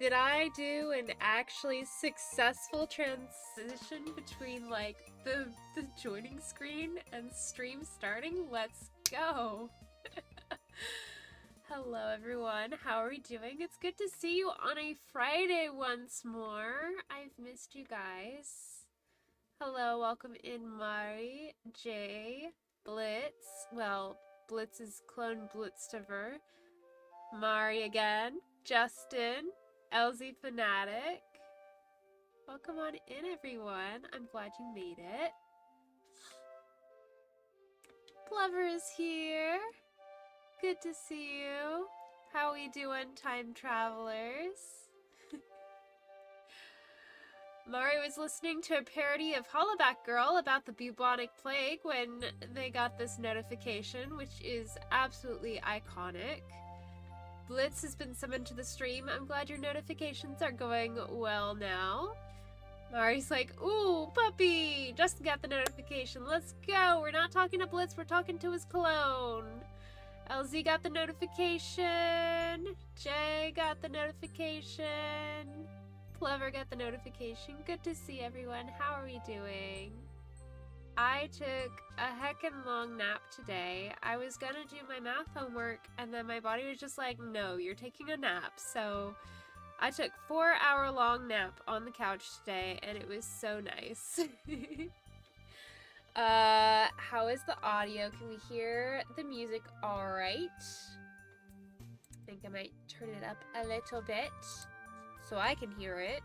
Did I do an actually successful transition between, like, the joining screen and stream starting? Let's go! Hello everyone, how are we doing? It's good to see you on a Friday once more. I've missed you guys. Hello, welcome in Mari, Jay, Blitz, well, Blitz's clone Blitztiver, Mari again, Justin, LZ Fanatic. Welcome on in everyone, I'm glad you made it. Plover is here. Good to see you. How we doing, time travelers? Mari was listening to a parody of Hollaback Girl about the bubonic plague when they got this notification, which is absolutely iconic. Blitz has been summoned to the stream. I'm glad your notifications are going well now. Mari's like, ooh, puppy! Justin got the notification. Let's go! We're not talking to Blitz, we're talking to his clone. LZ got the notification. Jay got the notification. Clever got the notification. Good to see everyone. How are we doing? I took a heckin' long nap today. I was gonna do my math homework and then my body was just like, no, you're taking a nap. So I took 4-hour long nap on the couch today and it was so nice. How is the audio? Can we hear the music all right? I think I might turn it up a little bit so I can hear it.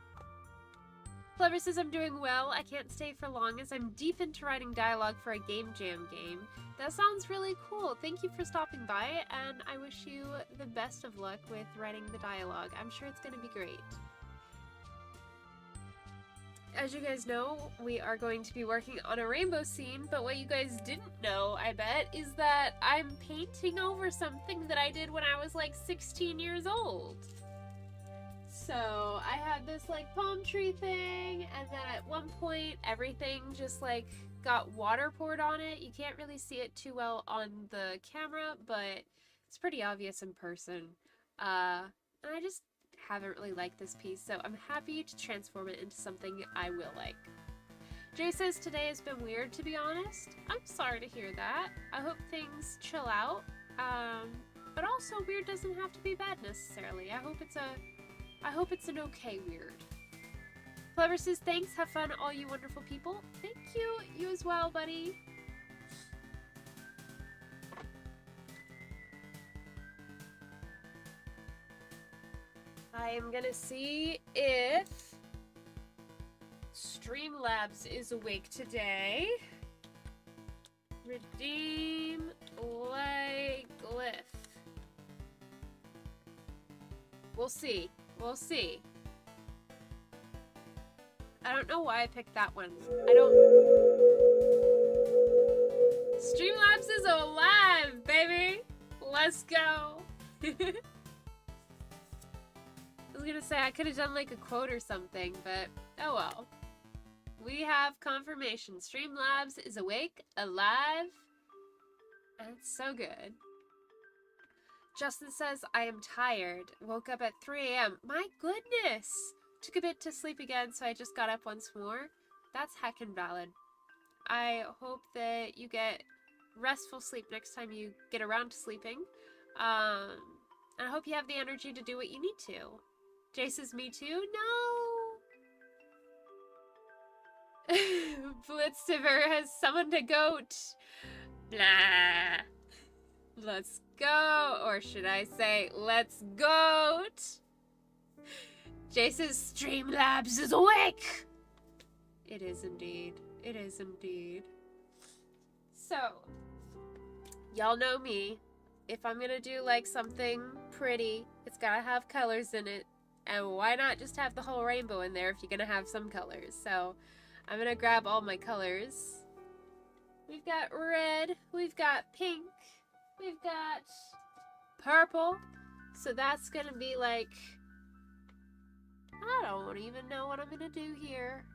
Clever says I'm doing well. I can't stay for long as I'm deep into writing dialogue for a game jam game. That sounds really cool. Thank you for stopping by, and I wish you the best of luck with writing the dialogue. I'm sure it's going to be great. As you guys know, we are going to be working on a rainbow scene, but what you guys didn't know, I bet, is that I'm painting over something that I did when I was like 16 years old. So I had this like palm tree thing, and then at one point everything just like got water poured on it. You can't really see it too well on the camera, but it's pretty obvious in person. And I just haven't really liked this piece, so I'm happy to transform it into something I will like. Jay says today has been weird, to be honest. I'm sorry to hear that. I hope things chill out. But also weird doesn't have to be bad necessarily. I hope it's an okay weird. Clever says, thanks, have fun, all you wonderful people. Thank you, you as well, buddy. I am gonna see if Streamlabs is awake today. Redeem glyph. We'll see. We'll see. I don't know why I picked that one. Streamlabs is alive, baby! Let's go! I was gonna say I could have done like a quote or something, but oh well. We have confirmation. Streamlabs is awake, alive, and it's so good. Justin says, I am tired. Woke up at 3 a.m. My goodness! Took a bit to sleep again, so I just got up once more. That's heckin' valid. I hope that you get restful sleep next time you get around to sleeping. And I hope you have the energy to do what you need to. Jay says, me too? No! Blitztiver has summoned a goat. Blah. Let's go, or should I say, let's goat. Jay says, Streamlabs is awake! It is indeed. It is indeed. So, y'all know me. If I'm gonna do like something pretty, it's gotta have colors in it. And why not just have the whole rainbow in there if you're gonna have some colors? So, I'm gonna grab all my colors. We've got red, we've got pink, we've got purple. So that's gonna be like, I don't even know what I'm gonna do here.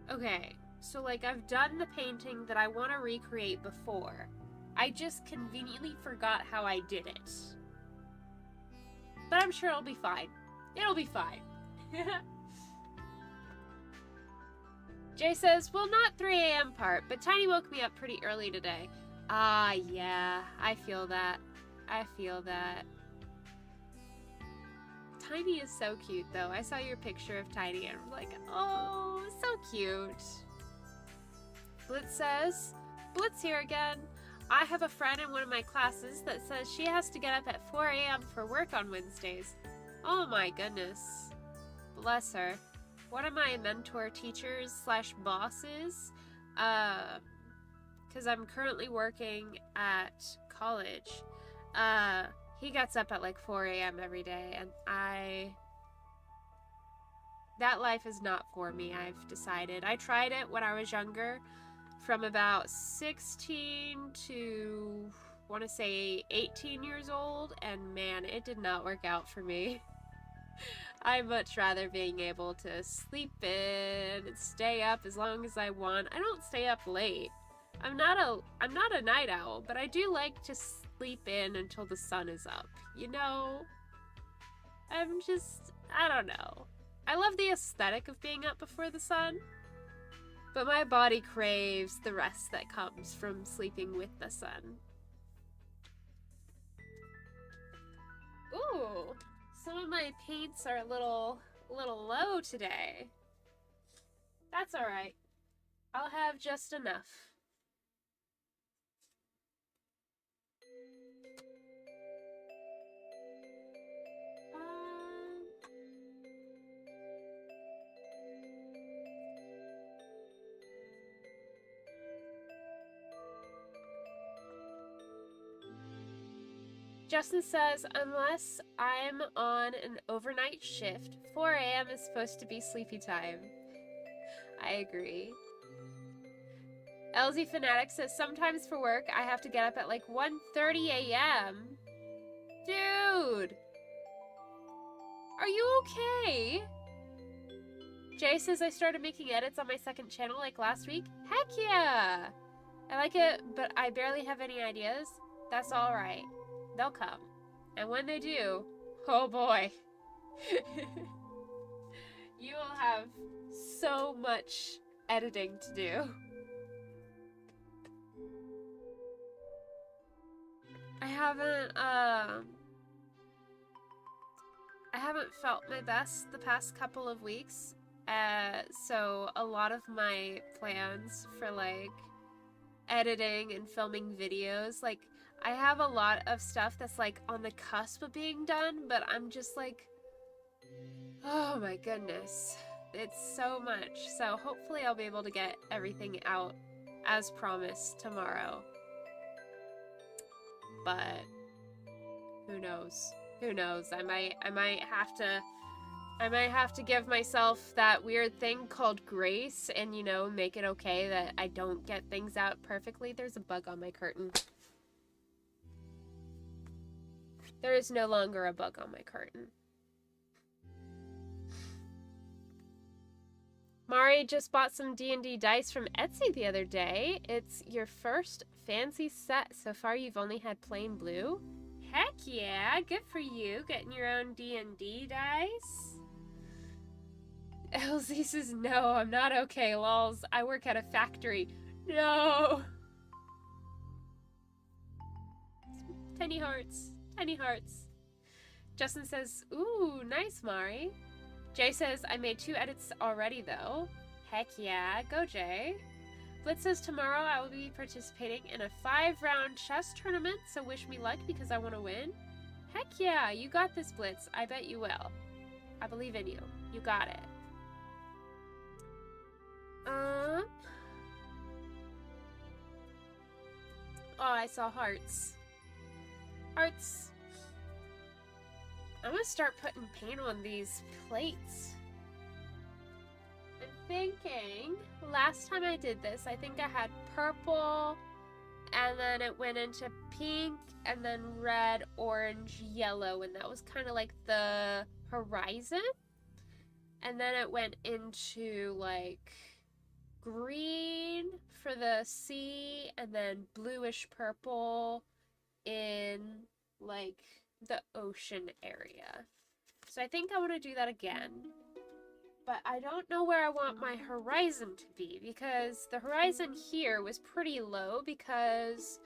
Okay, so like I've done the painting that I want to recreate before. I just conveniently forgot how I did it. but I'm sure it'll be fine. It'll be fine. Jay says, well, not 3 a.m. part, but Tiny woke me up pretty early today. Ah, yeah, I feel that. I feel that. Tiny is so cute, though. I saw your picture of Tiny and I'm like, oh, so cute. Blitz says, Blitz here again. I have a friend in one of my classes that says she has to get up at 4 a.m. for work on Wednesdays. Oh my goodness. Bless her. One of my mentor teachers slash bosses, because I'm currently working at college, he gets up at like 4 a.m. every day, and that life is not for me, I've decided. I tried it when I was younger, from about 16 to, I want to say 18 years old, and man, it did not work out for me. I'd much rather being able to sleep in and stay up as long as I want. I don't stay up late. I'm not a night owl, but I do like to sleep in until the sun is up, you know? I don't know. I love the aesthetic of being up before the sun, but my body craves the rest that comes from sleeping with the sun. Ooh, some of my paints are a little low today. That's alright. I'll have just enough. Justin says, unless I'm on an overnight shift, 4 a.m. is supposed to be sleepy time. I agree. LZ Fanatic says, sometimes for work, I have to get up at like 1:30 a.m. Dude! Are you okay? Jay says, I started making edits on my second channel like last week. Heck yeah! I like it, but I barely have any ideas. That's alright. They'll come. And when they do, oh boy. You will have so much editing to do. I haven't felt my best the past couple of weeks. So a lot of my plans for like editing and filming videos, like I have a lot of stuff that's like on the cusp of being done, but I'm just like, oh my goodness, it's so much. So hopefully I'll be able to get everything out as promised tomorrow. But who knows? Who knows? I might have to give myself that weird thing called grace and, you know, make it okay that I don't get things out perfectly. There's a bug on my curtain. There is no longer a bug on my curtain. Mari just bought some D&D dice from Etsy the other day. It's your first fancy set. So far you've only had plain blue. Heck yeah, good for you, getting your own D&D dice. LZ says, no, I'm not okay, lols. I work at a factory. No. Tiny hearts. Tiny hearts. Justin says, ooh, nice, Mari. Jay says, I made 2 edits already, though. Heck yeah, go Jay. Blitz says, tomorrow I will be participating in a 5-round chess tournament, so wish me luck because I want to win. Heck yeah, you got this, Blitz. I bet you will. I believe in you. You got it. Oh, I saw hearts. Hearts. I'm gonna start putting paint on these plates. I'm thinking, last time I did this, I think I had purple, and then it went into pink, and then red, orange, yellow, and that was kind of like the horizon. And then it went into like green for the sea, and then bluish purple in like the ocean area. So I think I want to do that again. But I don't know where I want my horizon to be, because the horizon here was pretty low because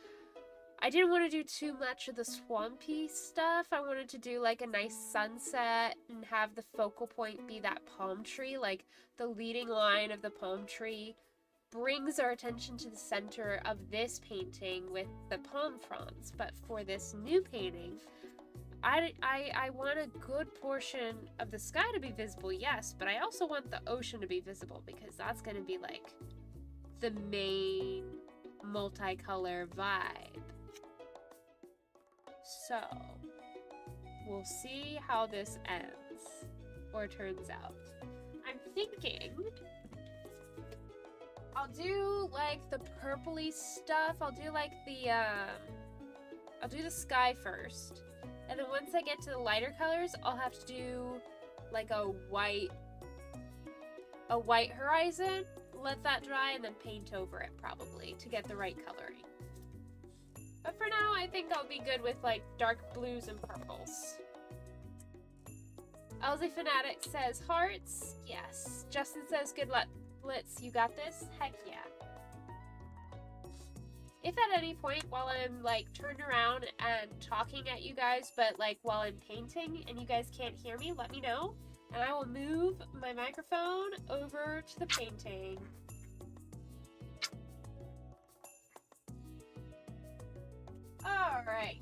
I didn't want to do too much of the swampy stuff. I wanted to do like a nice sunset and have the focal point be that palm tree. Like the leading line of the palm tree brings our attention to the center of this painting with the palm fronds. But for this new painting, I want a good portion of the sky to be visible, yes, but I also want the ocean to be visible, because that's going to be like the main multicolor vibe. So we'll see how this ends or turns out. I'm thinking I'll do like the purpley stuff. I'll do like I'll do the sky first. And then once I get to the lighter colors, I'll have to do like a white horizon, let that dry, and then paint over it probably to get the right coloring. But for now, I think I'll be good with like dark blues and purples. Elsie Fanatic says hearts. Yes. Justin says good luck, Blitz. You got this? Heck yeah. If at any point while I'm like turned around and talking at you guys, but like while I'm painting and you guys can't hear me, let me know. And I will move my microphone over to the painting. All right.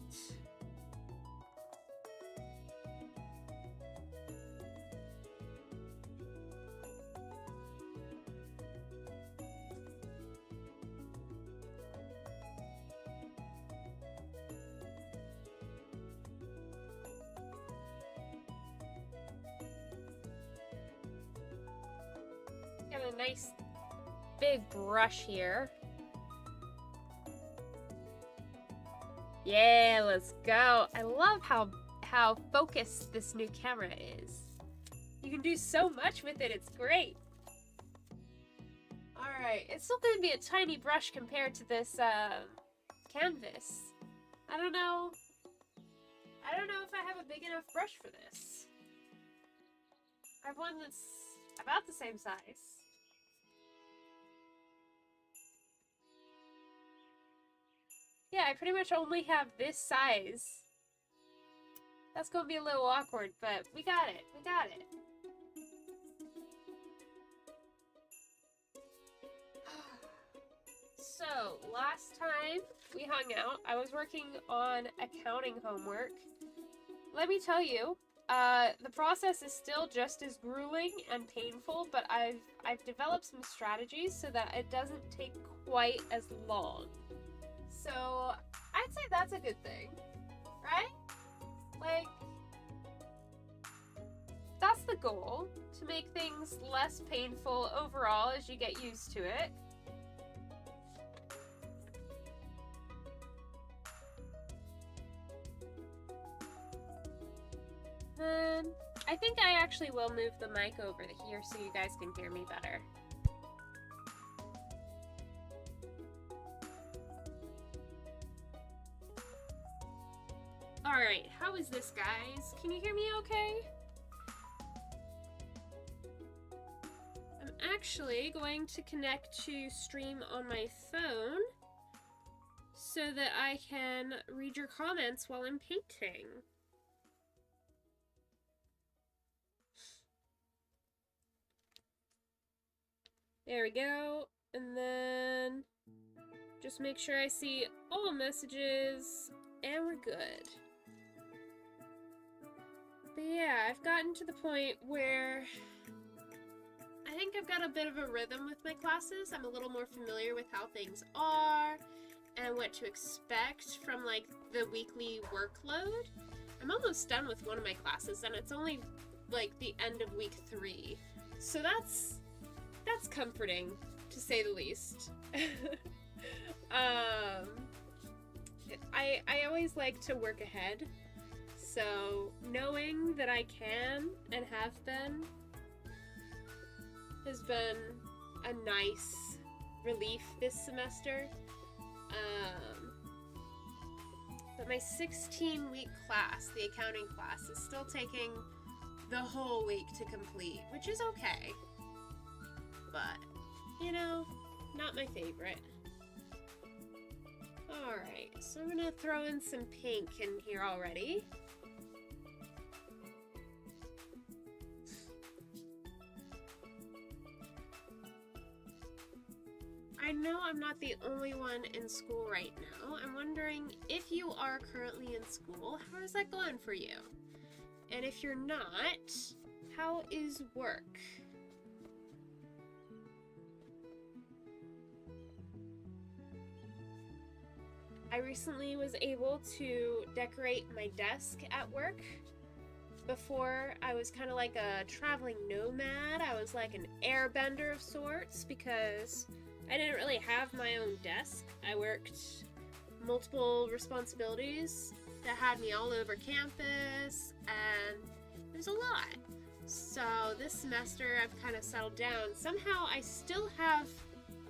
Got a nice big brush here. Yeah, let's go. I love how focused this new camera is. You can do so much with it. It's great. All right, it's still going to be a tiny brush compared to this canvas. I don't know if I have a big enough brush for this. I have one that's about the same size. Yeah, I pretty much only have this size. That's gonna be a little awkward, but we got it. We got it. So, last time we hung out, I was working on accounting homework. Let me tell you, the process is still just as grueling and painful, but I've developed some strategies so that it doesn't take quite as long. So, I'd say that's a good thing, right? Like, that's the goal, to make things less painful overall as you get used to it. Then, I think I actually will move the mic over here so you guys can hear me better. Alright, how is this, guys? Can you hear me okay? I'm actually going to connect to stream on my phone so that I can read your comments while I'm painting. There we go. And then just make sure I see all messages and we're good. But yeah, I've gotten to the point where I think I've got a bit of a rhythm with my classes. I'm a little more familiar with how things are and what to expect from like the weekly workload. I'm almost done with one of my classes and it's only like the end of week 3. So that's comforting, to say the least. I always like to work ahead, so knowing that I can and have been has been a nice relief this semester. but my 16-week class, the accounting class, is still taking the whole week to complete, which is okay. But, you know, not my favorite. Alright, so I'm gonna throw in some pink in here already. I know I'm not the only one in school right now. I'm wondering if you are currently in school, how is that going for you? And if you're not, how is work? I recently was able to decorate my desk at work. Before, I was kind of like a traveling nomad. I was like an airbender of sorts because I didn't really have my own desk. I worked multiple responsibilities that had me all over campus, and it was a lot. So this semester I've kind of settled down. Somehow I still have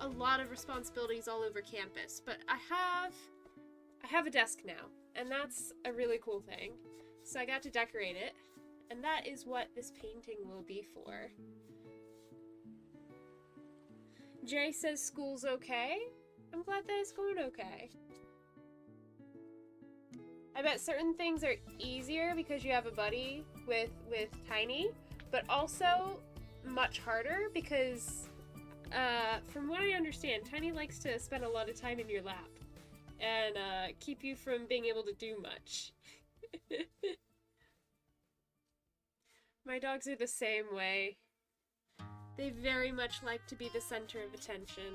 a lot of responsibilities all over campus, but I have a desk now, and that's a really cool thing. So I got to decorate it, and that is what this painting will be for. Jay says school's okay. I'm glad that it's going okay. I bet certain things are easier because you have a buddy with Tiny, but also much harder because, from what I understand, Tiny likes to spend a lot of time in your lap and keep you from being able to do much. My dogs are the same way. They very much like to be the center of attention.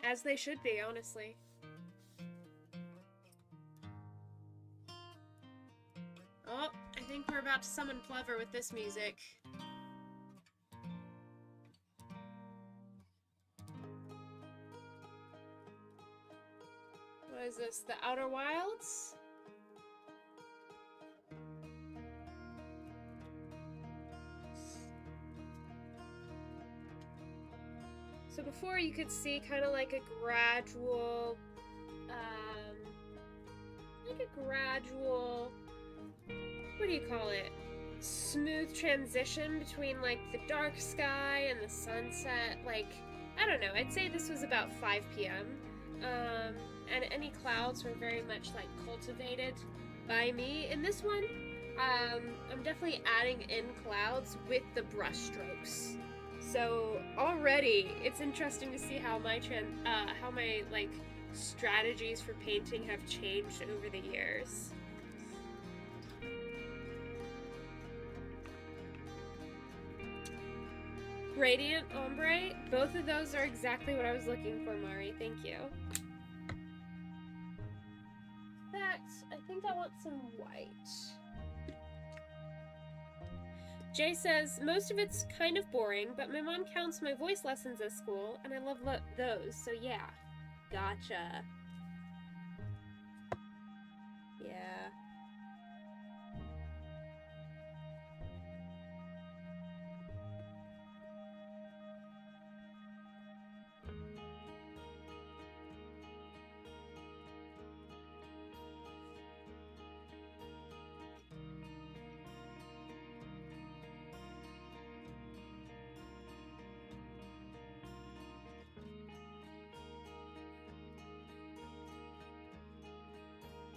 As they should be, honestly. Oh, I think we're about to summon Plover with this music. What is this? The Outer Wilds? So before you could see kind of like a gradual, what do you call it? Smooth transition between like the dark sky and the sunset. Like, I don't know, I'd say this was about 5 p.m. And any clouds were very much like cultivated by me. In this one, I'm definitely adding in clouds with the brush strokes. So already, it's interesting to see how my like strategies for painting have changed over the years. Radiant Ombre, both of those are exactly what I was looking for, Mari. Thank you. In fact, I think I want some white. Jay says, most of it's kind of boring, but my mom counts my voice lessons at school, and I love those, so yeah. Gotcha. Yeah.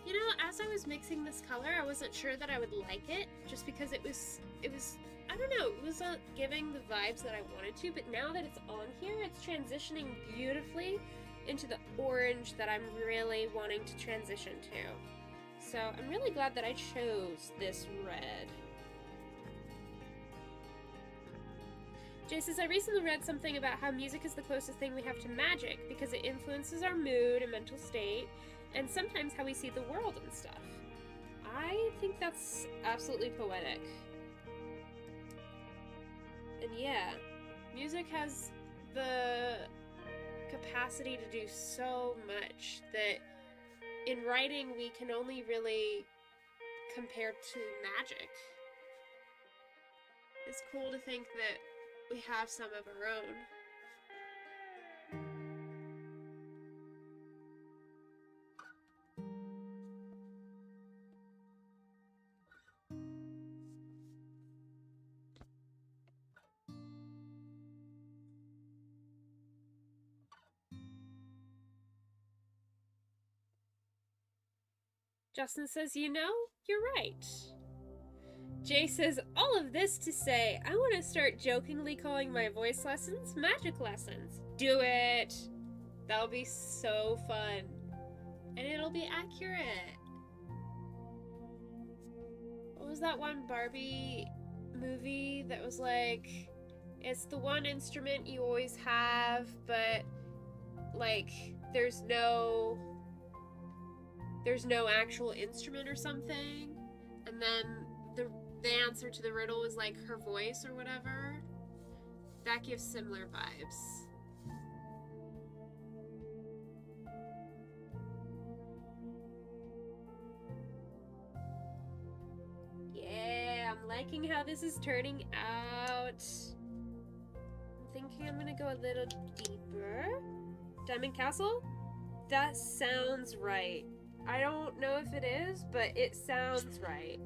You know, as I was mixing this color, I wasn't sure that I would like it, just because it was, I don't know, it was giving the vibes that I wanted to, but now that it's on here, it's transitioning beautifully into the orange that I'm really wanting to transition to. So I'm really glad that I chose this red. Jay says, I recently read something about how music is the closest thing we have to magic because it influences our mood and mental state, and sometimes how we see the world and stuff. I think that's absolutely poetic. And yeah, music has the capacity to do so much that in writing we can only really compare to magic. It's cool to think that we have some of our own. Justin says, you know, you're right. Jay says, all of this to say, I want to start jokingly calling my voice lessons magic lessons. Do it! That'll be so fun. And it'll be accurate. What was that one Barbie movie that was like, it's the one instrument you always have, but like there's no actual instrument or something, and then the answer to the riddle was like her voice or whatever. That gives similar vibes. Yeah, I'm liking how this is turning out. I'm thinking I'm gonna go a little deeper. Diamond Castle? That sounds right. I don't know if it is, but it sounds right.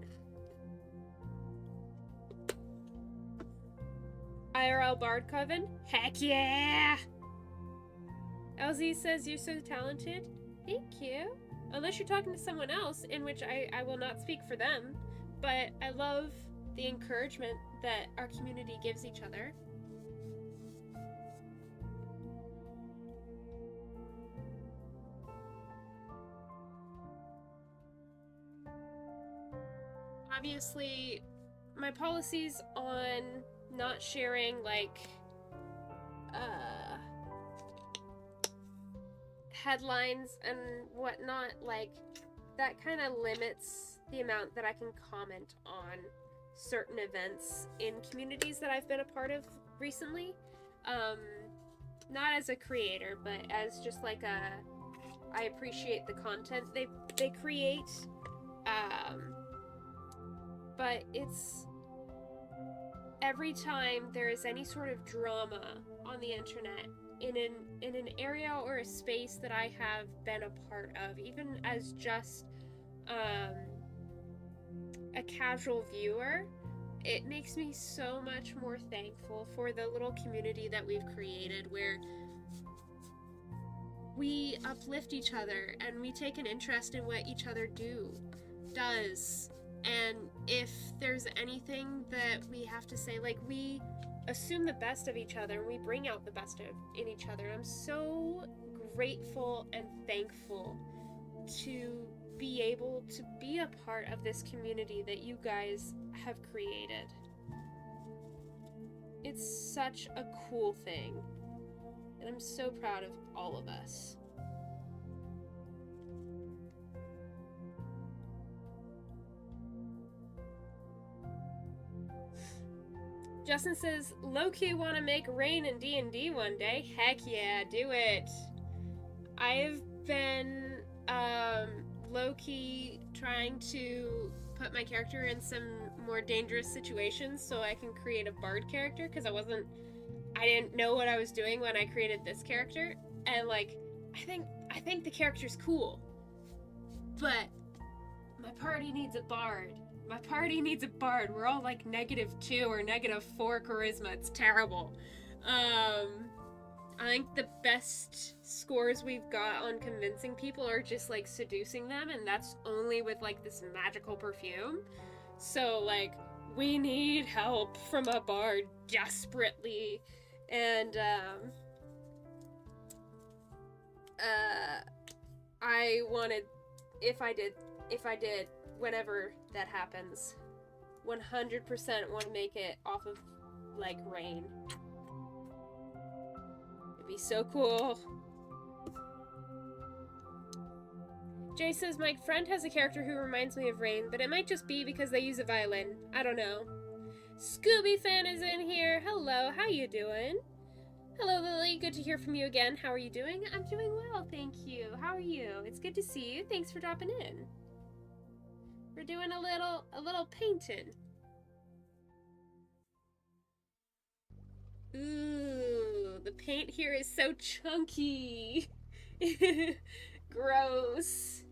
IRL Bard Coven? Heck yeah! LZ says you're so talented. Thank you. Unless you're talking to someone else, in which I will not speak for them. But I love the encouragement that our community gives each other. Obviously, my policies on not sharing, like, headlines and whatnot, like, that kind of limits the amount that I can comment on certain events in communities that I've been a part of recently. Not as a creator, but as just like I appreciate the content they create. But it's every time there is any sort of drama on the internet in an area or a space that I have been a part of, even as just a casual viewer, it makes me so much more thankful for the little community that we've created, where we uplift each other and we take an interest in what each other does. And if there's anything that we have to say, like, we assume the best of each other and we bring out the best in each other. I'm so grateful and thankful to be able to be a part of this community that you guys have created. It's such a cool thing, and I'm so proud of all of us. Justin says, low-key want to make rain in D&D one day. Heck yeah, do it. I've been low-key trying to put my character in some more dangerous situations so I can create a bard character, because I didn't know what I was doing when I created this character, and like I think the character's cool, but my party needs a bard. My party needs a bard. We're all like -2 or -4 charisma. It's terrible. I think the best scores we've got on convincing people are just like seducing them, and that's only with like this magical perfume. So like we need help from a bard desperately. And I wanted, if I did whenever that happens, 100% want to make it off of like rain. It'd be so cool. Jay says, my friend has a character who reminds me of Rain, but it might just be because they use a violin. I don't know. Scooby fan is in here. Hello, how you doing? Hello, Lily. Good to hear from you again. How are you doing? I'm doing well, thank you. How are you? It's good to see you. Thanks for dropping in. We're doing a little painting. Ooh, the paint here is so chunky. Gross.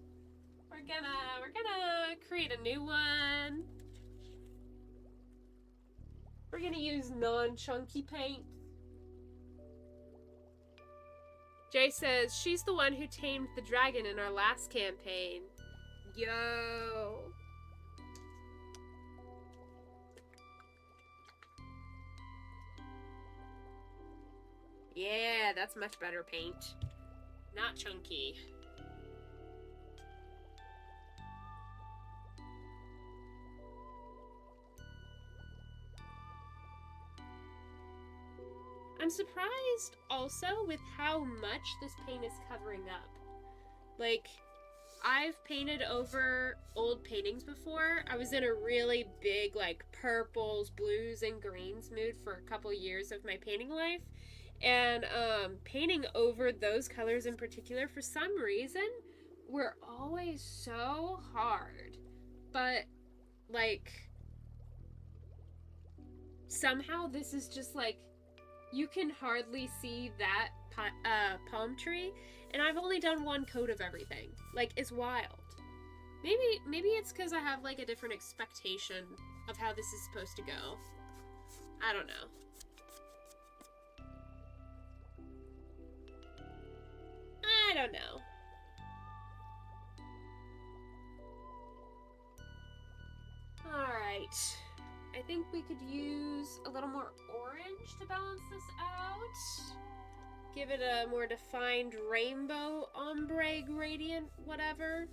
We're gonna create a new one. We're gonna use non-chunky paint. Jay says, she's the one who tamed the dragon in our last campaign. Yo. Yeah, that's much better paint. Not chunky. I'm surprised also with how much this paint is covering up. Like, I've painted over old paintings before. I was in a really big, like, purples, blues, and greens mood for a couple years of my painting life. And painting over those colors in particular, for some reason, were always so hard. But, like, somehow this is just, like, you can hardly see that palm tree, and I've only done one coat of everything. Like, it's wild. Maybe it's because I have, like, a different expectation of how this is supposed to go. I don't know. I don't know. Alright. I think we could use a little more orange to balance this out. Give it a more defined rainbow ombre gradient, whatever.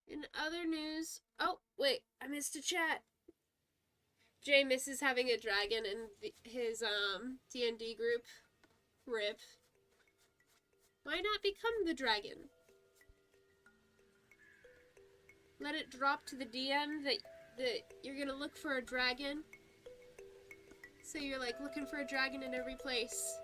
In other news, oh, wait, I missed a chat. Jay misses having a dragon in his D&D group. RIP. Why not become the dragon? Let it drop to the DM that you're gonna look for a dragon. So you're like looking for a dragon in every place.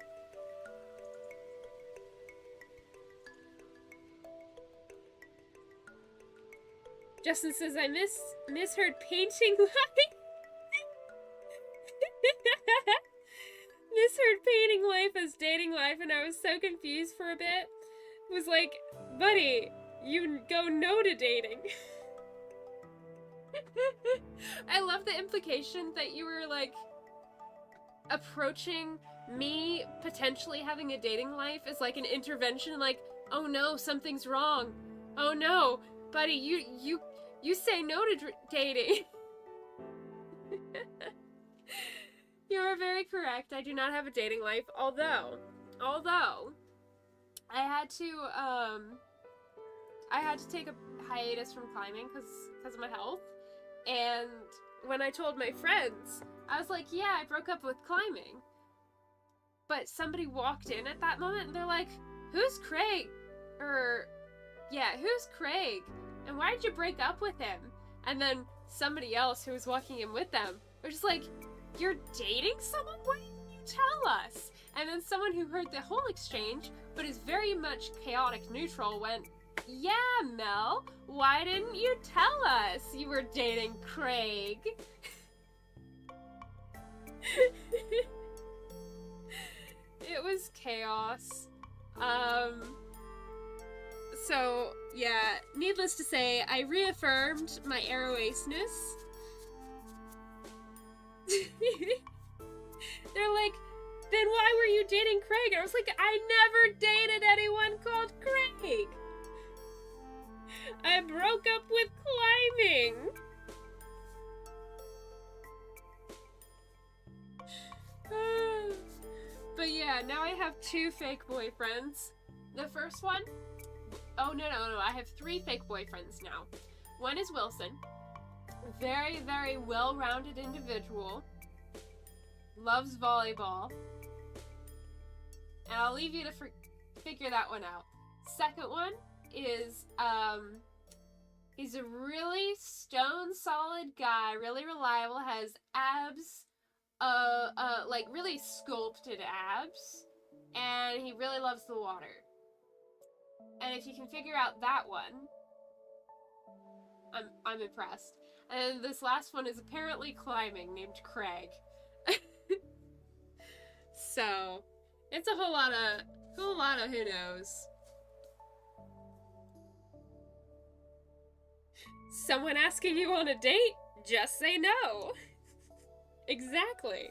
Justin says, I misheard painting life. Misheard painting life as dating life, and I was so confused for a bit. It was like, buddy, you go no to dating. I love the implication that you were like approaching me potentially having a dating life as like an intervention, like, oh no, something's wrong. Oh no, buddy, you say no to dating. You are very correct. I do not have a dating life, although I had to take a hiatus from climbing because of my health. And when I told my friends, I was like, yeah, I broke up with climbing. But somebody walked in at that moment and they're like, who's Craig? Who's Craig? And why did you break up with him? And then somebody else who was walking in with them was just like, you're dating someone? Why didn't you tell us? And then someone who heard the whole exchange, but is very much chaotic neutral, went, yeah, Mel, why didn't you tell us you were dating Craig? It was chaos. So, yeah, needless to say, I reaffirmed my arrow aceness. They're like, then why were you dating Craig? And I was like, I never dated anyone called Craig. I broke up with climbing. But yeah, now I have 2 fake boyfriends. The first one, oh no, I have 3 fake boyfriends now. One is Wilson. Very, very well-rounded individual. Loves volleyball. And I'll leave you to figure that one out. Second one is, he's a really stone-solid guy, really reliable, has abs, like really sculpted abs, and he really loves the water. And if you can figure out that one, I'm impressed. And this last one is apparently climbing, named Craig. So, it's a whole lot of who knows. Someone asking you on a date? Just say no. Exactly.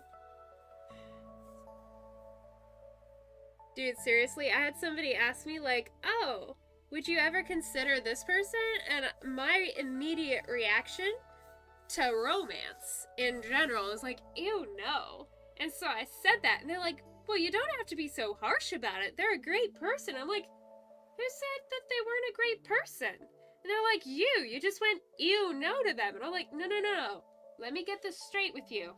Dude, seriously, I had somebody ask me, like, oh, would you ever consider this person? And my immediate reaction to romance in general is like, ew, no. And so I said that, and they're like, well, you don't have to be so harsh about it. They're a great person. I'm like, who said that they weren't a great person? And they're like, you just went, ew, no to them. And I'm like, no. Let me get this straight with you.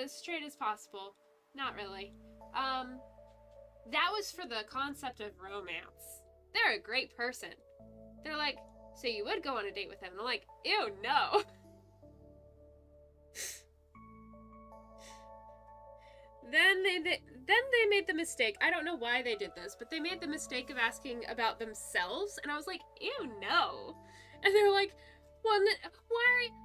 As straight as possible. Not really. That was for the concept of romance. They're a great person. They're like, so you would go on a date with them? And I'm like, ew, no. Then they made the mistake. I don't know why they did this, but they made the mistake of asking about themselves, and I was like, ew, no. And they're like, well,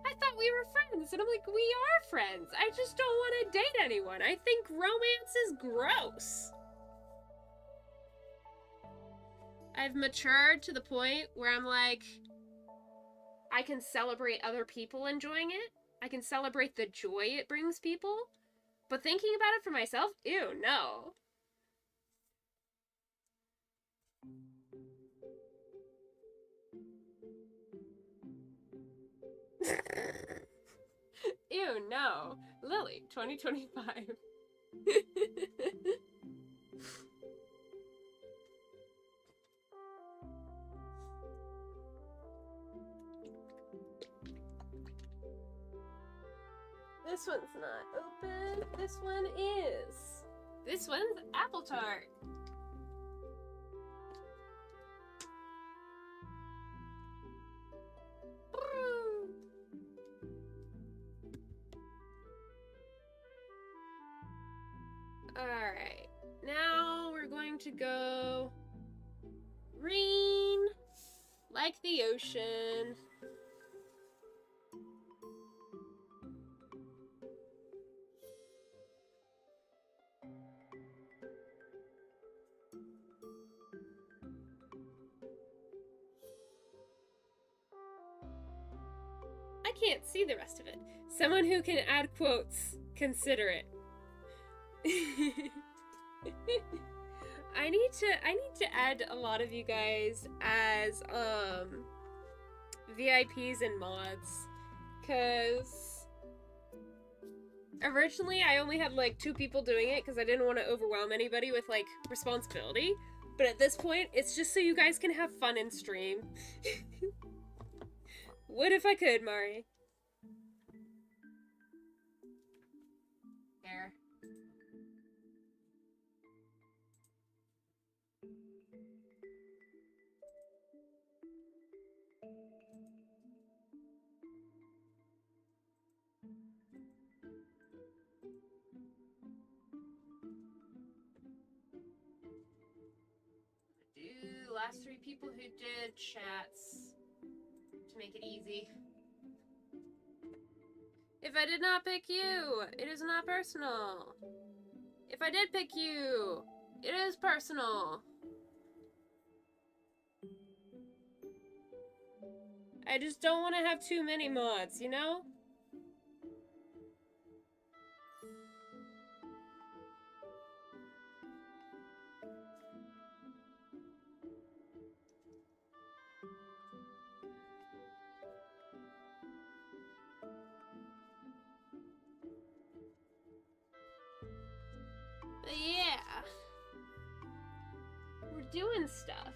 I thought we were friends. And I'm like, we are friends. I just don't want to date anyone. I think romance is gross. I've matured to the point where I'm like, I can celebrate other people enjoying it. I can celebrate the joy it brings people. But thinking about it for myself, ew, no. Ew, no. Lily, 2025. This one's not open. This one is. This one's apple tart. Alright. Now we're going to go green, like the ocean. I can't see the rest of it. Someone who can add quotes, consider it. I need to add a lot of you guys as VIPs and mods, cause originally I only had like 2 people doing it because I didn't want to overwhelm anybody with like responsibility. But at this point, it's just so you guys can have fun in stream. What if I could, Mari? There. Do last 3 people who did chats to make it easy. If I did not pick you, it is not personal. If I did pick you, it is personal. I just don't want to have too many mods, you know? But yeah. We're doing stuff.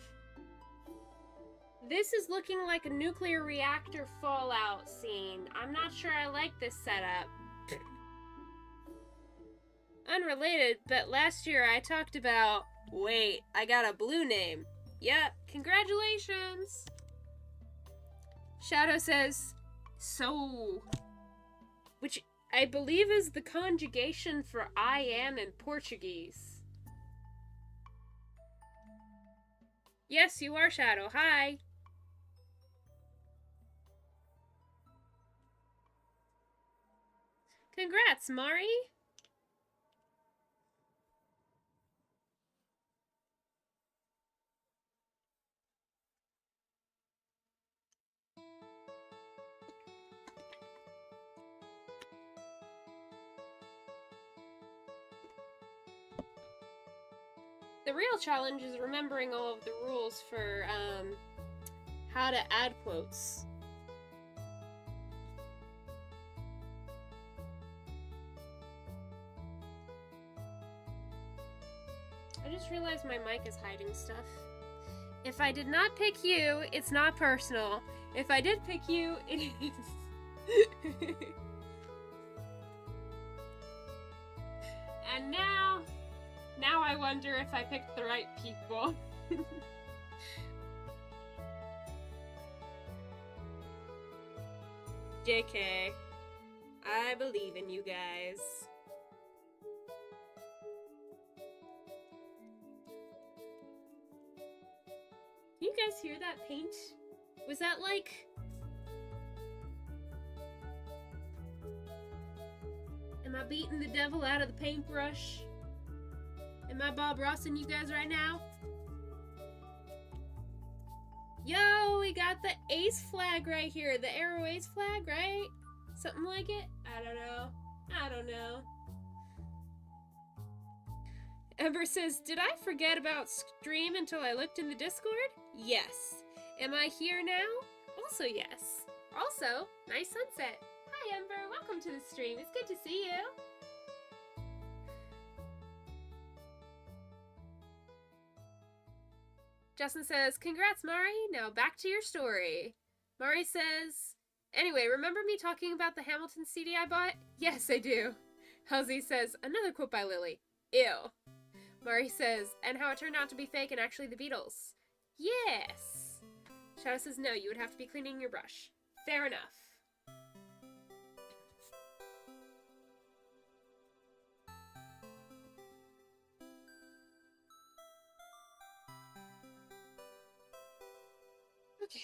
This is looking like a nuclear reactor fallout scene. I'm not sure I like this setup. Unrelated, but last year I talked about, wait, I got a blue name. Yep, congratulations. Shadow says, so, which I believe is the conjugation for I am in Portuguese. Yes, you are, Shadow. Hi. Congrats, Mari. The real challenge is remembering all of the rules for how to add quotes. I just realized my mic is hiding stuff. If I did not pick you, it's not personal. If I did pick you, it is. And now I wonder if I picked the right people. JK, I believe in you guys. Can you guys hear that paint? Was that like... Am I beating the devil out of the paintbrush? Am I Bob Rossing you guys right now? Yo, we got the ace flag right here. The arrow ace flag, right? Something like it? I don't know. I don't know. Ember says, did I forget about stream until I looked in the Discord? Yes. Am I here now? Also yes. Also, nice sunset. Hi Ember, welcome to the stream. It's good to see you. Justin says, congrats Mari, now back to your story. Mari says, anyway, remember me talking about the Hamilton CD I bought? Yes, I do. Halsey says, another quote by Lily. Ew. Mari says, and how it turned out to be fake and actually the Beatles. Yes. Shadow says, no, you would have to be cleaning your brush. Fair enough. Okay.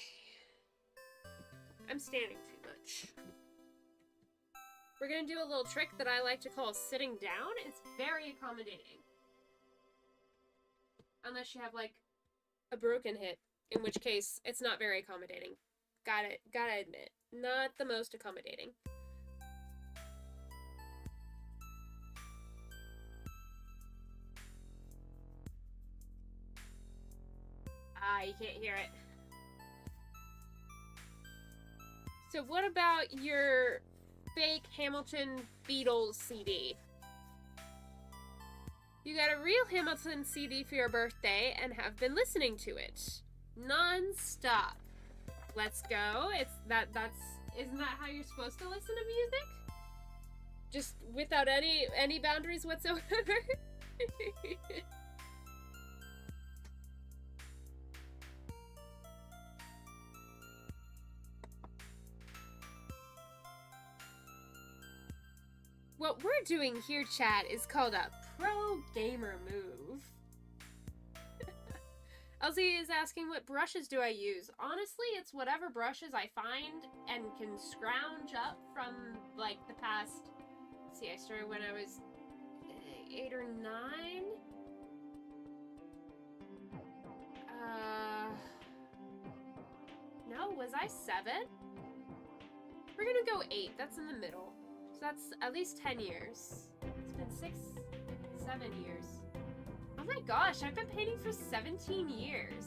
I'm standing too much. We're gonna do a little trick that I like to call sitting down. It's very accommodating. Unless you have, like, a broken hip, in which case it's not very accommodating. Gotta admit. Not the most accommodating. Ah, you can't hear it. So what about your fake Hamilton Beatles CD? You got a real Hamilton CD for your birthday and have been listening to it non-stop. Let's go. Isn't that how you're supposed to listen to music? Just without any boundaries whatsoever? What we're doing here, chat, is called a pro gamer move. Elsie is asking, what brushes do I use? Honestly, it's whatever brushes I find and can scrounge up from, like, the past... Let's see, I started when I was 8 or 9? No, was I 7? We're gonna go 8, that's in the middle. So that's at least 10 years. It's been 6, 7 years. Oh my gosh, I've been painting for 17 years.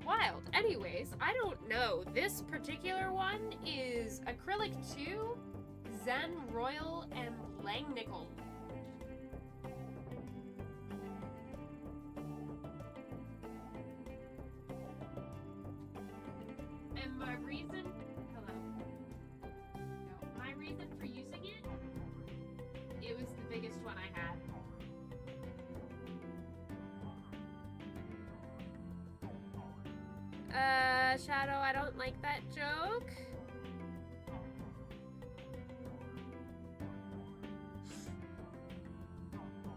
Wild. Anyways, I don't know. This particular one is Acrylic 2, Zen Royal, and Langnickel. And my reason... Hello. No, my reason for using it, it was the biggest one I had. Shadow, I don't like that joke.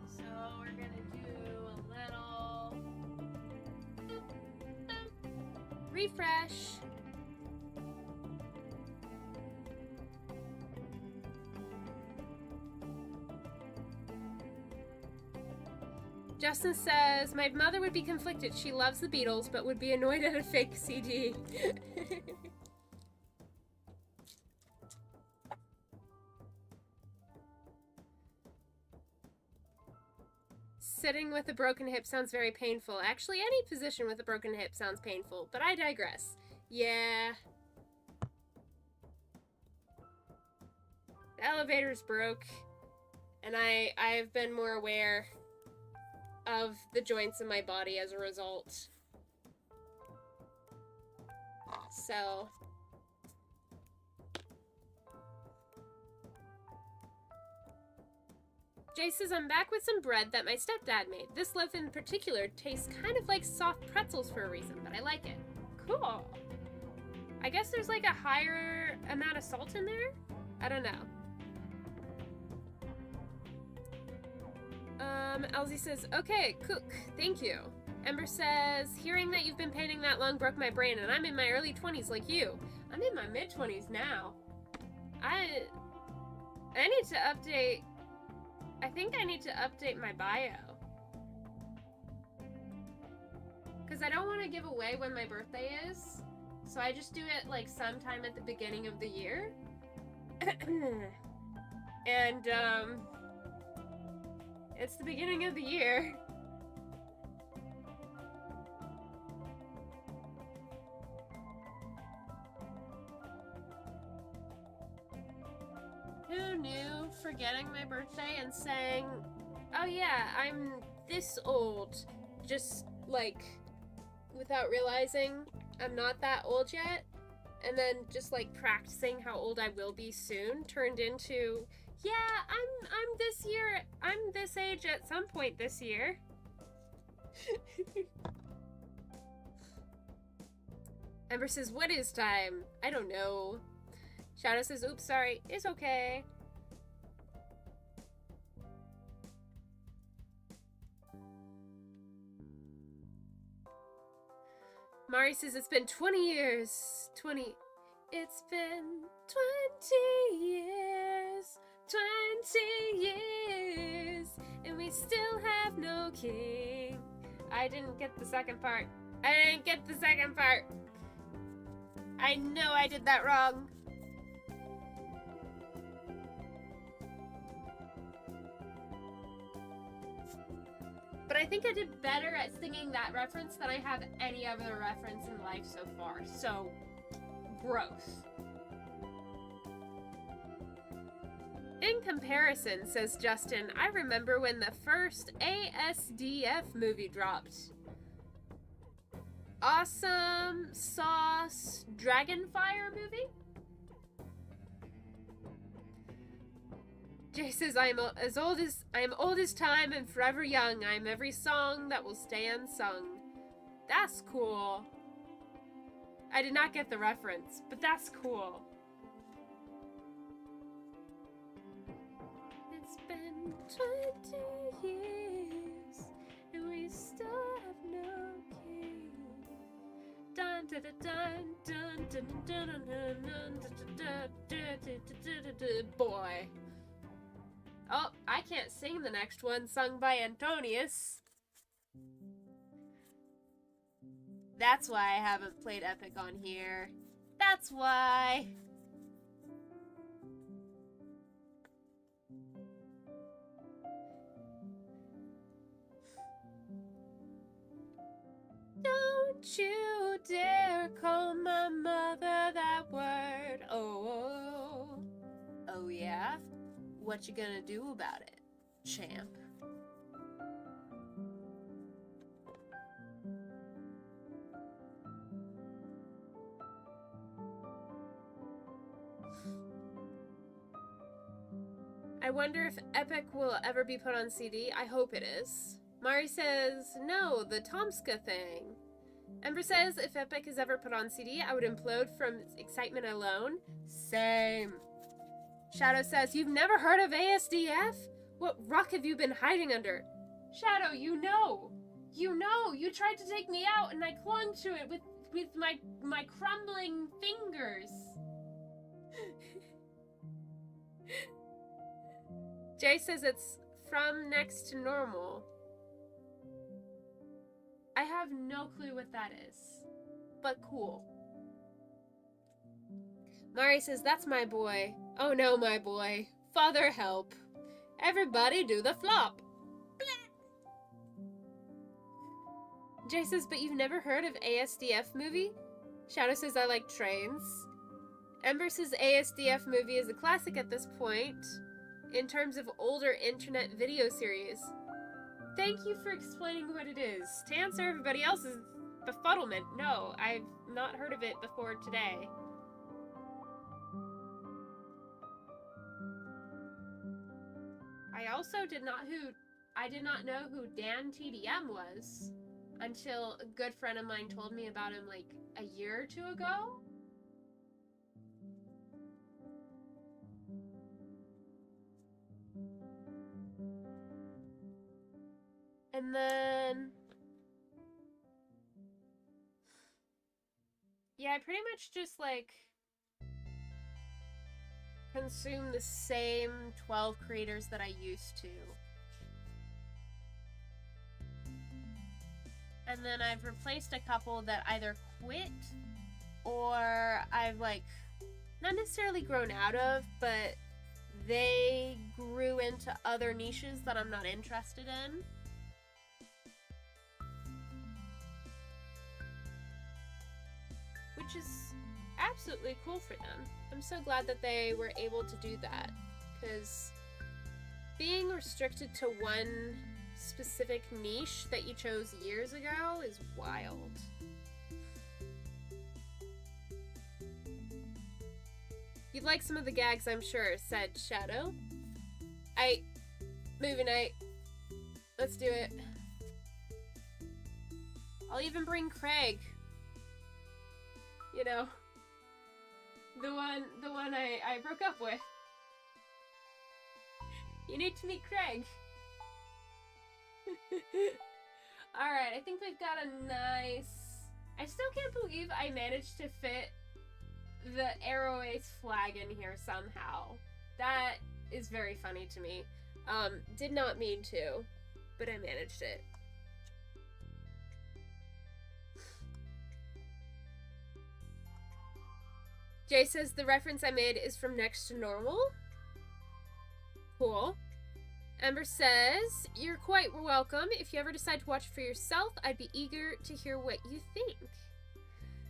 So we're gonna do a little refresh. Justin says, my mother would be conflicted. She loves the Beatles, but would be annoyed at a fake CD. Sitting with a broken hip sounds very painful. Actually, any position with a broken hip sounds painful, but I digress. Yeah. The elevator's broke, and I've been more aware of the joints in my body as a result. So... Jay says, I'm back with some bread that my stepdad made. This loaf in particular tastes kind of like soft pretzels for a reason, but I like it. Cool. I guess there's like a higher amount of salt in there? I don't know. Elsie says, okay, cook. Thank you. Ember says, hearing that you've been painting that long broke my brain, and I'm in my early 20s like you. I'm in my mid-20s now. I need to update... I think I need to update my bio. Because I don't want to give away when my birthday is. So I just do it like sometime at the beginning of the year. And it's the beginning of the year. Who knew forgetting my birthday and saying, oh yeah, I'm this old, just like without realizing I'm not that old yet, and then just like practicing how old I will be soon turned into, yeah, I'm this year, I'm this age at some point this year. Ember says, what is time? I don't know. Shadow says, oops, sorry. It's okay. Mari says, it's been 20 years. It's been 20 years. 20 years. And we still have no king. I didn't get the second part. I know I did that wrong. But I think I did better at singing that reference than I have any other reference in life so far. So, growth. In comparison, says Justin, I remember when the first ASDF movie dropped. Awesome Sauce Dragonfire movie? Jay says, I am old as time and forever young. I am every song that will stay unsung. That's cool. I did not get the reference, but that's cool. It's been 20 years and we still have no king. Dun dun dun dun dun dun dun dun dun dun. Boy. Oh, I can't sing the next one, sung by Antonius. That's why I haven't played Epic on here. That's why. Don't you dare call my mother that word. Oh, oh yeah? What you gonna do about it, champ? I wonder if Epic will ever be put on CD. I hope it is. Mari says, no, the Tomska thing. Ember says, if Epic is ever put on CD, I would implode from excitement alone. Same. Shadow says, you've never heard of ASDF? What rock have you been hiding under? Shadow, you know. You tried to take me out and I clung to it with my crumbling fingers. Jay says it's from next to normal. I have no clue what that is. But cool. Mari says, that's my boy. Oh no, my boy. Father help. Everybody do the flop. Jay says, but you've never heard of ASDF movie? Shadow says, I like trains. Ember says, ASDF movie is a classic at this point in terms of older internet video series. Thank you for explaining what it is. To answer everybody else's befuddlement, no, I've not heard of it before today. I also did not know who Dan TDM was until a good friend of mine told me about him like a year or two ago. And then, yeah, I pretty much just like consume the same 12 creators that I used to. And then I've replaced a couple that either quit or I've like not necessarily grown out of, but they grew into other niches that I'm not interested in. Which is absolutely cool for them. I'm so glad that they were able to do that, because being restricted to one specific niche that you chose years ago is wild. You'd like some of the gags, I'm sure, said Shadow. Movie night. Let's do it. I'll even bring Craig. You know, the one I broke up with. You need to meet Craig. Alright, I think we've got a nice... I still can't believe I managed to fit the Arrow Ace flag in here somehow. That is very funny to me. Did not mean to, but I managed it. Jay says the reference I made is from Next to Normal. Cool. Ember says, you're quite welcome. If you ever decide to watch it for yourself, I'd be eager to hear what you think.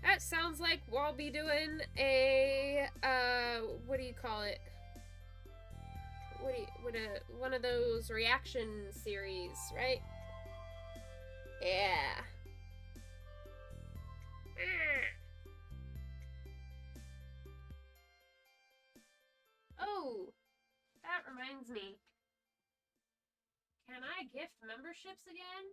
That sounds like we'll be doing a, what do you call it? One of those reaction series, right? Yeah. Oh, that reminds me. Can I gift memberships again?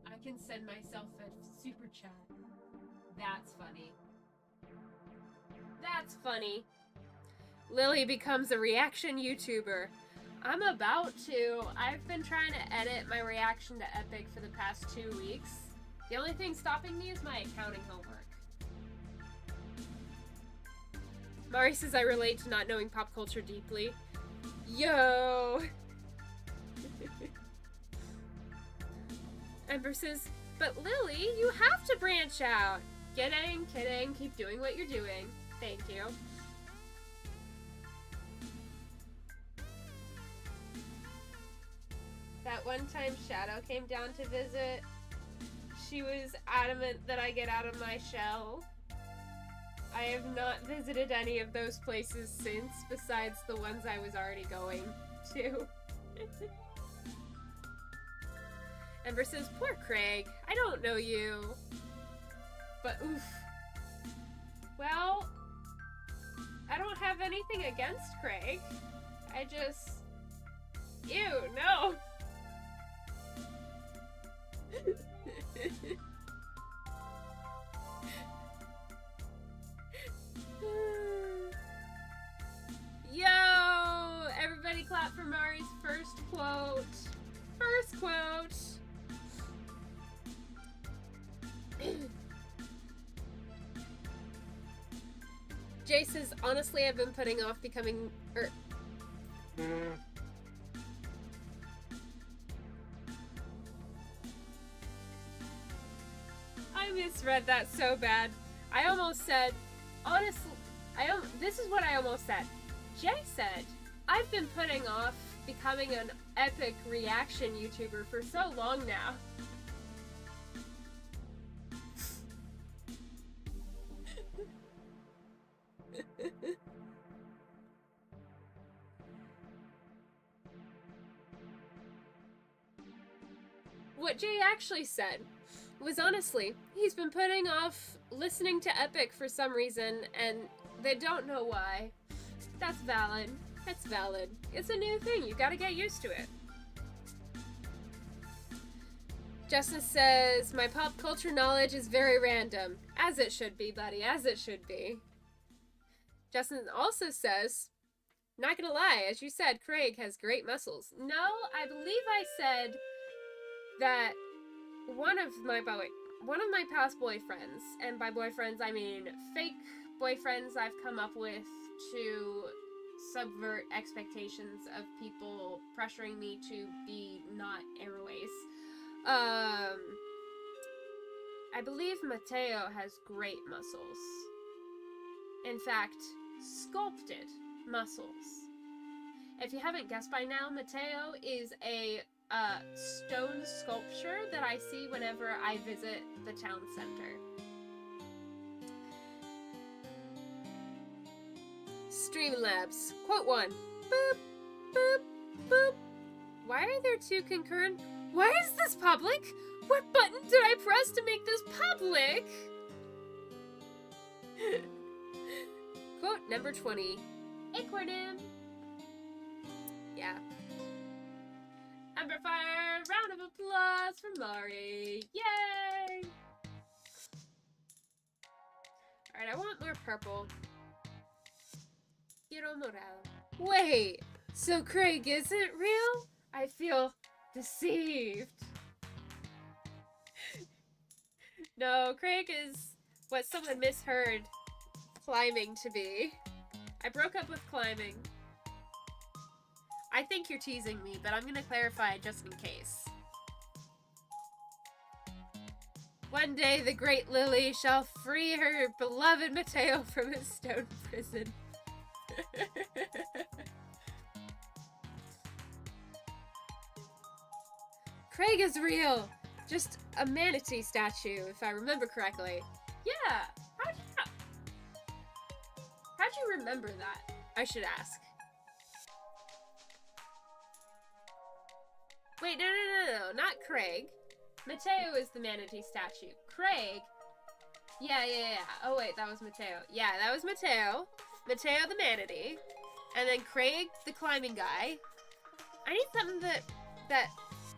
I can send myself a super chat. That's funny. That's funny. Lily becomes a reaction YouTuber. I'm about to. I've been trying to edit my reaction to Epic for the past 2 weeks. The only thing stopping me is my accounting homework. Mari says I relate to not knowing pop culture deeply. Yo! Ember says, but Lily, you have to branch out. Kidding, kidding. Keep doing what you're doing. Thank you. That one time Shadow came down to visit, she was adamant that I get out of my shell. I have not visited any of those places since, besides the ones I was already going to. Ember says, poor Craig, I don't know you. But oof. Well, I don't have anything against Craig. I just... Ew, no! Yo! Everybody clap for Mari's first quote. First quote! Jay says, honestly, I've been putting off becoming... I misread that so bad. I almost said, honestly, this is what I almost said. Jay said, I've been putting off becoming an epic reaction YouTuber for so long now. What Jay actually said was, honestly, he's been putting off listening to Epic for some reason, and they don't know why. That's valid. That's valid. It's a new thing. You gotta get used to it. Justice says, my pop culture knowledge is very random. As it should be, buddy. As it should be. Justin also says, not gonna lie, as you said, Craig has great muscles. No, I believe I said that one of my past boyfriends, and by boyfriends I mean fake boyfriends I've come up with to subvert expectations of people pressuring me to be not airways. I believe Mateo has great muscles. In fact, sculpted muscles. If you haven't guessed by now, Mateo is a stone sculpture that I see whenever I visit the town center. Streamlabs. Quote 1. Boop, boop, boop. Why are there two concurrent? Why is this public? What button did I press to make this public? Quote number 20. Aquarium. Yeah. Amber Fire, round of applause for Mari. Yay! Alright, I want more purple. Quiero morado. Wait, so Craig isn't real? I feel deceived. No, Craig is what someone misheard climbing to be. I broke up with climbing. I think you're teasing me, but I'm gonna clarify just in case. One day the great Lily shall free her beloved Mateo from his stone prison. Craig is real! Just a manatee statue, if I remember correctly. Yeah! How'd you remember that? I should ask. Wait, no, not Craig. Mateo is the manatee statue. Craig... Yeah. Oh wait, that was Mateo. Yeah, that was Mateo. Mateo the manatee. And then Craig the climbing guy. I need something that,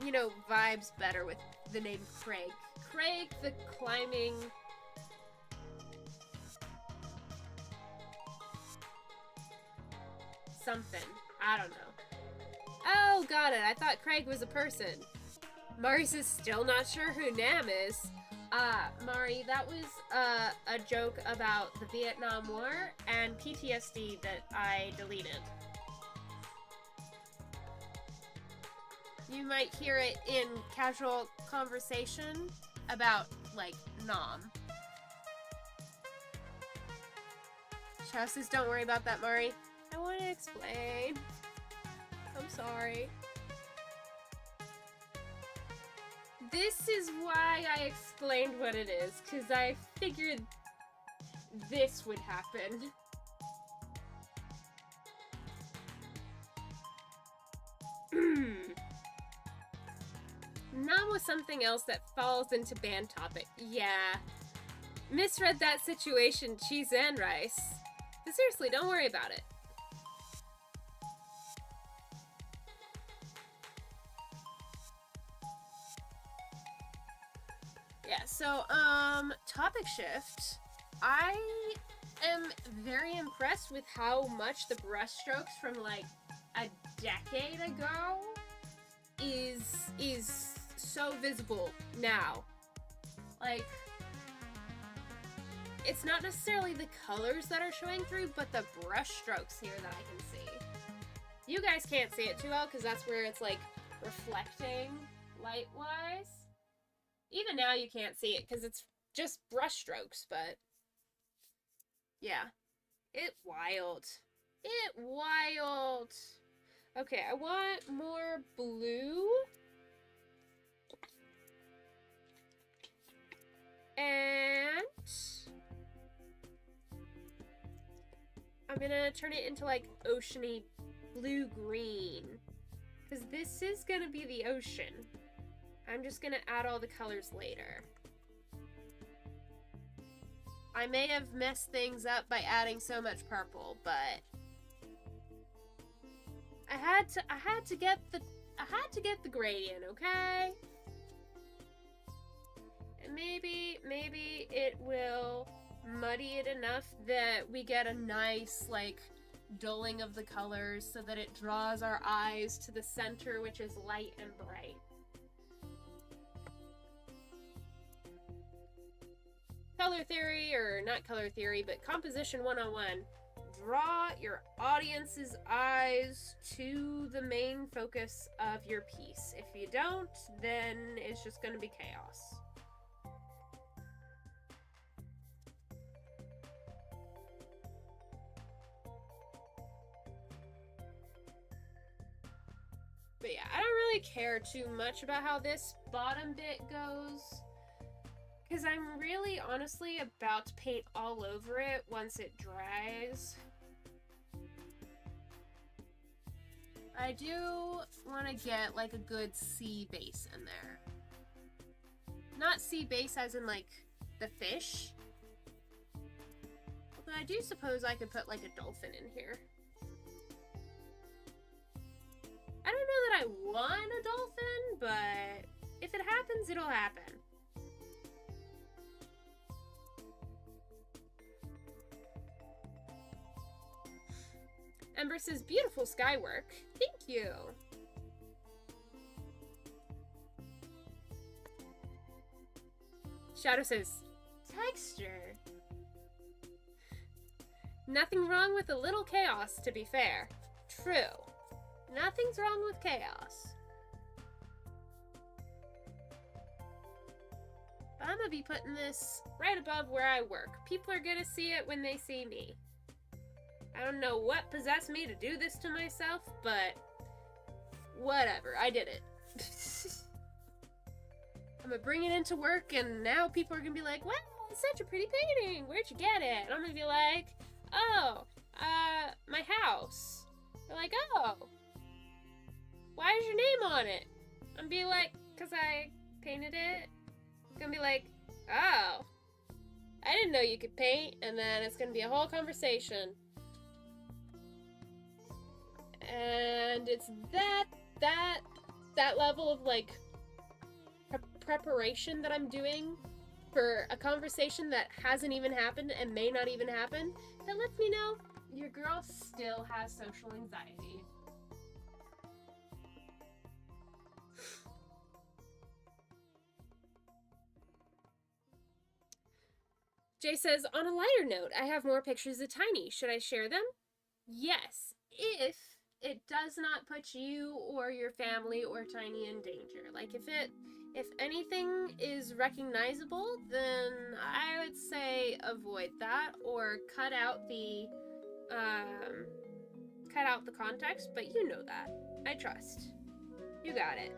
you know, vibes better with the name Craig. Craig the climbing... something. I don't know. Oh, got it. I thought Craig was a person. Mari's is still not sure who Nam is. Mari, that was a joke about the Vietnam War and PTSD that I deleted. You might hear it in casual conversation about, like, Nam. Chow says, don't worry about that, Mari. I want to explain. I'm sorry. This is why I explained what it is, because I figured this would happen. Nam was something else that falls into band topic. Yeah. Misread that situation, cheese and rice. But seriously, don't worry about it. Yeah, so, topic shift. I am very impressed with how much the brushstrokes from, like, a decade ago is so visible now. Like, it's not necessarily the colors that are showing through, but the brushstrokes here that I can see. You guys can't see it too well because that's where it's like reflecting light-wise. Even now you can't see it because it's just brush strokes, but yeah. It wild. It wild. Okay, I want more blue. And I'm gonna turn it into like oceany blue-green. Because this is gonna be the ocean. I'm just gonna add all the colors later. I may have messed things up by adding so much purple, but I had to get the gradient, okay? And maybe it will muddy it enough that we get a nice like dulling of the colors so that it draws our eyes to the center, which is light and bright. Color theory, or not color theory, but composition 101. Draw your audience's eyes to the main focus of your piece. If you don't, then it's just going to be chaos. But yeah, I don't really care too much about how this bottom bit goes, because I'm really honestly about to paint all over it once it dries. I do want to get like a good sea base in there. Not sea base as in like the fish. Although I do suppose I could put like a dolphin in here. I don't know that I want a dolphin, but if it happens, it'll happen. Ember says, beautiful sky work. Thank you. Shadow says, texture. Nothing wrong with a little chaos, to be fair. True. Nothing's wrong with chaos. But I'm gonna be putting this right above where I work. People are gonna see it when they see me. I don't know what possessed me to do this to myself, but whatever, I did it. I'm gonna bring it into work, and now people are gonna be like, wow, it's such a pretty painting. Where'd you get it? And I'm gonna be like, oh, my house. They're like, oh, why is your name on it? I'm gonna be like, because I painted it. It's gonna be like, oh, I didn't know you could paint, and then it's gonna be a whole conversation. And it's that level of like preparation that I'm doing for a conversation that hasn't even happened and may not even happen that lets me know your girl still has social anxiety. Jay says, on a lighter note, I have more pictures of Tiny. Should I share them? Yes, if it does not put you or your family or Tiny in danger. Like, if anything is recognizable, then I would say avoid that or cut out the context, but you know that. I trust. You got it.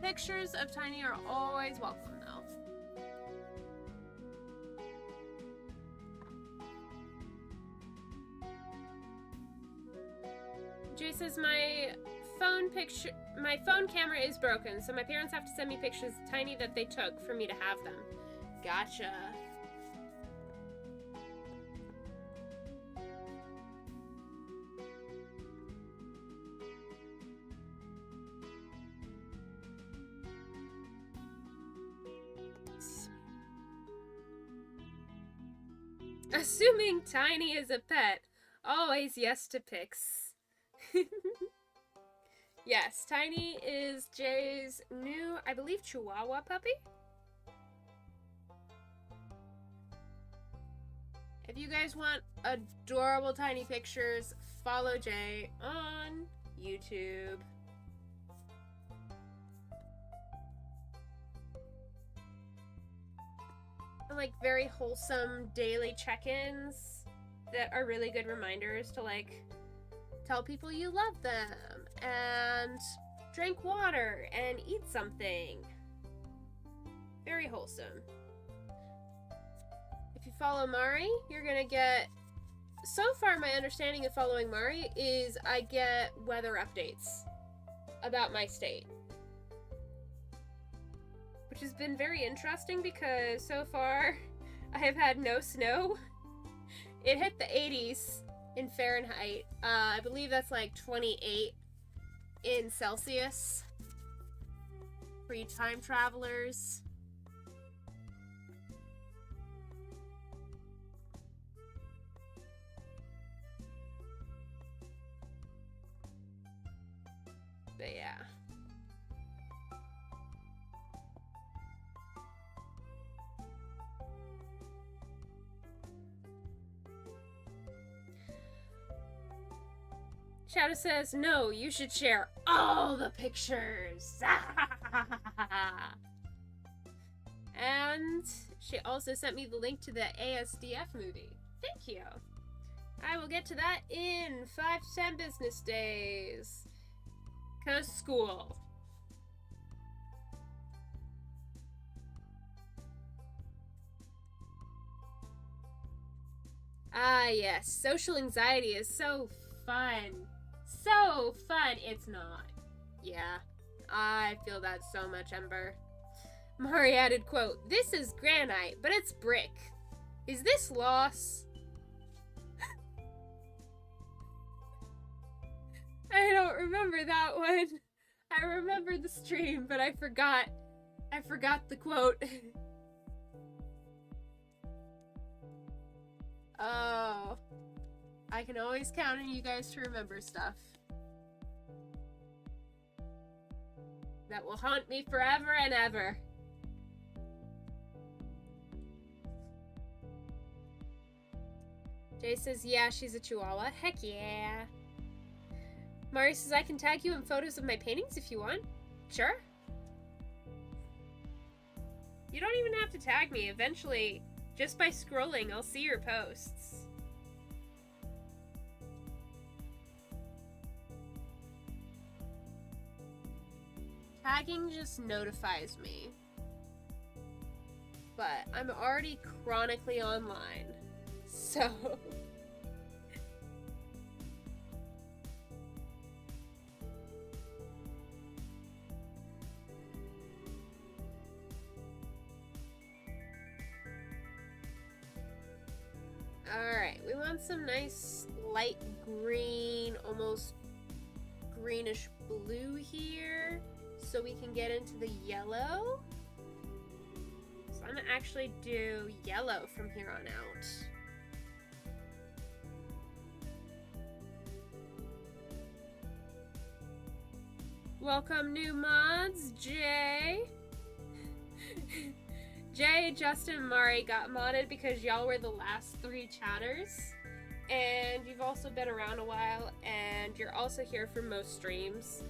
Pictures of Tiny are always welcome, though. Jay says, my phone camera is broken, so my parents have to send me pictures of Tiny that they took for me to have them. Gotcha. Assuming Tiny is a pet, always yes to pics. Yes, Tiny is Jay's new, I believe, Chihuahua puppy. If If you guys want adorable tiny pictures, follow Jay on YouTube. And like very wholesome daily check-ins that are really good reminders to like tell people you love them and drink water and eat something. Very wholesome. If you follow Mari, you're gonna get... So far, my understanding of following Mari is I get weather updates about my state. Which has been very interesting because so far I have had no snow. It hit the 80s in Fahrenheit. I believe that's like 28 in Celsius for you time travelers. But yeah. Shadow says, no, you should share all the pictures. And she also sent me the link to the ASDF movie. Thank you. I will get to that in 5 to 10 business days. 'Cause school. Ah, yes. Social anxiety is so fun. So fun. It's not. Yeah. I feel that so much, Ember. Mari added, quote, this is granite, but it's brick. Is this loss? I don't remember that one. I remember the stream, but I forgot the quote. Oh. I can always count on you guys to remember stuff. That will haunt me forever and ever. Jay says, yeah, she's a chihuahua. Heck yeah. Mari says, I can tag you in photos of my paintings if you want. Sure. You don't even have to tag me. Eventually, just by scrolling, I'll see your posts. Tagging just notifies me. But I'm already chronically online. So... Alright, we want some nice light green, almost greenish blue here, so we can get into the yellow. So I'm gonna actually do yellow from here on out. Welcome new mods, Jay. Jay, Justin, and Mari got modded because y'all were the last 3 chatters. And you've also been around a while, and you're also here for most streams.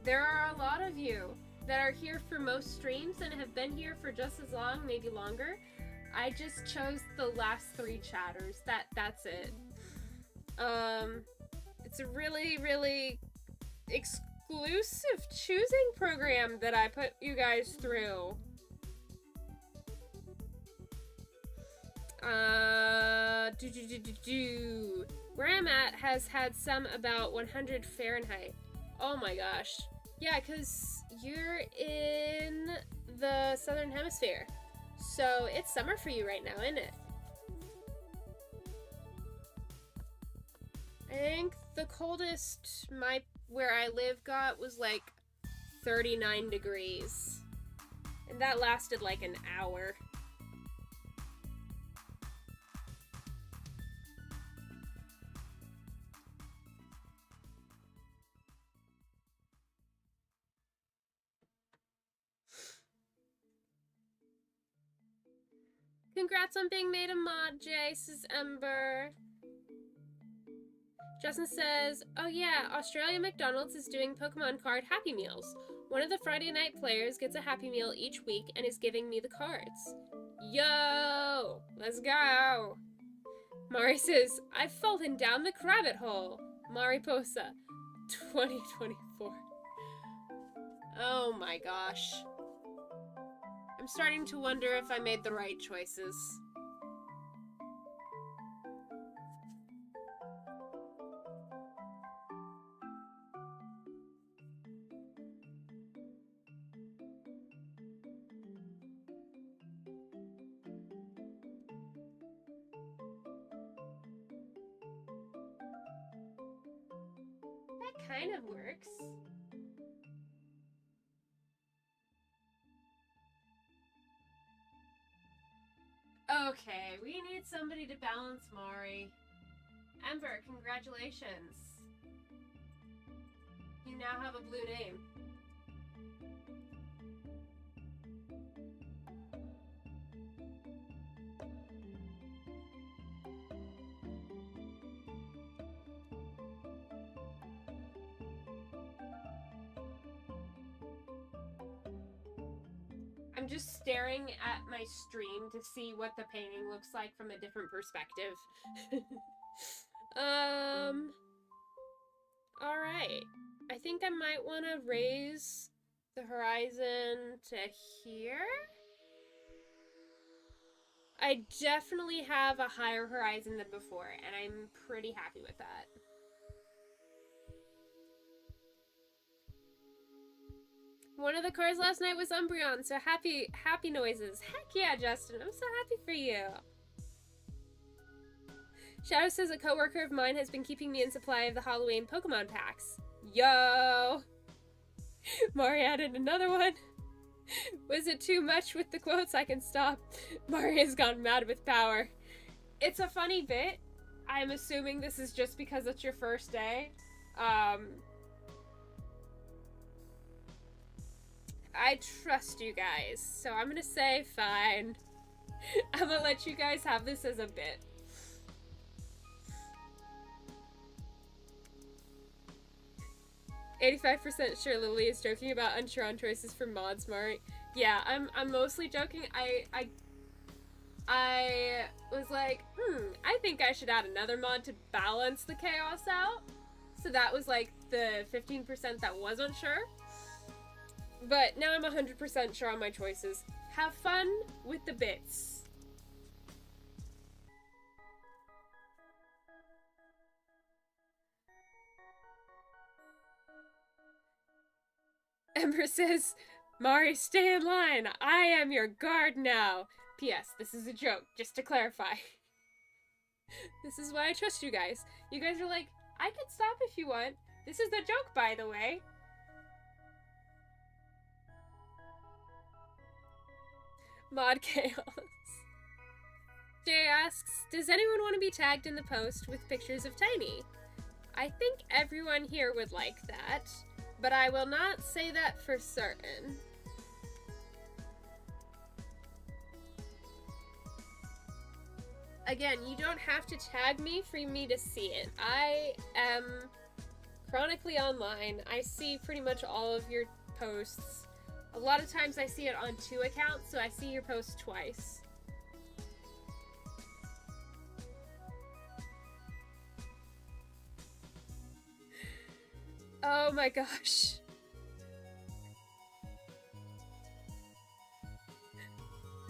There are a lot of you that are here for most streams and have been here for just as long, maybe longer. I just chose the last 3 chatters. That's it. It's a really, really exclusive choosing program that I put you guys through. Where I'm at has had some about 100 Fahrenheit. Oh my gosh. Yeah, because you're in the Southern Hemisphere. So it's summer for you right now, isn't it? I think the coldest where I live got was like 39 degrees. And that lasted like an hour. Congrats on being made a mod, Jay, says Ember. Justin says, oh yeah, Australia McDonald's is doing Pokemon card Happy Meals. One of the Friday night players gets a Happy Meal each week and is giving me the cards. Yo! Let's go! Mari says, I've fallen down the rabbit hole. Mariposa, 2024. Oh my gosh. I'm starting to wonder if I made the right choices. Kind of works. Okay, we need somebody to balance Mari. Ember, congratulations. You now have a blue name. I'm just staring at my stream to see what the painting looks like from a different perspective. Alright. I think I might want to raise the horizon to here. I definitely have a higher horizon than before, and I'm pretty happy with that. One of the cars last night was Umbreon, so happy noises. Heck yeah, Justin. I'm so happy for you. Shadow says a coworker of mine has been keeping me in supply of the Halloween Pokemon packs. Yo! Mari added another one. Was it too much with the quotes? I can stop. Mari has gone mad with power. It's a funny bit. I'm assuming this is just because it's your first day. I trust you guys, so I'm gonna say fine. I'm gonna let you guys have this as a bit. "85% sure Lily is joking about unsure on choices for mods, Mari." Yeah, I'm mostly joking. I was like, I think I should add another mod to balance the chaos out. So that was like the 15% that wasn't sure. But now I'm 100% sure on my choices. Have fun with the bits. Ember says, Mari, stay in line. I am your guard now. P.S. This is a joke, just to clarify. This is why I trust you guys. You guys are like, I could stop if you want. This is a joke, by the way. Mod chaos. Jay asks, does anyone want to be tagged in the post with pictures of Tiny? I think everyone here would like that, but I will not say that for certain. Again, you don't have to tag me for me to see it. I am chronically online. I see pretty much all of your posts. A lot of times I see it on 2 accounts, so I see your post twice. Oh my gosh.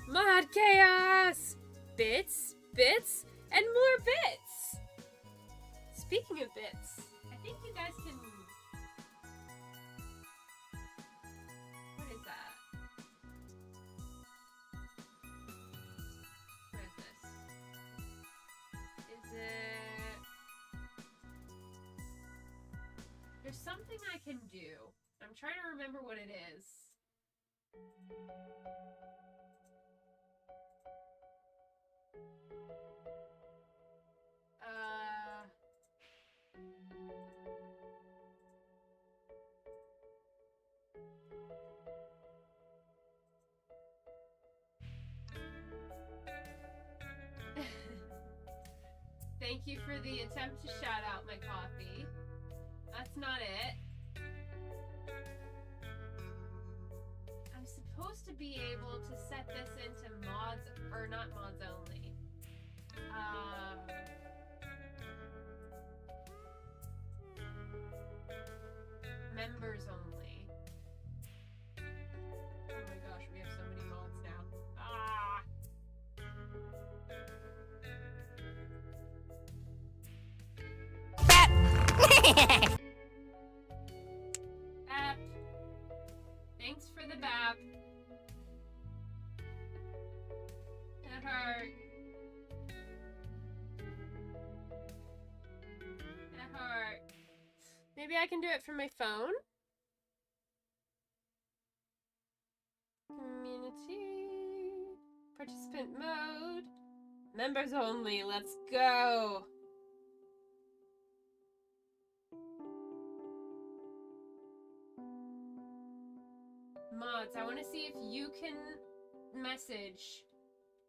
Mod chaos! Bits, bits, and more bits! Speaking of bits, I think you guys can... What is that? What is this? Is it... There's something I can do. I'm trying to remember what it is. Thank you for the attempt to shout out my coffee. That's not it. I'm supposed to be able to set this into mods, or not mods only. Members only. Oh my gosh, we have so many mods now. Ah! Bap. Thanks for the bap. That hurt. That hurt. Maybe I can do it from my phone? Community. Participant mode. Members only. Let's go. Mods, I want to see if you can message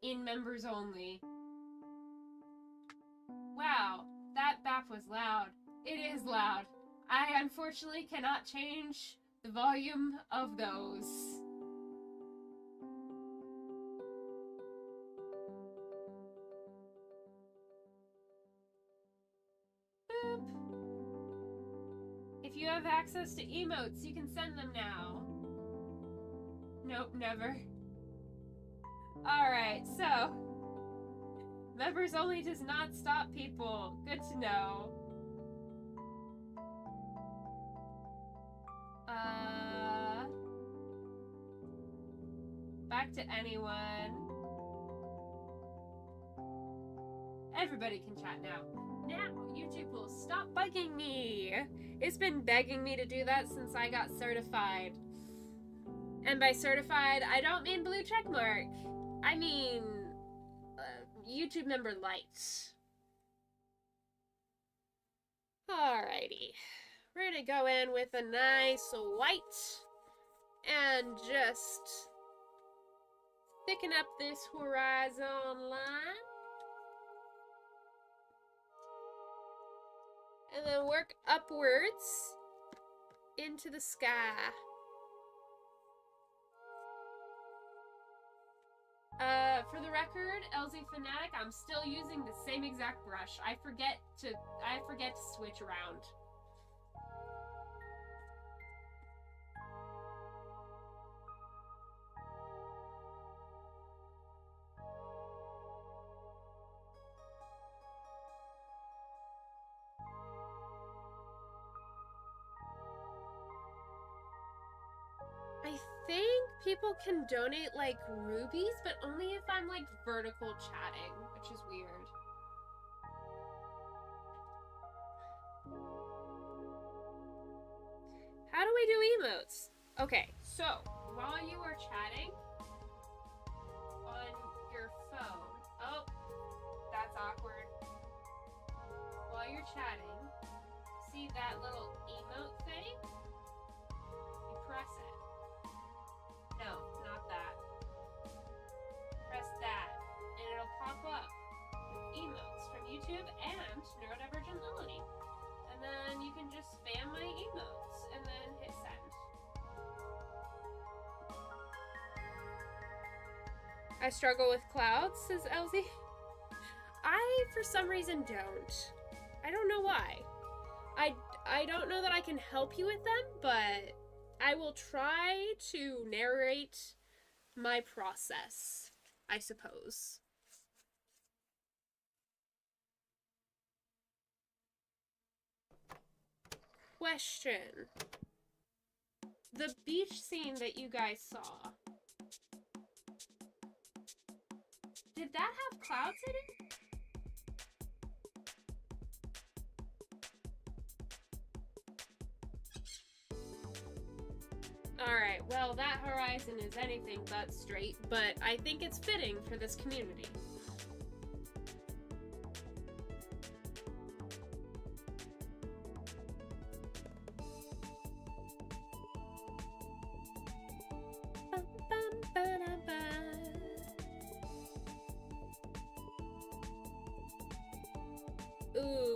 in members only. Wow, that bap was loud. It is loud. I unfortunately cannot change the volume of those. Boop. If you have access to emotes, you can send them now. Nope, never. Alright, so members only does not stop people. Good to know. Back to anyone. Everybody can chat now. Now, YouTube will stop bugging me. It's been begging me to do that since I got certified. And by certified, I don't mean blue checkmark. I mean YouTube member light. Alrighty. We're gonna go in with a nice white and just thicken up this horizon line. And then work upwards into the sky. For the record, LZ Fanatic, I'm still using the same exact brush. I forget to switch around. I think people can donate like rubies, but only if I'm like vertical chatting, which is weird. How do we do emotes? Okay, so while you are chatting on your phone, oh, that's awkward. While you're chatting, see that little emote thing? You press it. No, not that. Press that, and it'll pop up with emotes from YouTube and neurodivergent-friendly. And then you can just spam my emotes, and then hit send. I struggle with clouds, says Elsie. I, for some reason, don't. I don't know why. I don't know that I can help you with them, but I will try to narrate my process, I suppose. Question. The beach scene that you guys saw, did that have clouds in it? Alright, well, that horizon is anything but straight, but I think it's fitting for this community.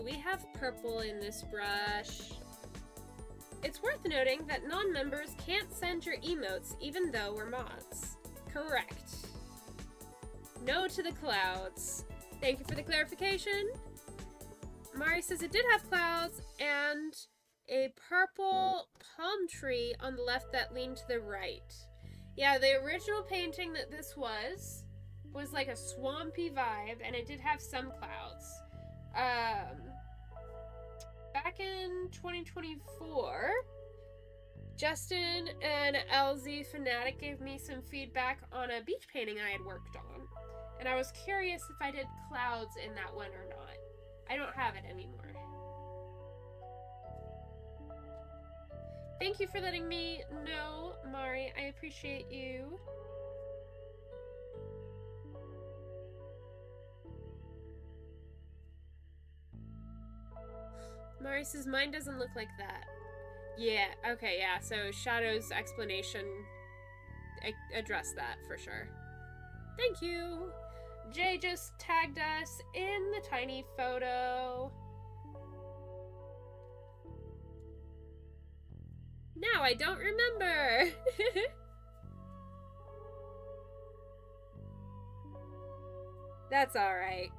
we have purple in this brush. It's worth noting that non-members can't send your emotes even though we're mods. Correct. No to the clouds. Thank you for the clarification. Mari says it did have clouds and a purple palm tree on the left that leaned to the right. Yeah, the original painting that this was like a swampy vibe, and it did have some clouds. Back in 2024, Justin and LZ Fanatic gave me some feedback on a beach painting I had worked on, and I was curious if I did clouds in that one or not. I don't have it anymore. Thank you for letting me know, Mari. I appreciate you. Mari says mine doesn't look like that. Yeah, okay, yeah. So Shadow's explanation addressed that for sure. Thank you. Jay just tagged us in the tiny photo. Now I don't remember. That's all right.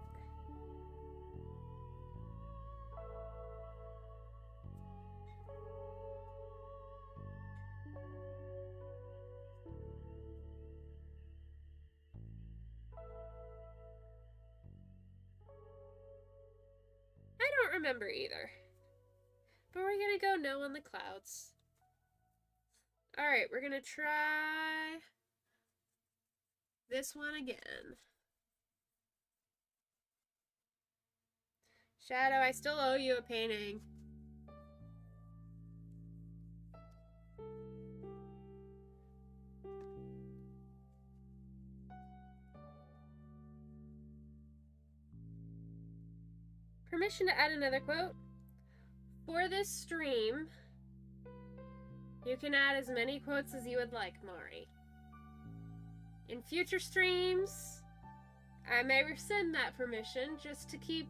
I don't remember either. But we're gonna go no on the clouds. Alright, we're gonna try this one again. Shadow, I still owe you a painting. Permission to add another quote. For this stream, you can add as many quotes as you would like, Mari. In future streams, I may rescind that permission just to keep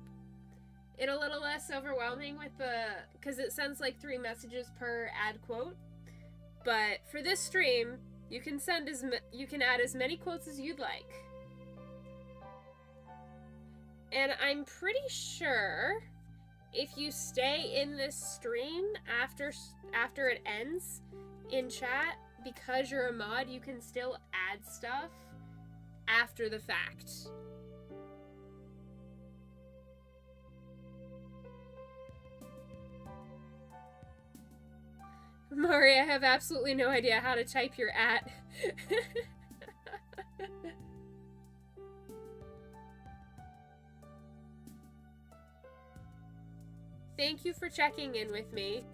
it a little less overwhelming with because it sends like 3 messages per ad quote. But for this stream, you can add as many quotes as you'd like. And I'm pretty sure if you stay in this stream after it ends in chat, because you're a mod, you can still add stuff after the fact. Mari, I have absolutely no idea how to type your @ Thank you for checking in with me.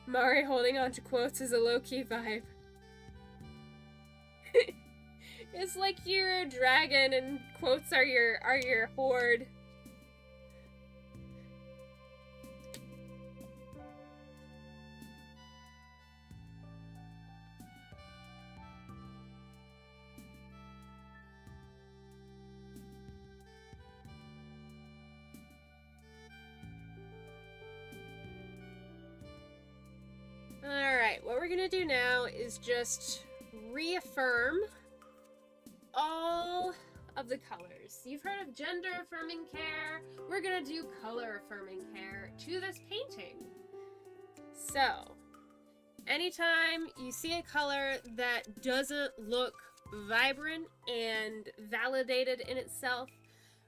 Mari holding on to quotes is a low-key vibe. It's like you're a dragon and quotes are your horde. Alright, what we're gonna do now is just reaffirm all of the colors. You've heard of gender affirming care. We're gonna do color affirming care to this painting. So, anytime you see a color that doesn't look vibrant and validated in itself,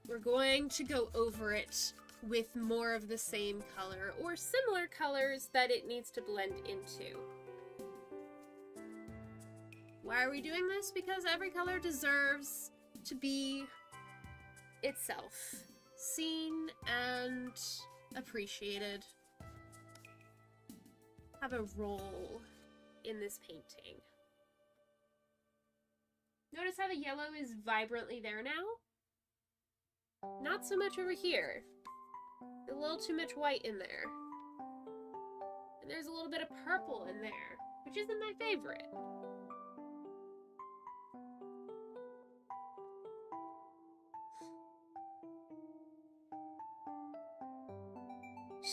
we're going to go over it with more of the same color or similar colors that it needs to blend into. Why are we doing this? Because every color deserves to be itself, seen and appreciated, have a role in this painting. Notice how the yellow is vibrantly there now? Not so much over here. A little too much white in there. And there's a little bit of purple in there, which isn't my favorite.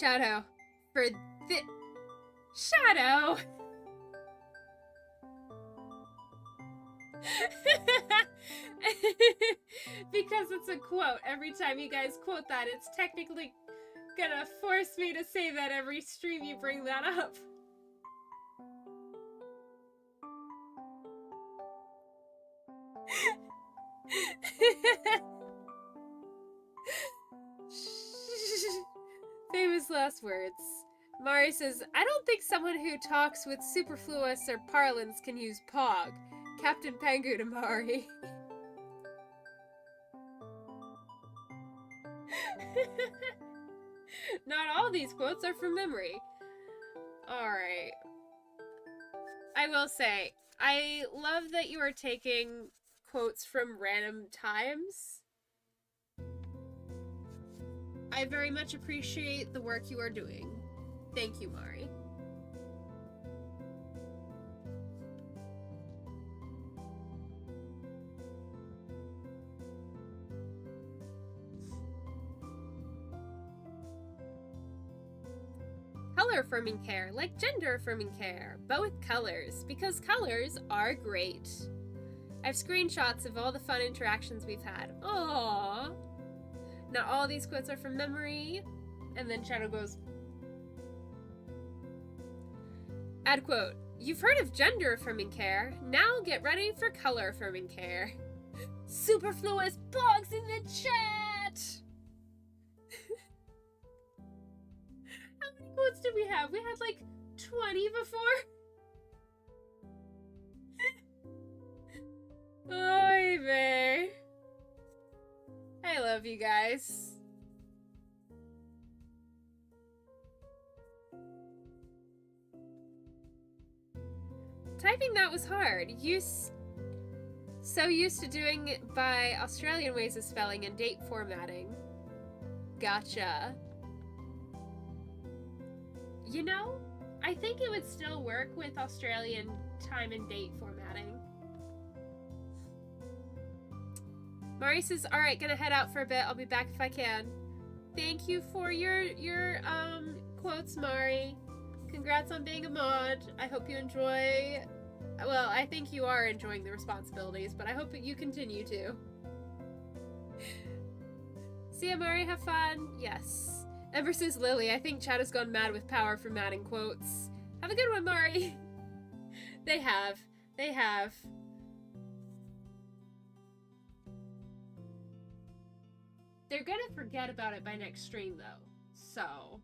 Shadow. For the Shadow! Because it's a quote. Every time you guys quote that, it's technically gonna force me to say that every stream you bring that up. Famous last words. Mari says, I don't think someone who talks with superfluous or parlance can use Pog. Captain Pengu to Mari. Not all these quotes are from memory. Alright. I will say, I love that you are taking quotes from random times. I very much appreciate the work you are doing. Thank you, Mari. Color affirming care, like gender affirming care, but with colors, because colors are great. I have screenshots of all the fun interactions we've had. Aww. Not all these quotes are from memory. And then Shadow goes, add quote, you've heard of gender affirming care. Now get ready for color affirming care. Superfluous Pogs in the chat! How many quotes did we have? We had like 20 before? Oy vey. I love you guys. Typing that was hard. So used to doing it by Australian ways of spelling and date formatting. Gotcha. You know, I think it would still work with Australian time and date formatting. Mari says, alright, gonna head out for a bit. I'll be back if I can. Thank you for your quotes, Mari. Congrats on being a mod. I hope you enjoy... Well, I think you are enjoying the responsibilities, but I hope that you continue to. See ya, Mari. Have fun. Yes. Ever since Lily, I think chat has gone mad with power from adding quotes. Have a good one, Mari. They have. They have. They're gonna forget about it by next stream, though. So...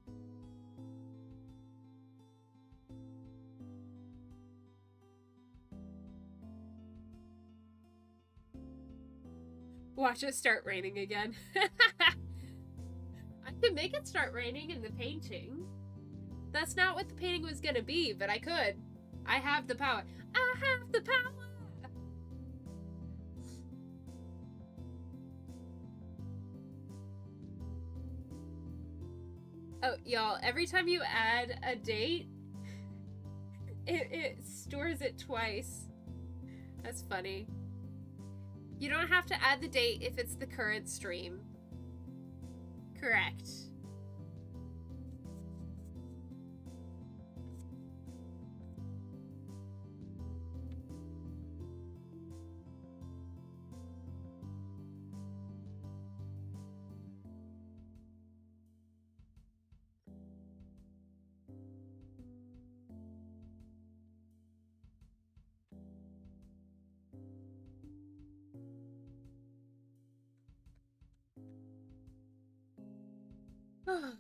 Watch it start raining again. I could make it start raining in the painting. That's not what the painting was gonna be, but I could. I have the power. I have the power! Oh, y'all, every time you add a date, it stores it twice. That's funny. You don't have to add the date if it's the current stream. Correct. I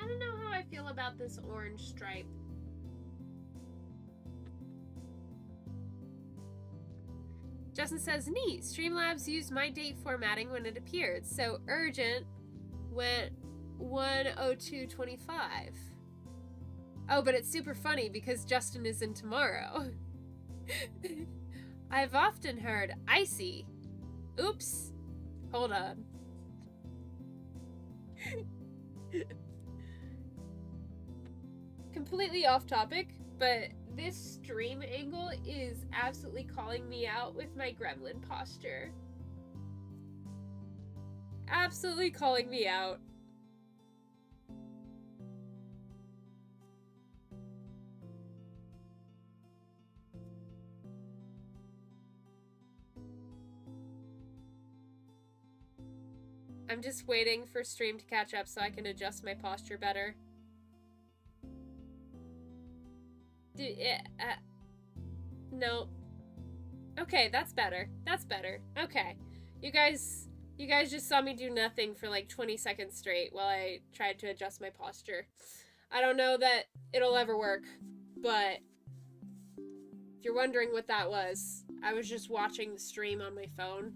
don't know how I feel about this orange stripe. Justin says, neat. Streamlabs used my date formatting when it appeared, so urgent went 10225. Oh, but it's super funny because Justin is in tomorrow. I've often heard icy Oops. Hold on. Completely off topic, but this stream angle is absolutely calling me out with my gremlin posture. Absolutely calling me out. I'm just waiting for stream to catch up so I can adjust my posture better. No. Okay, that's better. That's better. Okay. You guys just saw me do nothing for like 20 seconds straight while I tried to adjust my posture. I don't know that it'll ever work, but if you're wondering what that was, I was just watching the stream on my phone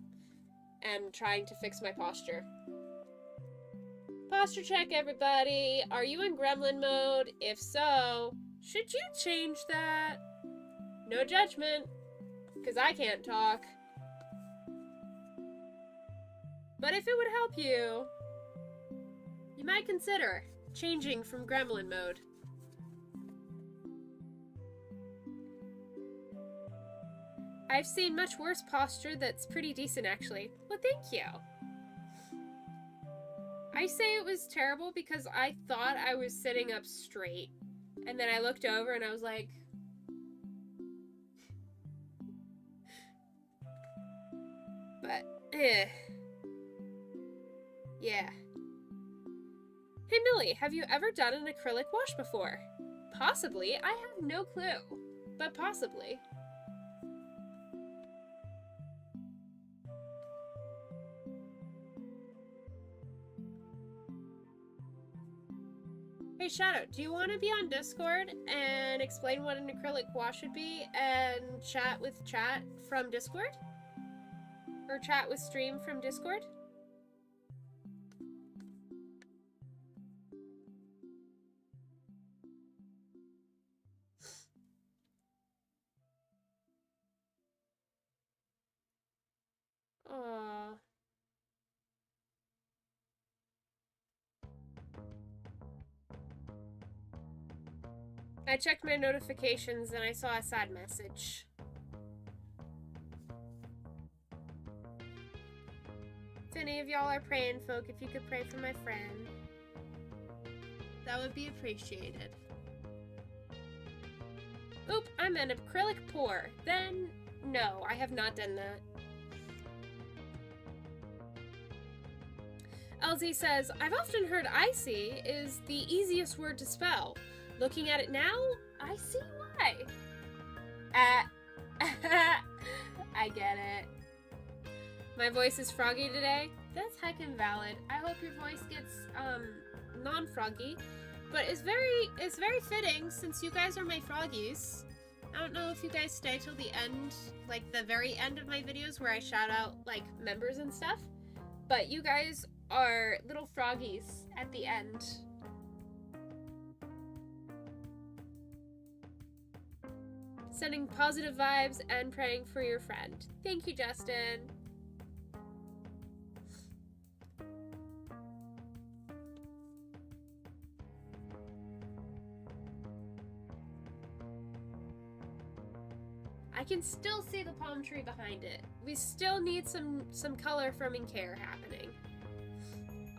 and trying to fix my posture. Posture check, everybody. Are you in gremlin mode? If so, should you change that? No judgment, because I can't talk. But if it would help you, you might consider changing from gremlin mode. I've seen much worse posture that's pretty decent, actually. Well, thank you. I say it was terrible because I thought I was sitting up straight. And then I looked over and I was like... But, yeah. Hey Millie, have you ever done an acrylic wash before? Possibly. I have no clue. But possibly. Hey Shadow, do you want to be on Discord and explain what an acrylic wash would be and chat with chat from Discord? Or chat with stream from Discord? Aww. I checked my notifications and I saw a sad message. If any of y'all are praying folk, if you could pray for my friend, that would be appreciated. Oop, I'm an acrylic pour. Then, no, I have not done that. LZ says, I've often heard icy is the easiest word to spell. Looking at it now, I see why. I get it. My voice is froggy today. That's heckin' valid. I hope your voice gets non-froggy, but it's very fitting since you guys are my froggies. I don't know if you guys stay till the end, like the very end of my videos where I shout out like members and stuff, but you guys are little froggies at the end. Sending positive vibes and praying for your friend. Thank you, Justin. I can still see the palm tree behind it. We still need some color forming care happening.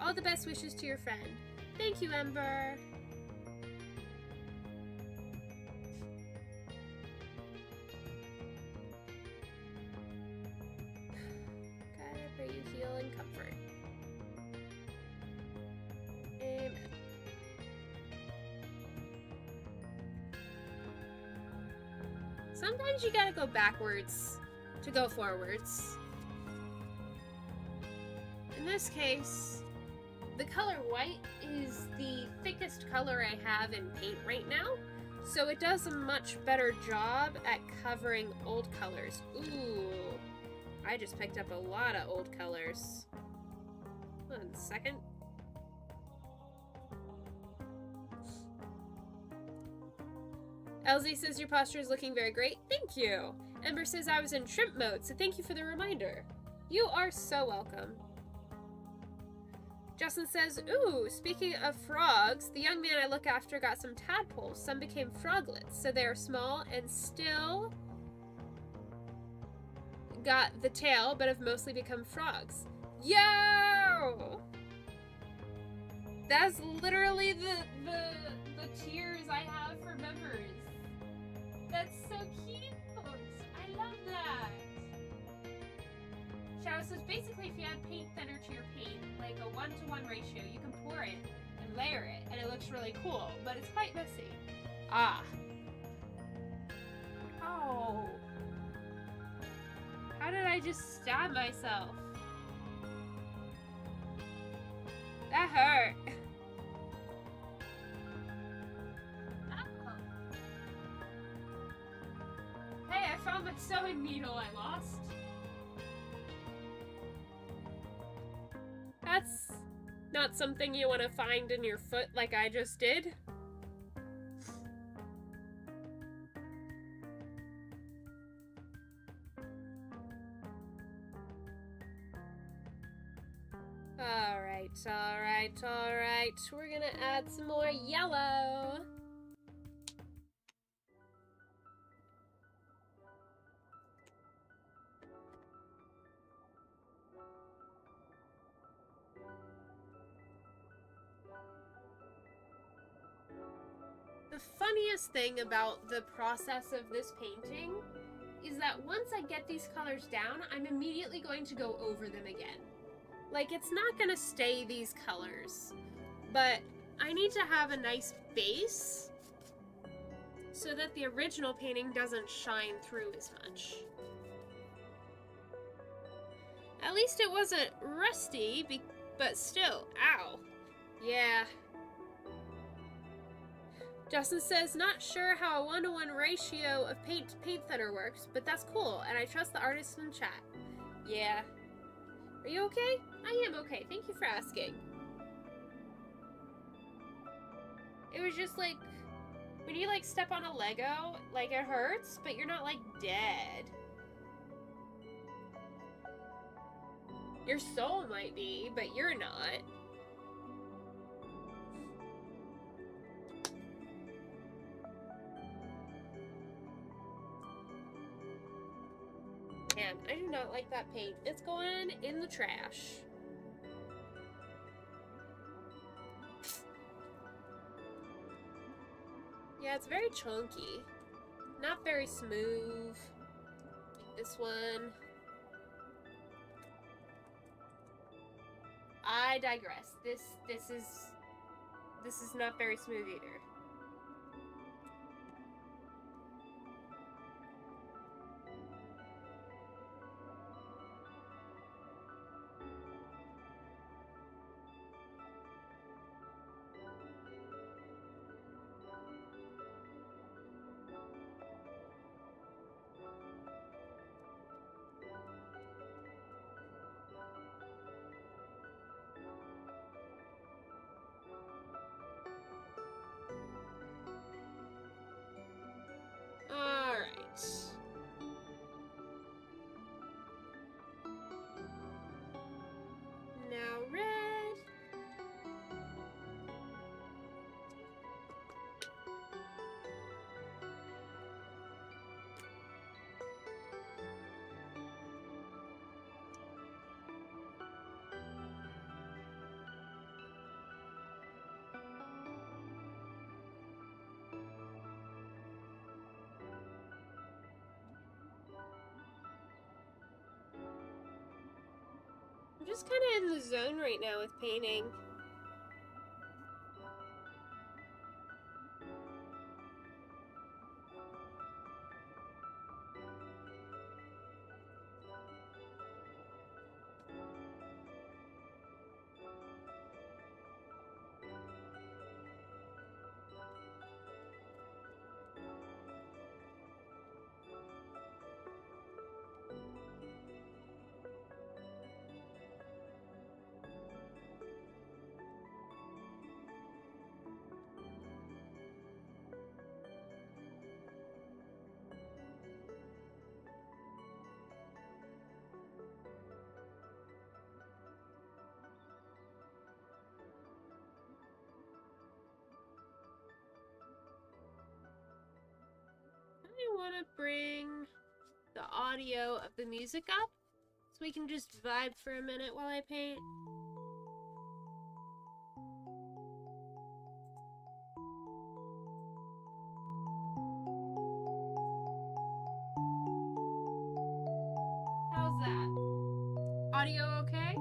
All the best wishes to your friend. Thank you, Ember. God, I pray you heal and comfort. Amen. Sometimes you gotta go backwards to go forwards. In this case, the color white is the thickest color I have in paint right now, so it does a much better job at covering old colors. Ooh, I just picked up a lot of old colors. 1 second. LZ says your posture is looking very great. Thank you. Ember says I was in shrimp mode, so thank you for the reminder. You are so welcome. Justin says, ooh, speaking of frogs, the young man I look after got some tadpoles. Some became froglets, so they are small and still got the tail, but have mostly become frogs. Yo! That's literally the tears I have for memories. That's so cute. I love that. Shadow says, basically, if you add paint thinner to your paint, like a 1-to-1 ratio, you can pour it and layer it, and it looks really cool, but it's quite messy. Ah. Oh. How did I just stab myself? That hurt. Oh. Hey, I found my sewing needle I lost. That's not something you want to find in your foot like I just did. Alright. We're gonna add some more yellow. The funniest thing about the process of this painting is that once I get these colors down, I'm immediately going to go over them again. Like, it's not gonna stay these colors, but I need to have a nice base so that the original painting doesn't shine through as much. At least it wasn't rusty, but still, ow. Yeah. Justin says, not sure how a 1-to-1 ratio of paint to paint thinner works, but that's cool, and I trust the artist in chat. Yeah. Are you okay? I am okay. Thank you for asking. It was just like, when you like step on a Lego, like it hurts, but you're not like dead. Your soul might be, but you're not. Man, I do not like that paint. It's going in the trash. Yeah, it's very chunky. Not very smooth. This one. I digress. This is not very smooth either. Now red. I'm just kind of in the zone right now with painting. gonna bring the audio of the music up so we can just vibe for a minute while I paint. How's that? Audio okay?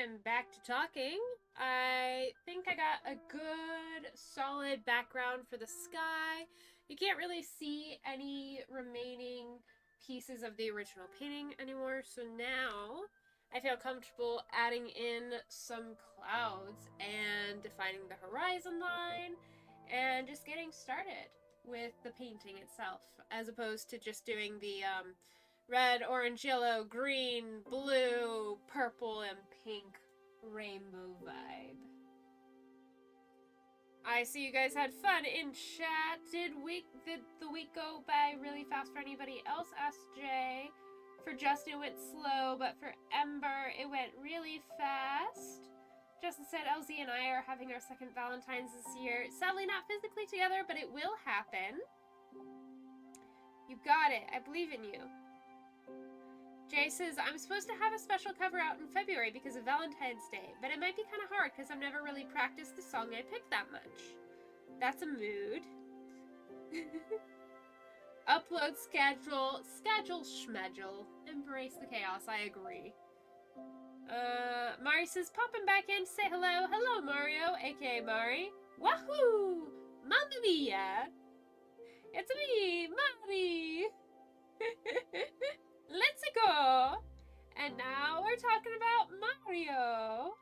am back to talking. I think I got a good, solid background for the sky. You can't really see any remaining pieces of the original painting anymore, so now I feel comfortable adding in some clouds and defining the horizon line and just getting started with the painting itself, as opposed to just doing the red, orange, yellow, green, blue, purple, and pink rainbow vibe. I see you guys had fun in chat. Did the week go by really fast for anybody else? Asked Jay. For Justin, it went slow, but for Ember, it went really fast. Justin said LZ and I are having our second Valentine's this year. Sadly not physically together, but it will happen. You got it. I believe in you. Jay says, I'm supposed to have a special cover out in February because of Valentine's Day, but it might be kind of hard because I've never really practiced the song I picked that much. That's a mood. Upload schedule, schmedule. Embrace the chaos, I agree. Mari says, popping back in to say hello. Hello, Mario, aka Mari. Wahoo! Mamma mia! It's me, Mari! Let's go! And now we're talking about Mario.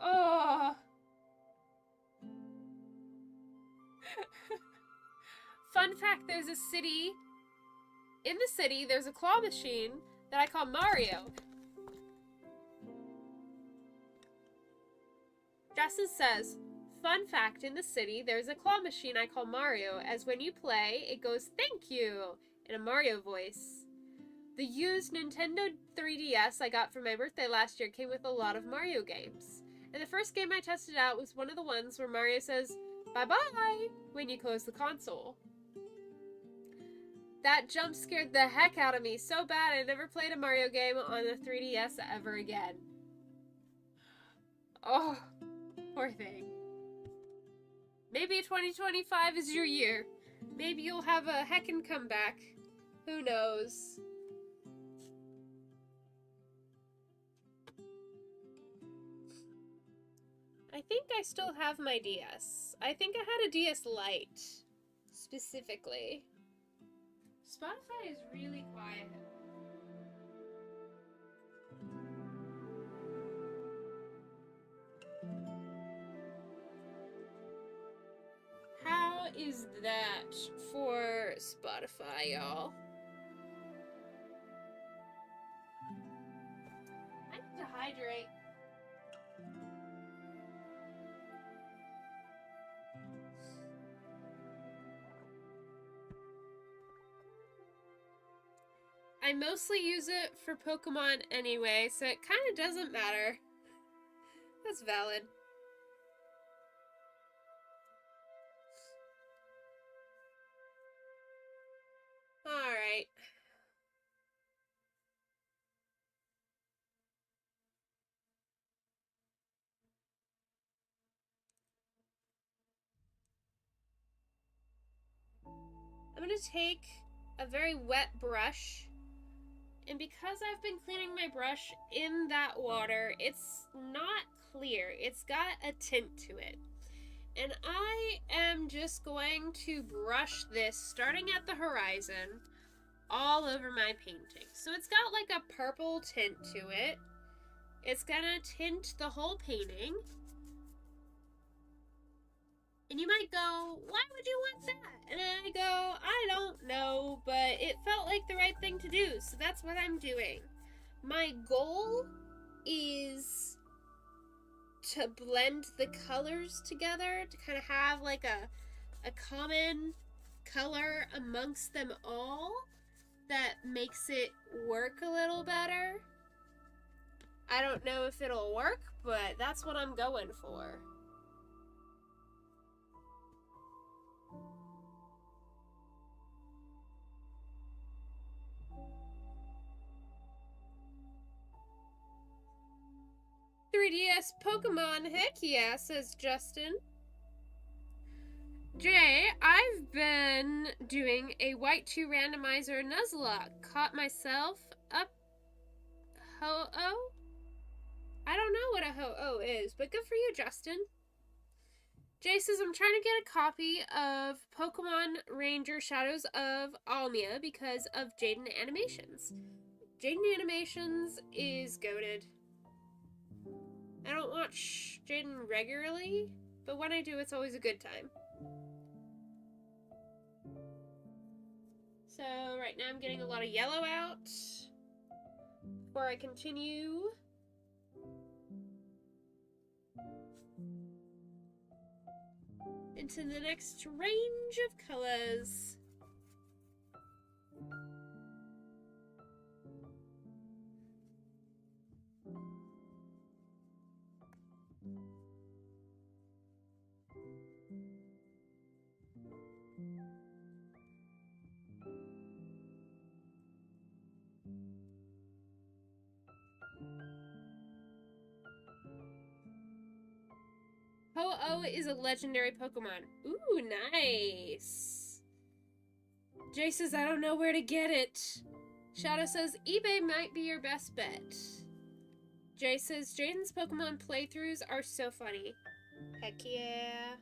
Oh. Fun fact, there's a city. In the city, there's a claw machine that I call Mario. Justin says, fun fact, in the city, there's a claw machine I call Mario, as when you play, it goes, thank you, in a Mario voice. The used Nintendo 3DS I got for my birthday last year came with a lot of Mario games. And the first game I tested out was one of the ones where Mario says, bye-bye, when you close the console. That jump scared the heck out of me so bad I never played a Mario game on the 3DS ever again. Oh, poor thing. Maybe 2025 is your year. Maybe you'll have a heckin' comeback. Who knows? I think I still have my DS. I think I had a DS Lite, specifically. Spotify is really quiet. How is that for Spotify, y'all? I need to hydrate. I mostly use it for Pokémon anyway, so it kind of doesn't matter. That's valid. Alright. I'm gonna take a very wet brush, and because I've been cleaning my brush in that water, it's not clear. It's got a tint to it. And I am just going to brush this, starting at the horizon, all over my painting. So it's got like a purple tint to it. It's gonna tint the whole painting. And you might go, why would you want that? And I go, I don't know, but it felt like the right thing to do, so that's what I'm doing. My goal is to blend the colors together, to kind of have like a common color amongst them all that makes it work a little better. I don't know if it'll work, but that's what I'm going for. "3DS Pokemon, heck yeah," says Justin. Jay, I've been doing a white 2 randomizer Nuzlocke. Caught myself up ho-oh. I don't know what a ho-oh is, but good for you, Justin. Jay says, I'm trying to get a copy of Pokemon Ranger Shadows of Almia because of Jaden Animations. Jaden Animations is goated. I don't watch Jaden regularly, but when I do, it's always a good time. So right now I'm getting a lot of yellow out before I continue. Into the next range of colors. Ho-Oh is a legendary Pokemon. Ooh, nice. Jay says, I don't know where to get it. Shadow says, eBay might be your best bet. Jay says, Jaden's Pokemon playthroughs are so funny. Heck yeah.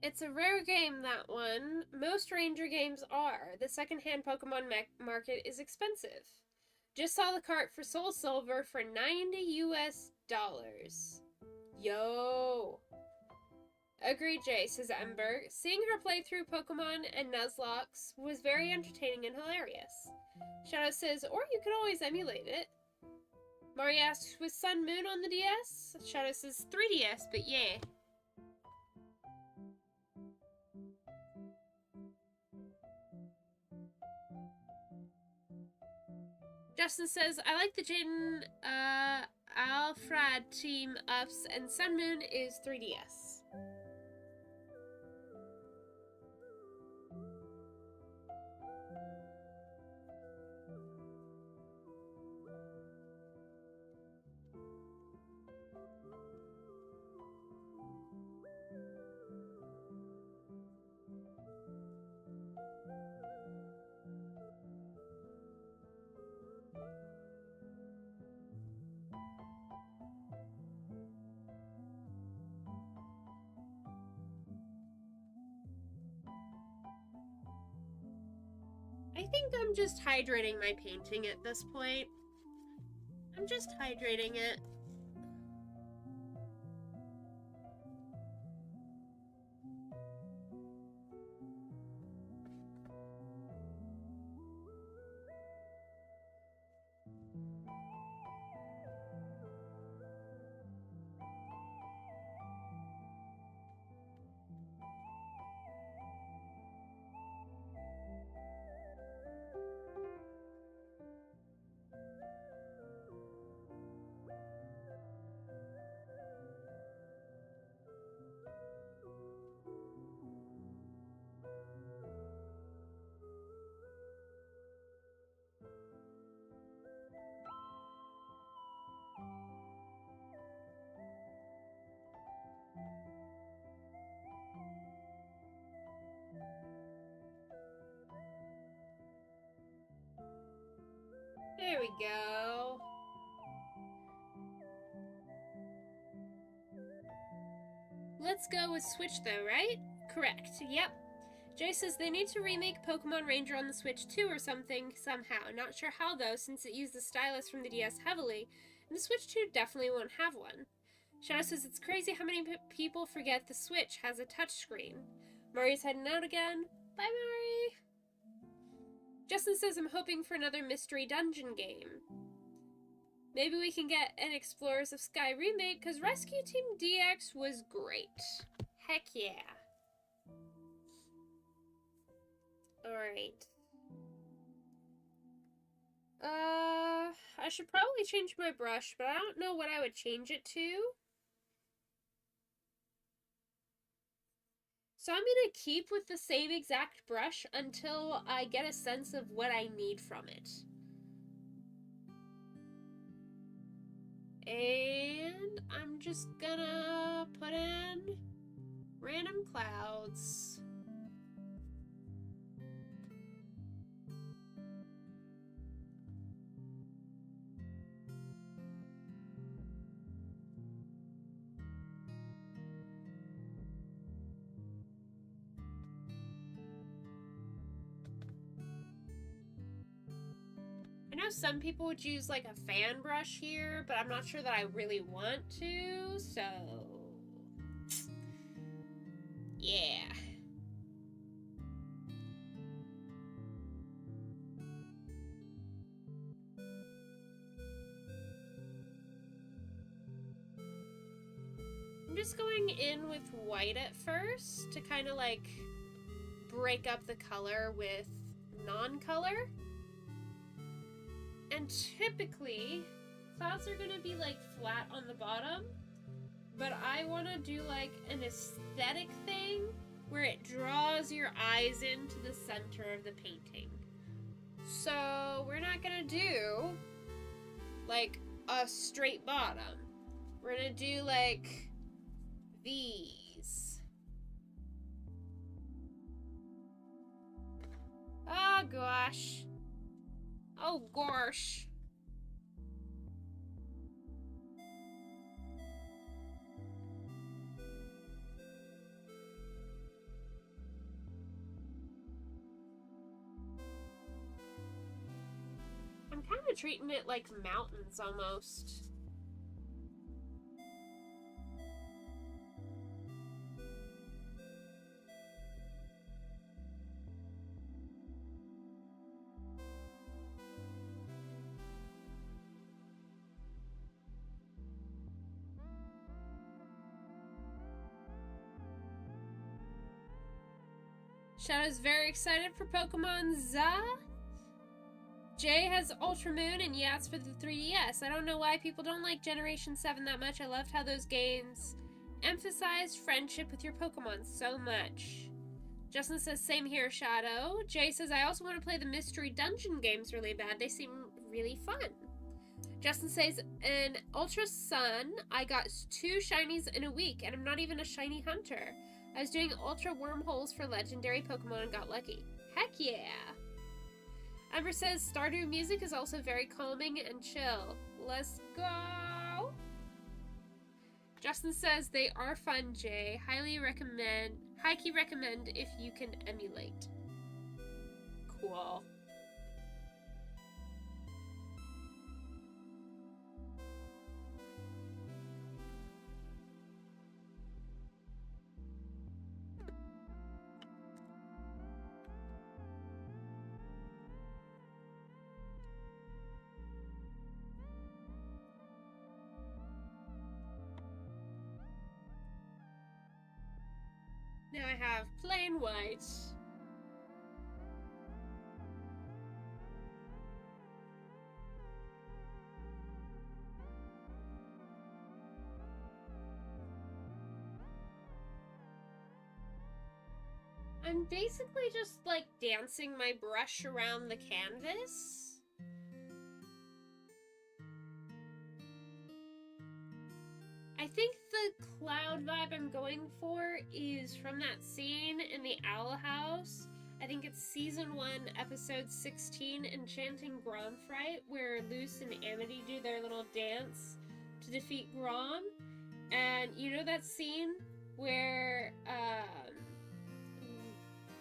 It's a rare game, that one. Most Ranger games are. The secondhand Pokemon market is expensive. Just saw the cart for Soul Silver for $90 US. Yo! Agreed, Jay, says Ember. Seeing her play through Pokemon and Nuzlocke was very entertaining and hilarious. Shadow says, or you could always emulate it. Mari asks, was Sun Moon on the DS? Shadow says, 3DS, but yeah. Justin says, I like the Jaden Alfred team ups, and Sun Moon is 3DS. I think I'm just hydrating my painting at this point. I'm just hydrating it. There we go. Let's go with Switch though, right? Correct. Yep. Jay says they need to remake Pokemon Ranger on the Switch too or something, somehow. Not sure how though, since it used the stylus from the DS heavily, and the Switch 2 definitely won't have one. Shadow says it's crazy how many people forget the Switch has a touchscreen. Mari's heading out again. Bye, Mari! Justin says I'm hoping for another mystery dungeon game. Maybe we can get an Explorers of Sky remake, because Rescue Team DX was great. Heck yeah. Alright. I should probably change my brush, but I don't know what I would change it to. So I'm gonna keep with the same exact brush until I get a sense of what I need from it. And I'm just gonna put in random clouds. I know some people would use like a fan brush here, but I'm not sure that I really want to, so yeah. I'm just going in with white at first to kind of like break up the color with non-color. And typically, clouds are going to be like flat on the bottom, but I want to do like an aesthetic thing where it draws your eyes into the center of the painting. So we're not going to do like a straight bottom. We're going to do like these. Oh gosh. Oh gosh. I'm kind of treating it like mountains almost. Shadow's very excited for Pokemon Za. Jay has Ultra Moon and Yats for the 3DS. I don't know why people don't like Generation 7 that much. I loved how those games emphasized friendship with your Pokemon so much. Justin says, same here, Shadow. Jay says, I also want to play the Mystery Dungeon games really bad. They seem really fun. Justin says, in Ultra Sun, I got 2 shinies in a week, and I'm not even a shiny hunter. I was doing Ultra Wormholes for legendary Pokemon and got lucky. Heck yeah! Amber says, Stardew music is also very calming and chill. Let's go! Justin says, they are fun, Jay. Highly key recommend if you can emulate. Cool. Now I have plain white. I'm basically just like dancing my brush around the canvas. I think the cloud vibe I'm going for is from that scene in the Owl House. I think it's season 1, episode 16, Enchanting Gromfright, where Luce and Amity do their little dance to defeat Grom. And you know that scene where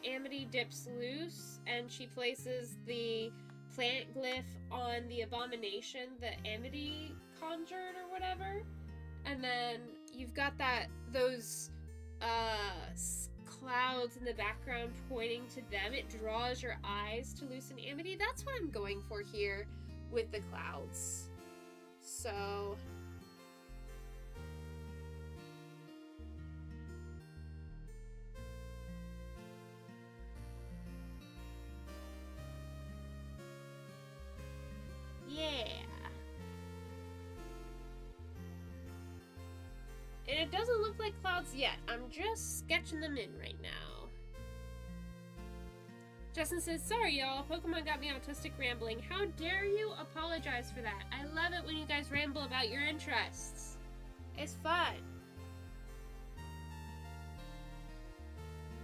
Amity dips Luce and she places the plant glyph on the abomination that Amity conjured or whatever? And then you've got those clouds in the background pointing to them. It draws your eyes to Luce and Amity. That's what I'm going for here with the clouds. So yeah. And it doesn't look like clouds yet. I'm just sketching them in right now. Justin says, sorry y'all, Pokemon got me autistic rambling. How dare you apologize for that? I love it when you guys ramble about your interests. It's fun.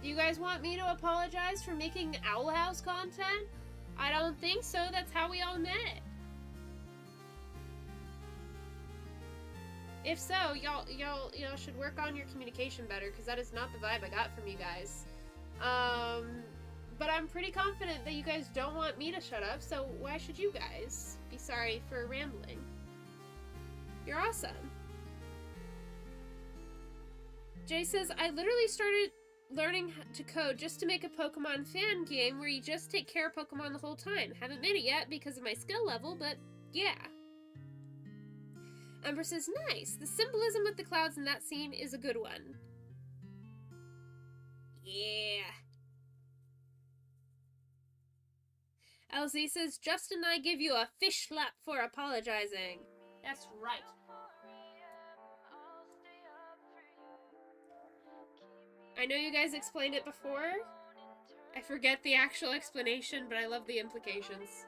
Do you guys want me to apologize for making Owl House content? I don't think so. That's how we all met. If so, y'all should work on your communication better, because that is not the vibe I got from you guys. But I'm pretty confident that you guys don't want me to shut up, so why should you guys be sorry for rambling? You're awesome. Jay says, I literally started learning to code just to make a Pokemon fan game where you just take care of Pokemon the whole time. Haven't made it yet because of my skill level, but yeah. Ember says, nice. The symbolism with the clouds in that scene is a good one. Yeah. LZ says, Justin and I give you a fish slap for apologizing. That's right. I know you guys explained it before. I forget the actual explanation, but I love the implications.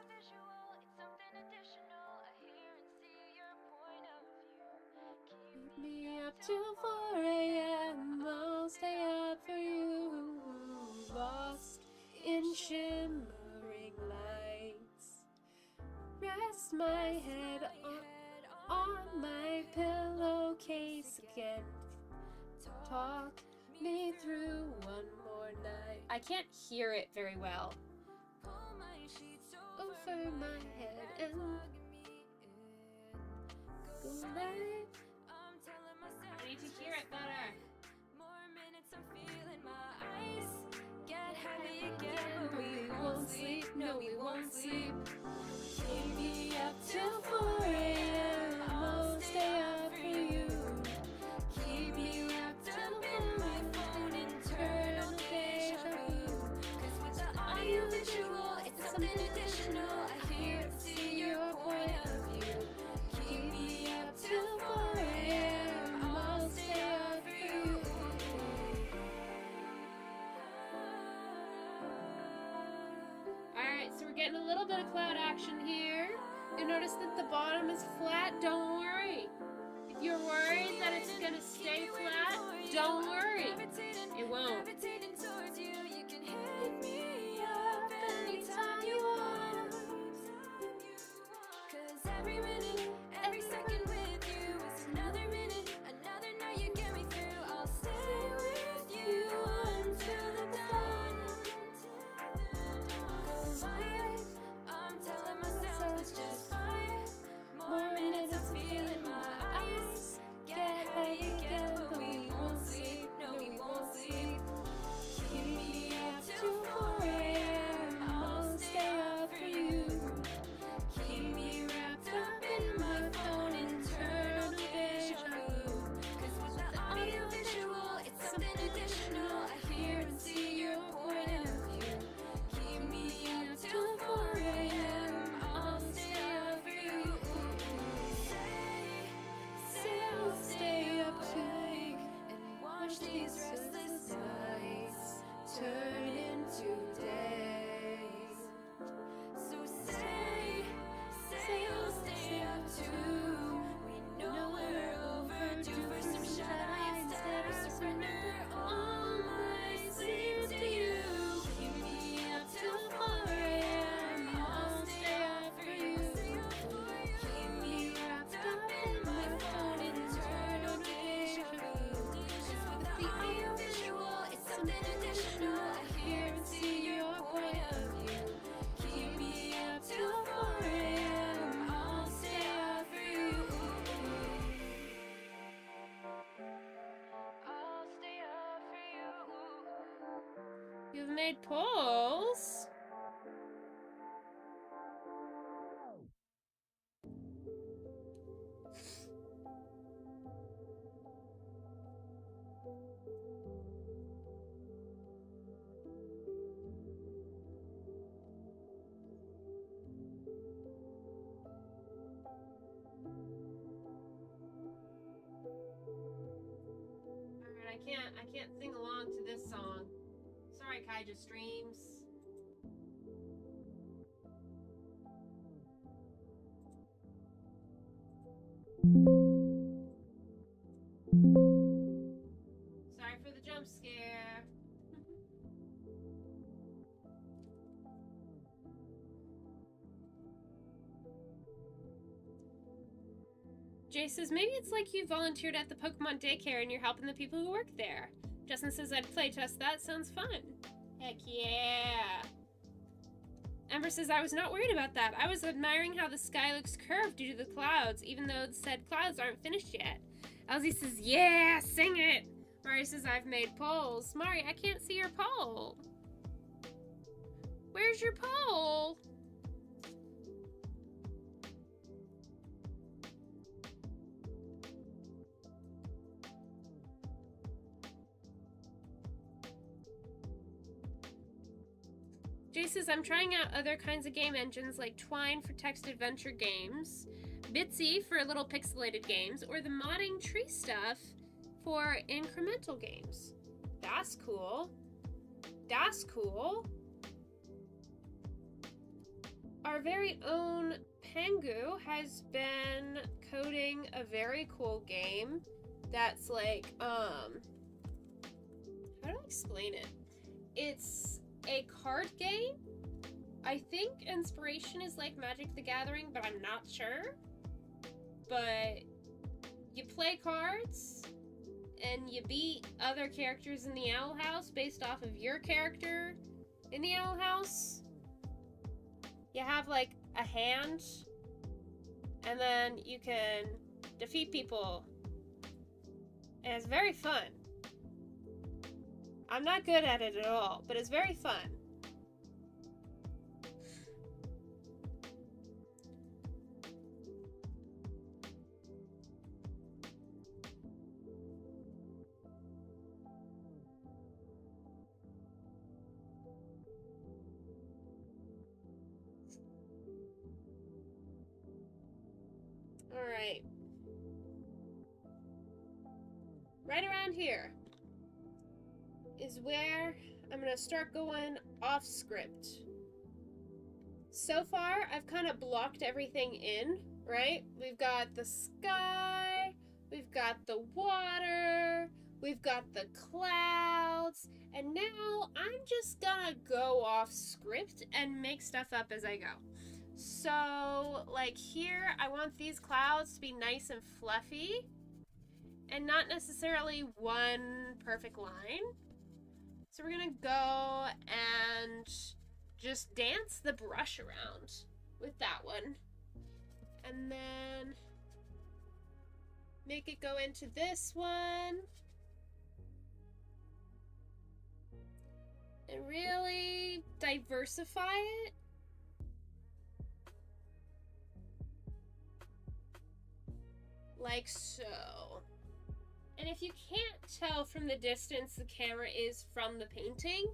Keep me up till 4 a.m. I'll stay up for you. Lost in shimmering lights. Rest my head on my pillowcase again. Talk me through one more night. I can't hear it very well. Over my head and good night. I need to hear it better. More minutes I'm feeling my eyes get heavy again, but we won't sleep. No, we won't sleep. Keep me up till 4 a.m. I'll stay up for you. Keep me up till my phone internal deja vu. 'Cause with the audio visual, it's something additional. I hear and see your point of view. Keep me up till 4 a.m. I'll stay up for you. Alright, so we're getting a little bit of cloud action here. You'll notice that the bottom is flat. Don't worry. If you're worried that it's gonna stay flat, don't worry. It won't. You can hit me up anytime you want. 'Cause every minute, every second with you is another minute, another night you get me through. I'll stay with you until the dawn. 'Cause I'm telling myself it's just 5 more minutes. I'm feeling my eyes get heavy again, but we won't sleep. No, we won't sleep. Keep me up till 4 a.m. I'll stay up for you. Keep me wrapped up in made polls. I can't sing along to this song. Sorry, Kaija Streams. Sorry for the jump scare. Jay says, maybe it's like you volunteered at the Pokemon daycare and you're helping the people who work there. Justin says, I'd play test that. Sounds fun. Heck yeah. Ember says, I was not worried about that. I was admiring how the sky looks curved due to the clouds, even though the said clouds aren't finished yet. Elsie says, yeah, sing it. Mari says, I've made polls. Mari, I can't see your poll. Where's your poll? Jay says, I'm trying out other kinds of game engines like Twine for text adventure games, Bitsy for little pixelated games, or the modding tree stuff for incremental games. That's cool. That's cool. Our very own Pengu has been coding a very cool game that's like, how do I explain it? It's a card game. I think inspiration is like Magic the Gathering, but I'm not sure. But you play cards and you beat other characters in the Owl House based off of your character in the Owl House. You have like a hand, and then you can defeat people, and it's very fun. I'm not good at it at all, but it's very fun. All right. Right around here is where I'm gonna start going off script. So far, I've kind of blocked everything in, right? We've got the sky, we've got the water, we've got the clouds, and now I'm just gonna go off script and make stuff up as I go. So, like here, I want these clouds to be nice and fluffy, and not necessarily one perfect line. So we're gonna go and just dance the brush around with that one. And then make it go into this one. And really diversify it. Like so. And if you can't tell from the distance the camera is from the painting,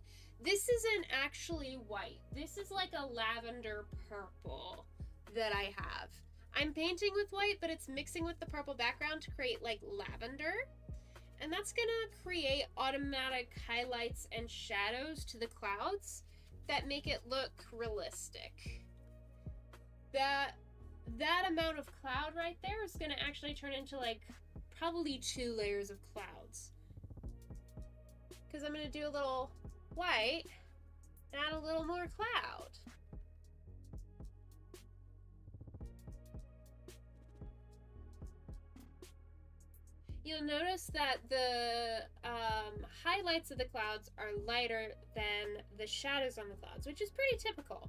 this isn't actually white. This is like a lavender purple that I have. I'm painting with white, but it's mixing with the purple background to create like lavender. And that's gonna create automatic highlights and shadows to the clouds that make it look realistic. That amount of cloud right there is gonna actually turn into like probably 2 layers of clouds. Because I'm gonna do a little white and add a little more cloud. You'll notice that the highlights of the clouds are lighter than the shadows on the clouds, which is pretty typical.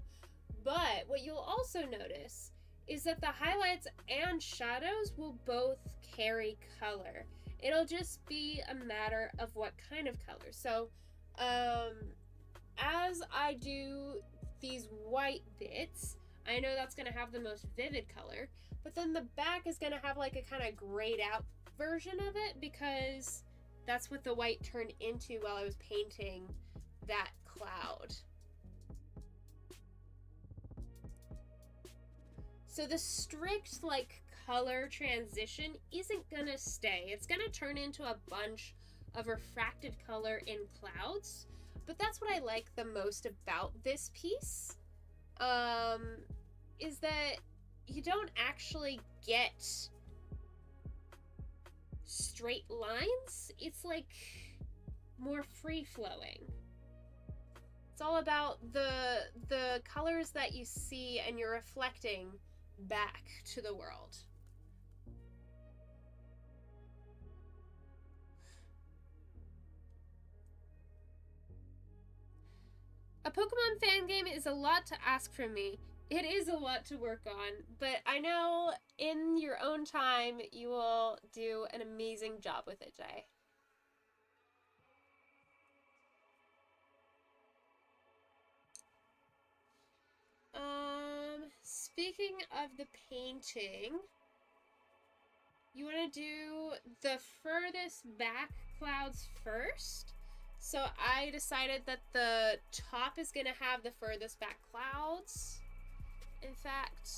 But what you'll also notice is that the highlights and shadows will both carry color. It'll just be a matter of what kind of color. So, as I do these white bits, I know that's going to have the most vivid color, but then the back is going to have like a kind of grayed out version of it because that's what the white turned into while I was painting that cloud. So the strict like color transition isn't gonna stay. It's gonna turn into a bunch of refracted color in clouds, but that's what I like the most about this piece, is that you don't actually get straight lines. It's like more free-flowing. It's all about the colors that you see and you're reflecting back to the world. A Pokemon fan game is a lot to ask from me. It is a lot to work on, but I know in your own time you will do an amazing job with it, Jay. Speaking of the painting, you want to do the furthest back clouds first. So I decided that the top is going to have the furthest back clouds. In fact,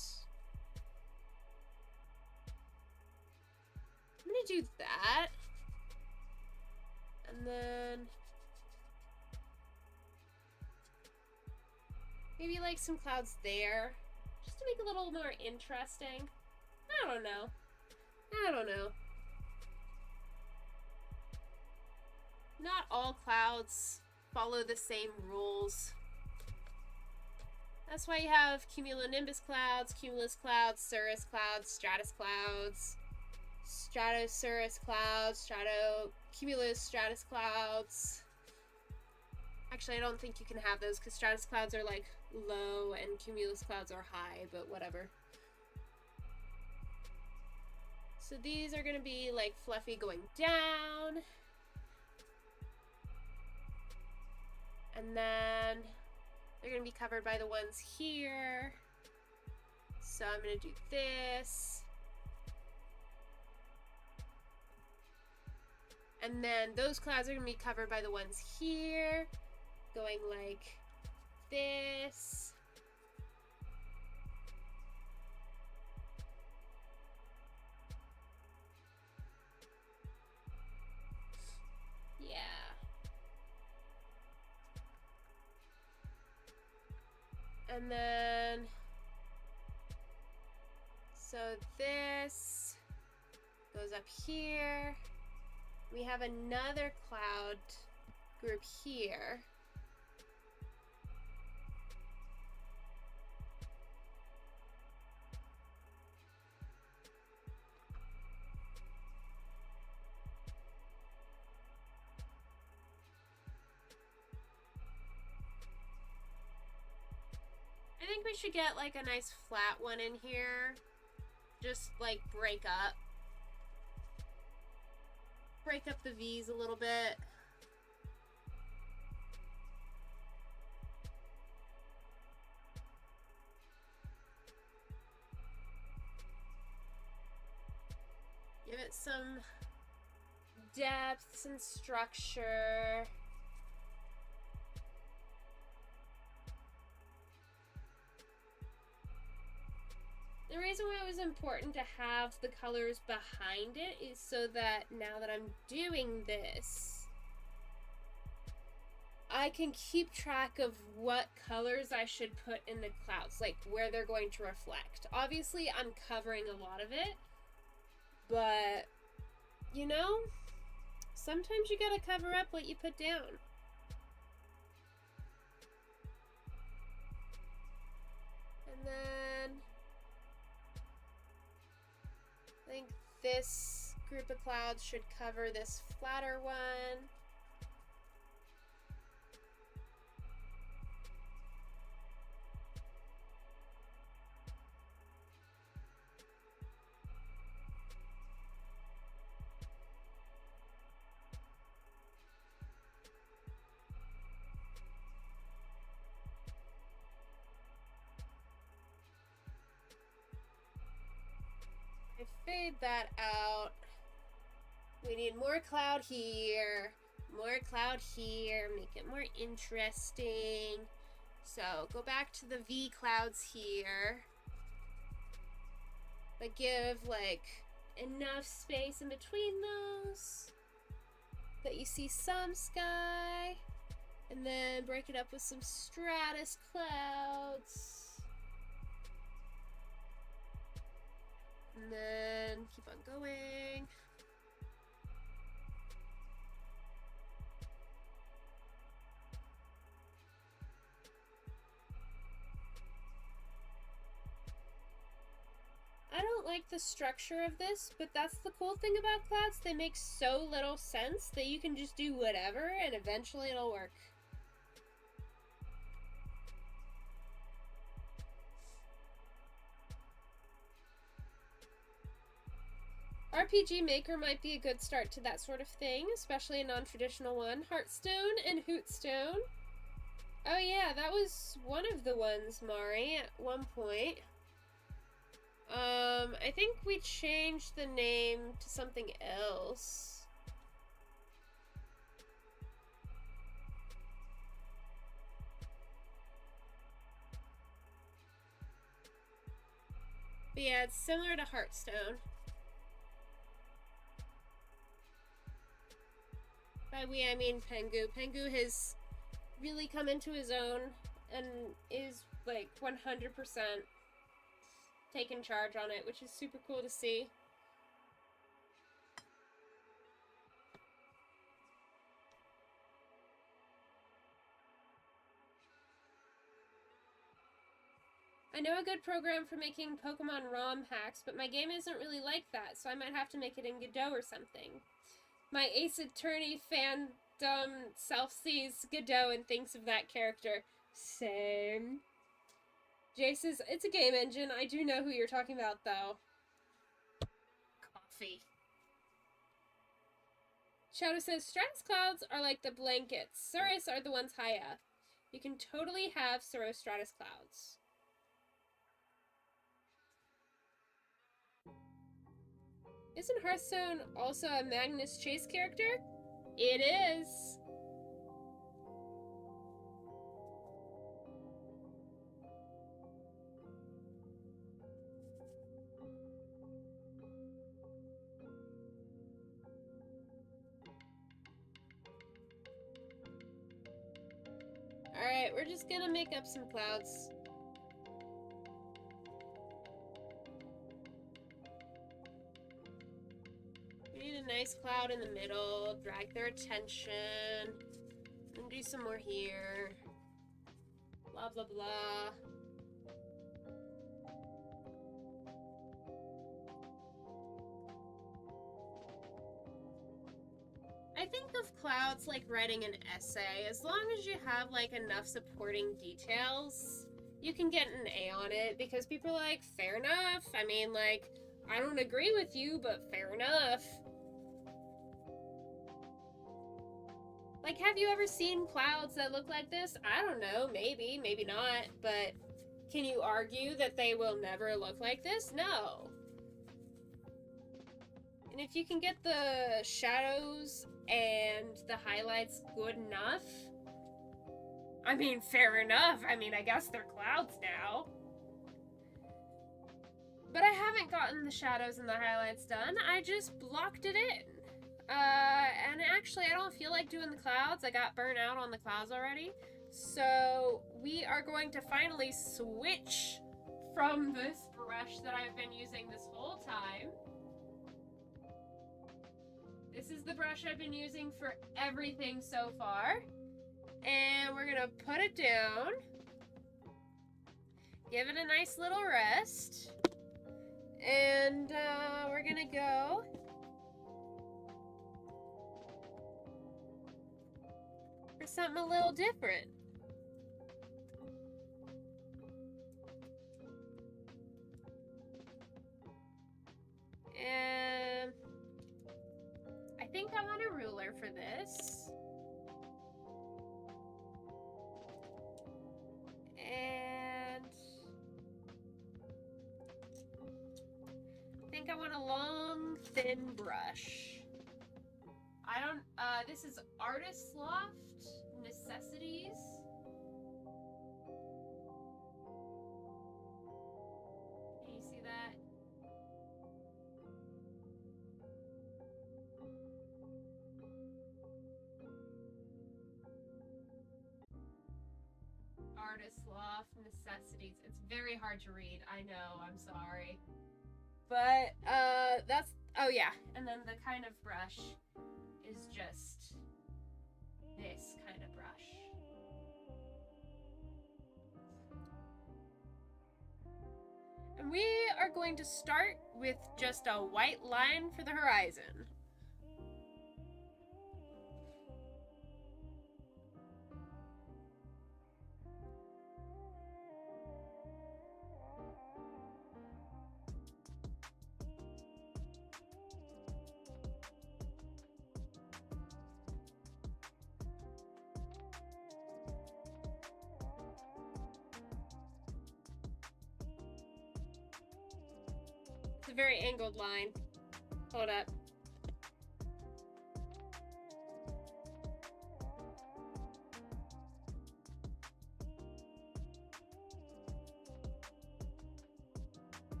I'm going to do that. And then maybe like some clouds there, just to make it a little more interesting. I don't know. Not all clouds follow the same rules. That's why you have cumulonimbus clouds, cumulus clouds, cirrus clouds, stratus clouds, stratocirrus clouds, cumulus stratus clouds. Actually, I don't think you can have those because stratus clouds are like low and cumulus clouds are high, but whatever. So these are going to be like fluffy going down. And then they're going to be covered by the ones here. So I'm going to do this. And then those clouds are going to be covered by the ones here, going like this. Yeah. And then, so this goes up here. We have another cloud group here. I think we should get like a nice flat one in here. Just like break up the V's a little bit. Give it some depth, some structure. The reason why it was important to have the colors behind it is so that now that I'm doing this, I can keep track of what colors I should put in the clouds, like where they're going to reflect. Obviously, I'm covering a lot of it, but, you know, sometimes you gotta cover up what you put down. And then I think this group of clouds should cover this flatter one. fade that out. We need more cloud here. More cloud here. Make it more interesting. So go back to the V clouds here. But give like enough space in between those that you see some sky. And then break it up with some stratus clouds. And then keep on going. I don't like the structure of this, but that's the cool thing about clouds. They make so little sense that you can just do whatever and eventually it'll work. RPG Maker might be a good start to that sort of thing, especially a non-traditional one. Hearthstone and Hootstone. Oh yeah, that was one of the ones, Mari, at one point. I think we changed the name to something else. But yeah, it's similar to Hearthstone. By we, I mean Pengu. Pengu has really come into his own and is like 100% taken charge on it, which is super cool to see. I know a good program for making Pokemon ROM hacks, but my game isn't really like that, so I might have to make it in Godot or something. My Ace Attorney fandom self-sees Godot and thinks of that character. Same. Jay says, it's a game engine. I do know who you're talking about, though. Coffee. Shadow says, stratus clouds are like the blankets. Cirrus are the ones high up. You can totally have cirrostratus clouds. Isn't Hearthstone also a Magnus Chase character? It is. Alright, we're just gonna make up some clouds. We need a nice cloud in the middle, drag their attention, and do some more here. Blah, blah, blah. I think of clouds like writing an essay. As long as you have like enough supporting details, you can get an A on it because people are like, fair enough. I mean, like, I don't agree with you, but fair enough. Like, have you ever seen clouds that look like this? I don't know, maybe, maybe not, but can you argue that they will never look like this? No. And if you can get the shadows and the highlights good enough, I mean, fair enough. I mean, I guess they're clouds now. But I haven't gotten the shadows and the highlights done. I just blocked it in. And actually, I don't feel like doing the clouds. I got burnt out on the clouds already. So we are going to finally switch from this brush that I've been using this whole time. This is the brush I've been using for everything so far. And we're gonna put it down. Give it a nice little rest. And we're gonna go for something a little different. And I think I want a ruler for this. And I think think I want a long, thin brush. I don't, this is Artist Loft Necessities. Can you see that? Artist Loft Necessities. It's very hard to read. I know, I'm sorry. But, that's, oh yeah. And then the kind of brush is just this kind of brush. And we are going to start with just a white line for the horizon. It's a very angled line. Hold up.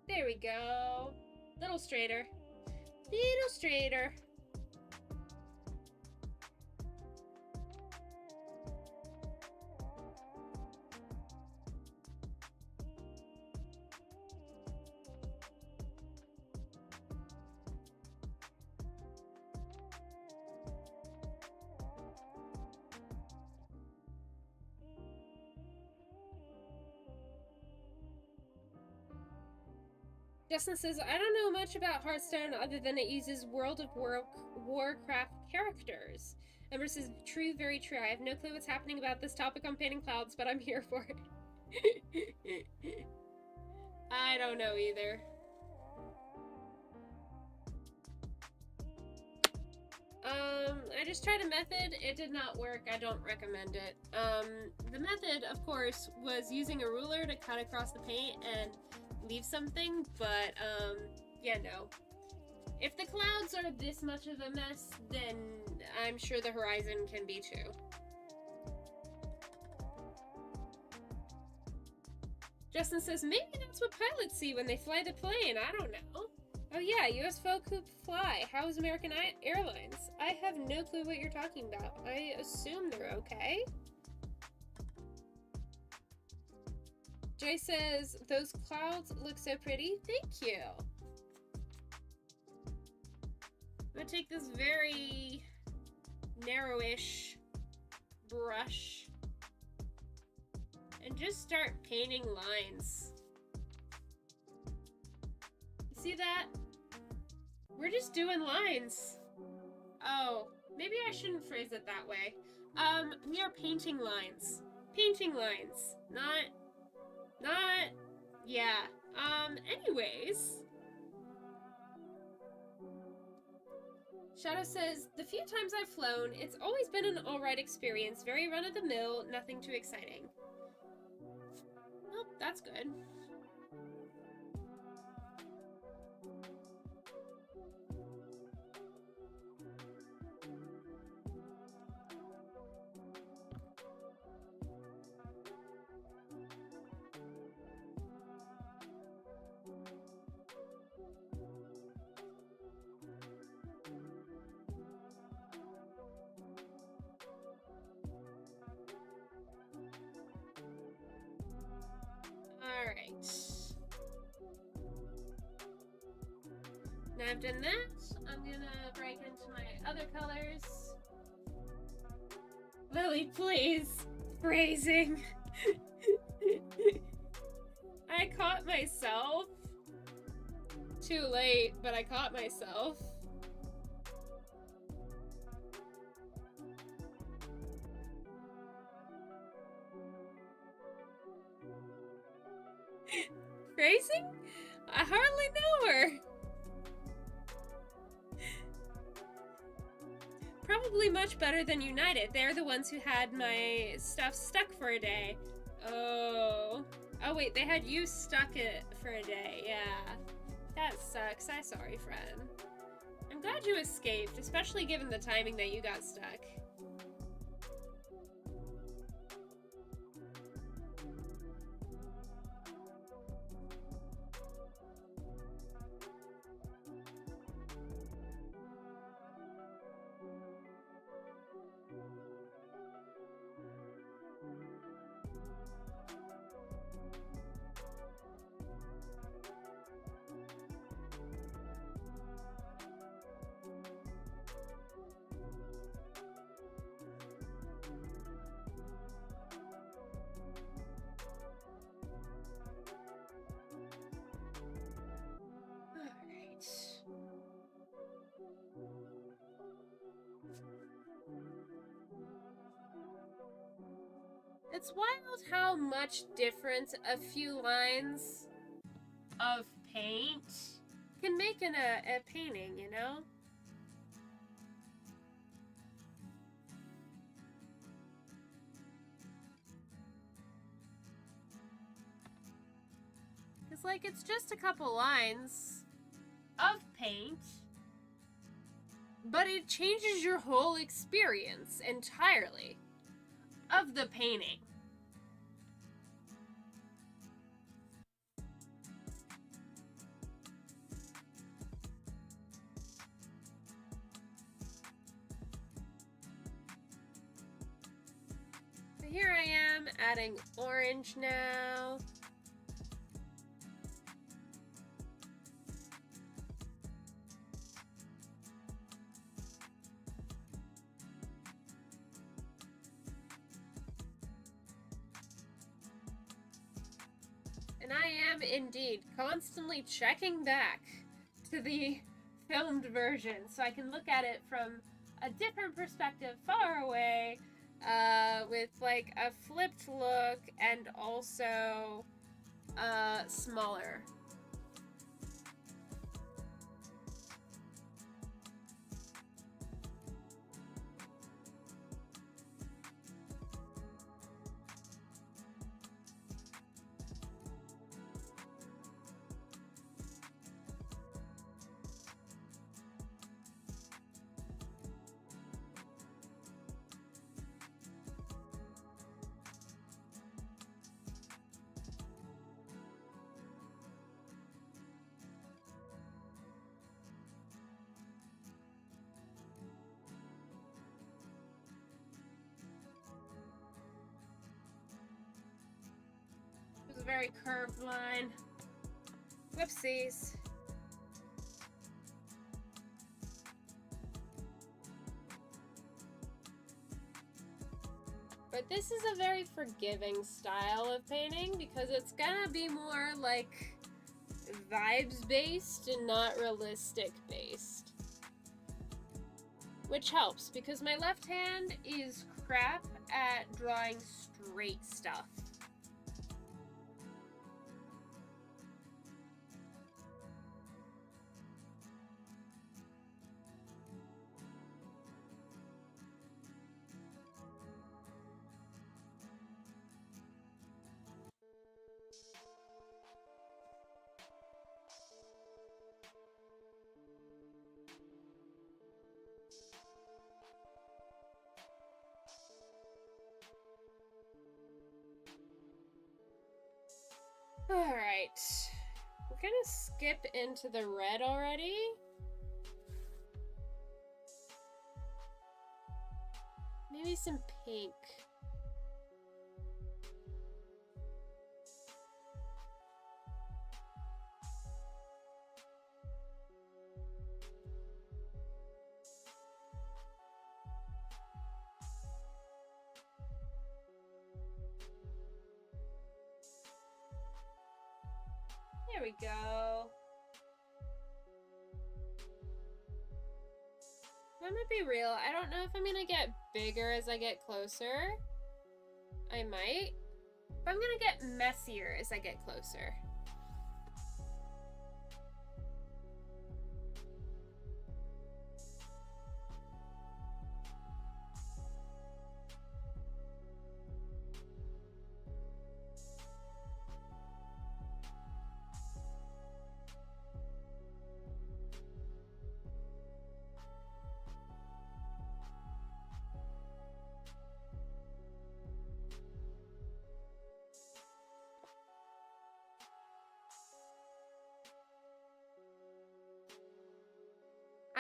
There we go. Little straighter. Little straighter. Justin says, I don't know much about Hearthstone other than it uses World of Warcraft characters. Ember says, true, very true. I have no clue what's happening about this topic on painting clouds, but I'm here for it. I don't know either. I just tried a method. It did not work. I don't recommend it. The method, of course, was using a ruler to cut across the paint and leave something, but yeah, no. If the clouds are this much of a mess, then I'm sure the horizon can be too. Justin says, maybe that's what pilots see when they fly the plane. I don't know. Oh yeah, US folk who fly. How is American Airlines? I have no clue what you're talking about. I assume they're okay. Jay says, those clouds look so pretty. Thank you. I'm gonna take this very narrowish brush and just start painting lines. You see that? We're just doing lines. Oh, maybe I shouldn't phrase it that way. We are painting lines. Painting lines. Not, yeah. Anyways. Shadow says, the few times I've flown, it's always been an alright experience. Very run-of-the-mill, nothing too exciting. Well, that's good. Alright. Now I've done that, I'm gonna break into my other colors. Lily, please! Phrasing! I caught myself. Too late, but I caught myself. Phrasing? I hardly know her. Probably probably much better than United. They're the ones who had my stuff stuck for a day. Oh. Oh wait, they had you stuck it for a day, yeah. That sucks. I'm sorry, friend. I'm glad you escaped, especially given the timing that you got stuck. It's wild how much difference a few lines of paint can make in a painting, you know? It's like, it's just a couple lines of paint, but it changes your whole experience entirely of the painting. So here I am adding orange now. And I am indeed constantly checking back to the filmed version so I can look at it from a different perspective far away, with like a flipped look and also smaller. A very curved line. Whoopsies. But this is a very forgiving style of painting because it's gonna be more like vibes based and not realistic based. Which helps because my left hand is crap at drawing straight stuff. Alright, we're gonna skip into the red already. Maybe some pink. There we go. I'm gonna be real, I don't know if I'm gonna get bigger as I get closer. I might. But I'm gonna get messier as I get closer.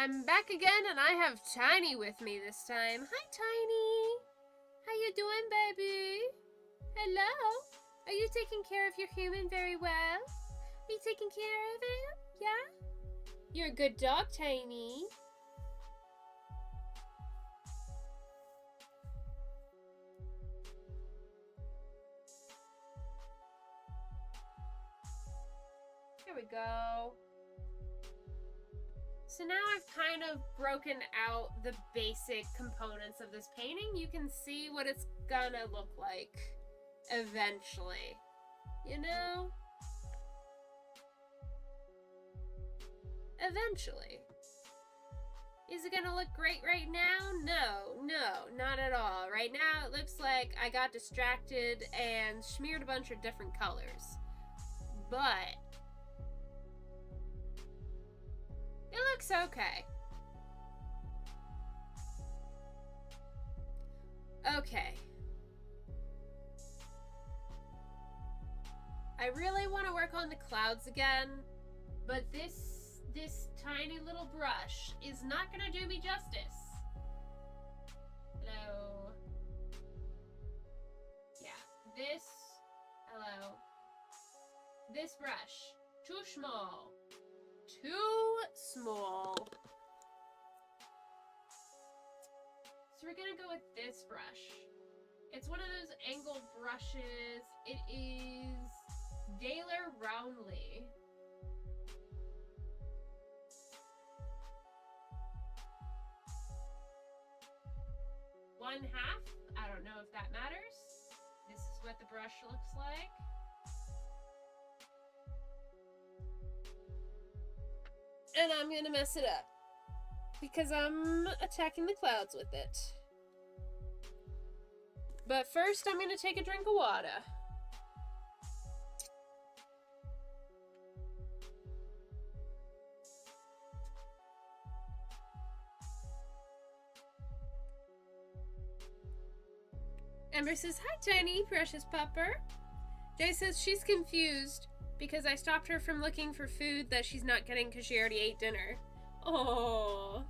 I'm back again, and I have Tiny with me this time. Hi, Tiny. How you doing, baby? Hello. Are you taking care of your human very well? Are you taking care of it? Yeah? You're a good dog, Tiny. There we go. So now I've kind of broken out the basic components of this painting. You can see what it's gonna look like eventually. You know? Eventually. Is it gonna look great right now? No, not at all. Right now it looks like I got distracted and smeared a bunch of different colors. But it looks okay. Okay. I really want to work on the clouds again, but this tiny little brush is not gonna do me justice. Hello. Yeah, hello. This brush, too small. Too small. So we're gonna go with this brush. It's one of those angled brushes. It is Daler Roundly. One half. I don't know if that matters. This is what the brush looks like. And I'm gonna mess it up because I'm attacking the clouds with it. But first, I'm gonna take a drink of water. Ember says, hi, Tiny, precious pupper. Jay says she's confused because I stopped her from looking for food that she's not getting because she already ate dinner. Oh.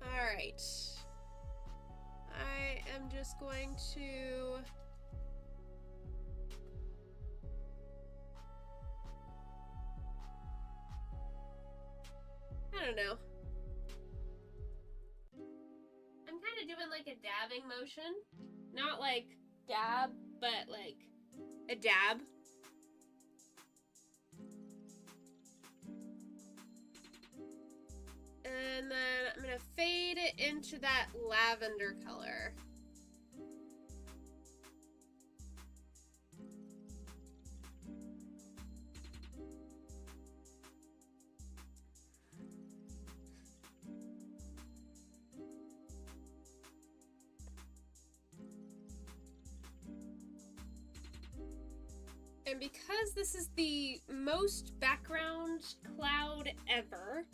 Alright. I am just going to... I don't know. I'm kind of doing like a dabbing motion. Not like dab, but like a dab. And then I'm gonna fade it into that lavender color. And because this is the most background cloud ever,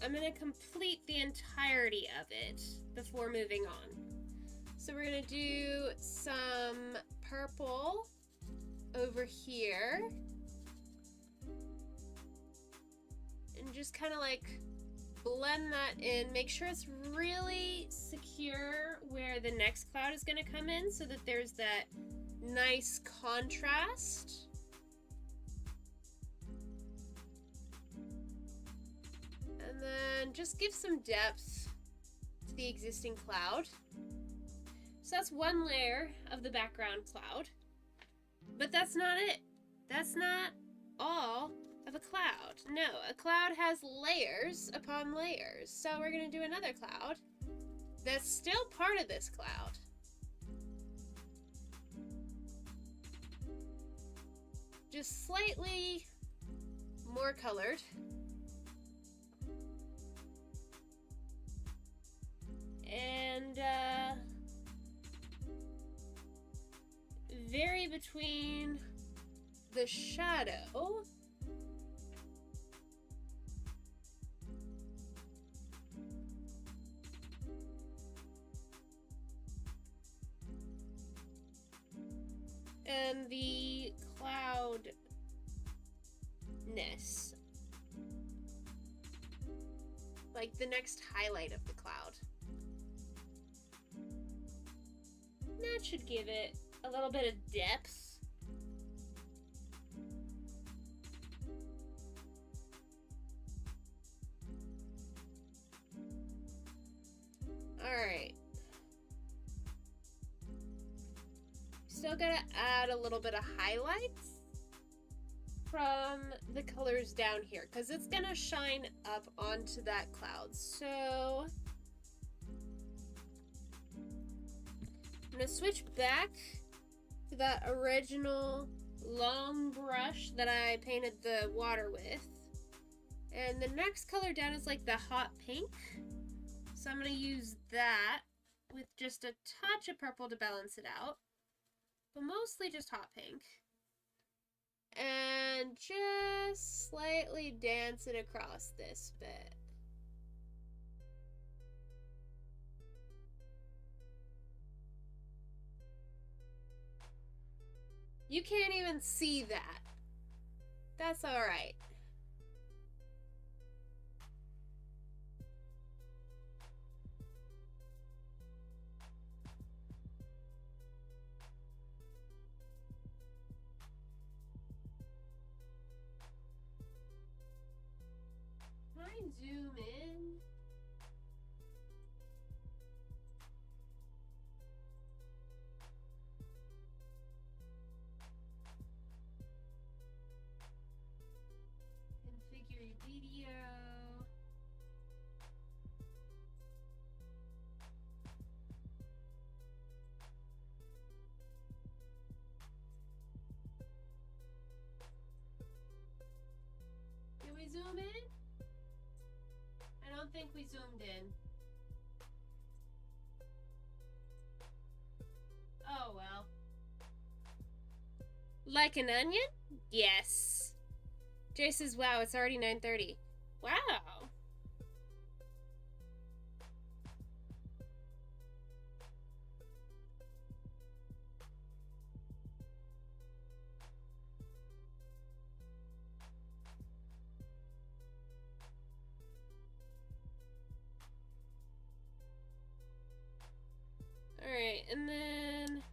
I'm going to complete the entirety of it before moving on. So we're going to do some purple over here. And just kind of like blend that in. Make sure it's really secure where the next cloud is going to come in so that there's that nice contrast. And then just give some depth to the existing cloud. So that's one layer of the background cloud. But that's not it. That's not all of a cloud. No, a cloud has layers upon layers. So we're going to do another cloud that's still part of this cloud. Just slightly more colored. And vary between the shadow and the cloudness like the next highlight of the cloud. That should give it a little bit of depth. Alright. Still gotta add a little bit of highlights from the colors down here, because it's gonna shine up onto that cloud. So I'm gonna switch back to that original long brush that I painted the water with. And the next color down is like the hot pink. So I'm gonna use that with just a touch of purple to balance it out. But mostly just hot pink. And just slightly dance it across this bit. You can't even see that. That's alright. Zoom in. Configure your video. Can we zoom in? I don't think we zoomed in. Oh well. Like an onion? Yes. Jay says, wow, it's already 9:30. Wow. Alright, and then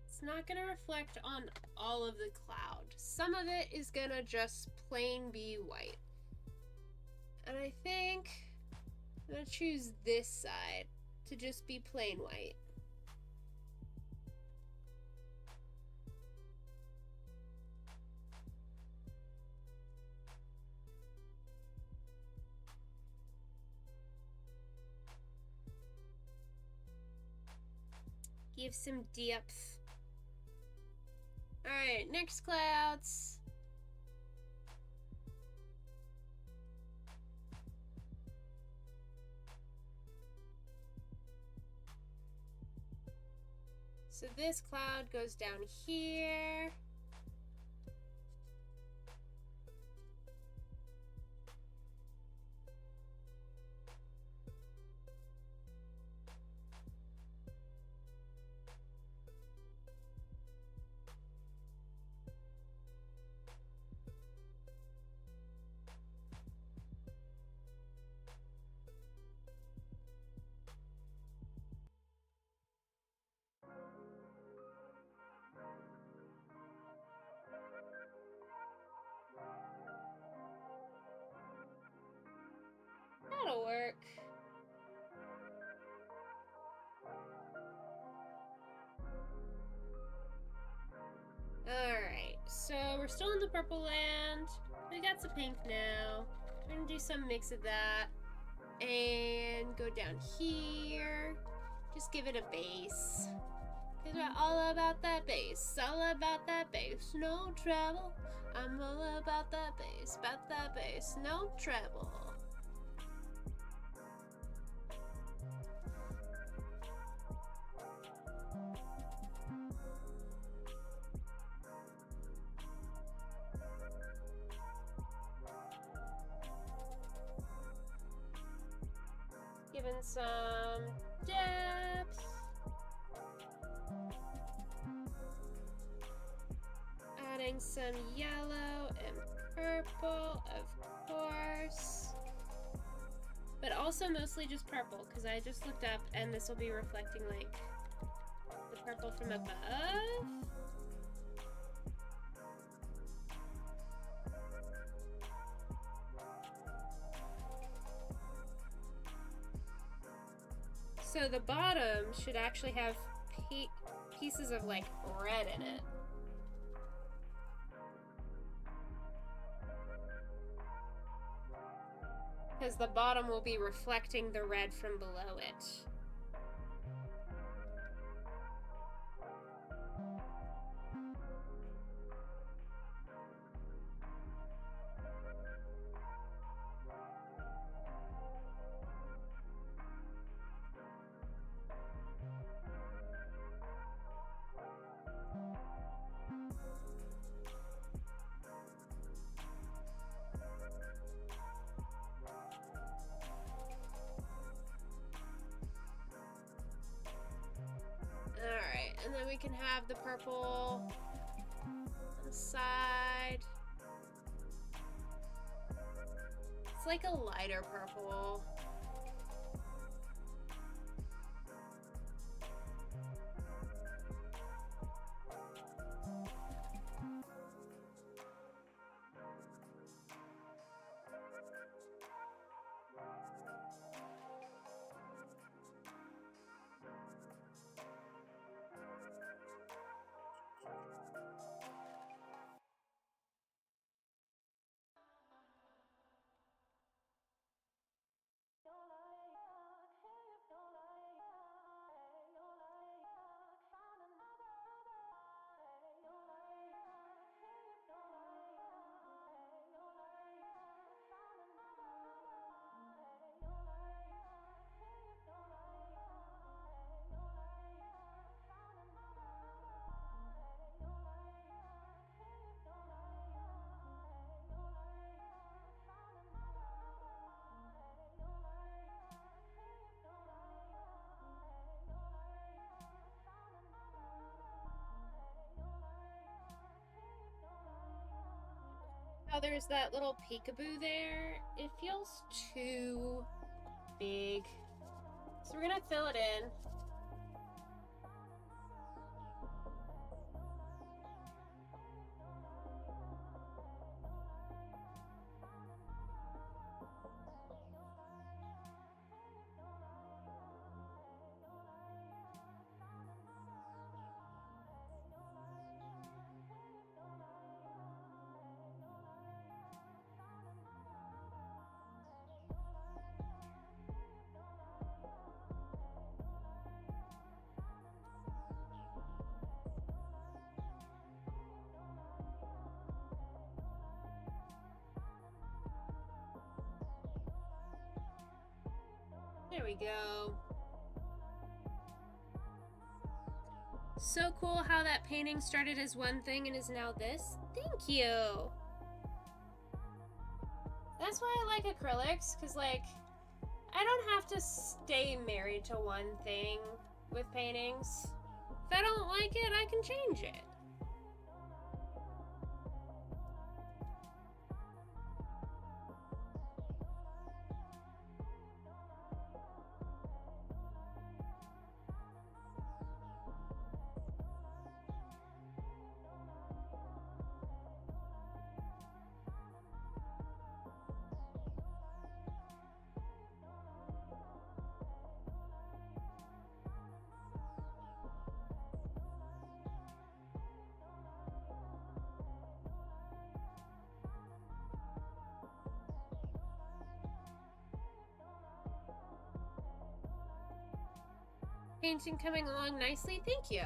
it's not gonna reflect on all of the cloud. Some of it is gonna just plain be white. And I think I'm gonna choose this side to just be plain white. Give some depth. Alright, next clouds. So this cloud goes down here. That'll work. Alright, so we're still in the purple land. We got some pink now. We're gonna do some mix of that. And go down here. Just give it a base. Because we're all about that bass. All about that bass. No trouble. I'm all about that bass. About that bass. No trouble. Giving some depth. Adding some yellow and purple, of course. but also mostly just purple, because I just looked up and this will be reflecting like the purple from above. So the bottom should actually have pieces of like red in it. Because the bottom will be reflecting the red from below it. Alright, and then we can have the purple on the side. It's like a lighter purple. How there's that little peekaboo there. It feels too big. So we're gonna fill it in. There we go. So cool how that painting started as one thing and is now this. Thank you. That's why I like acrylics, because like I don't have to stay married to one thing with paintings. If I don't like it, I can change it. Painting coming along nicely, thank you.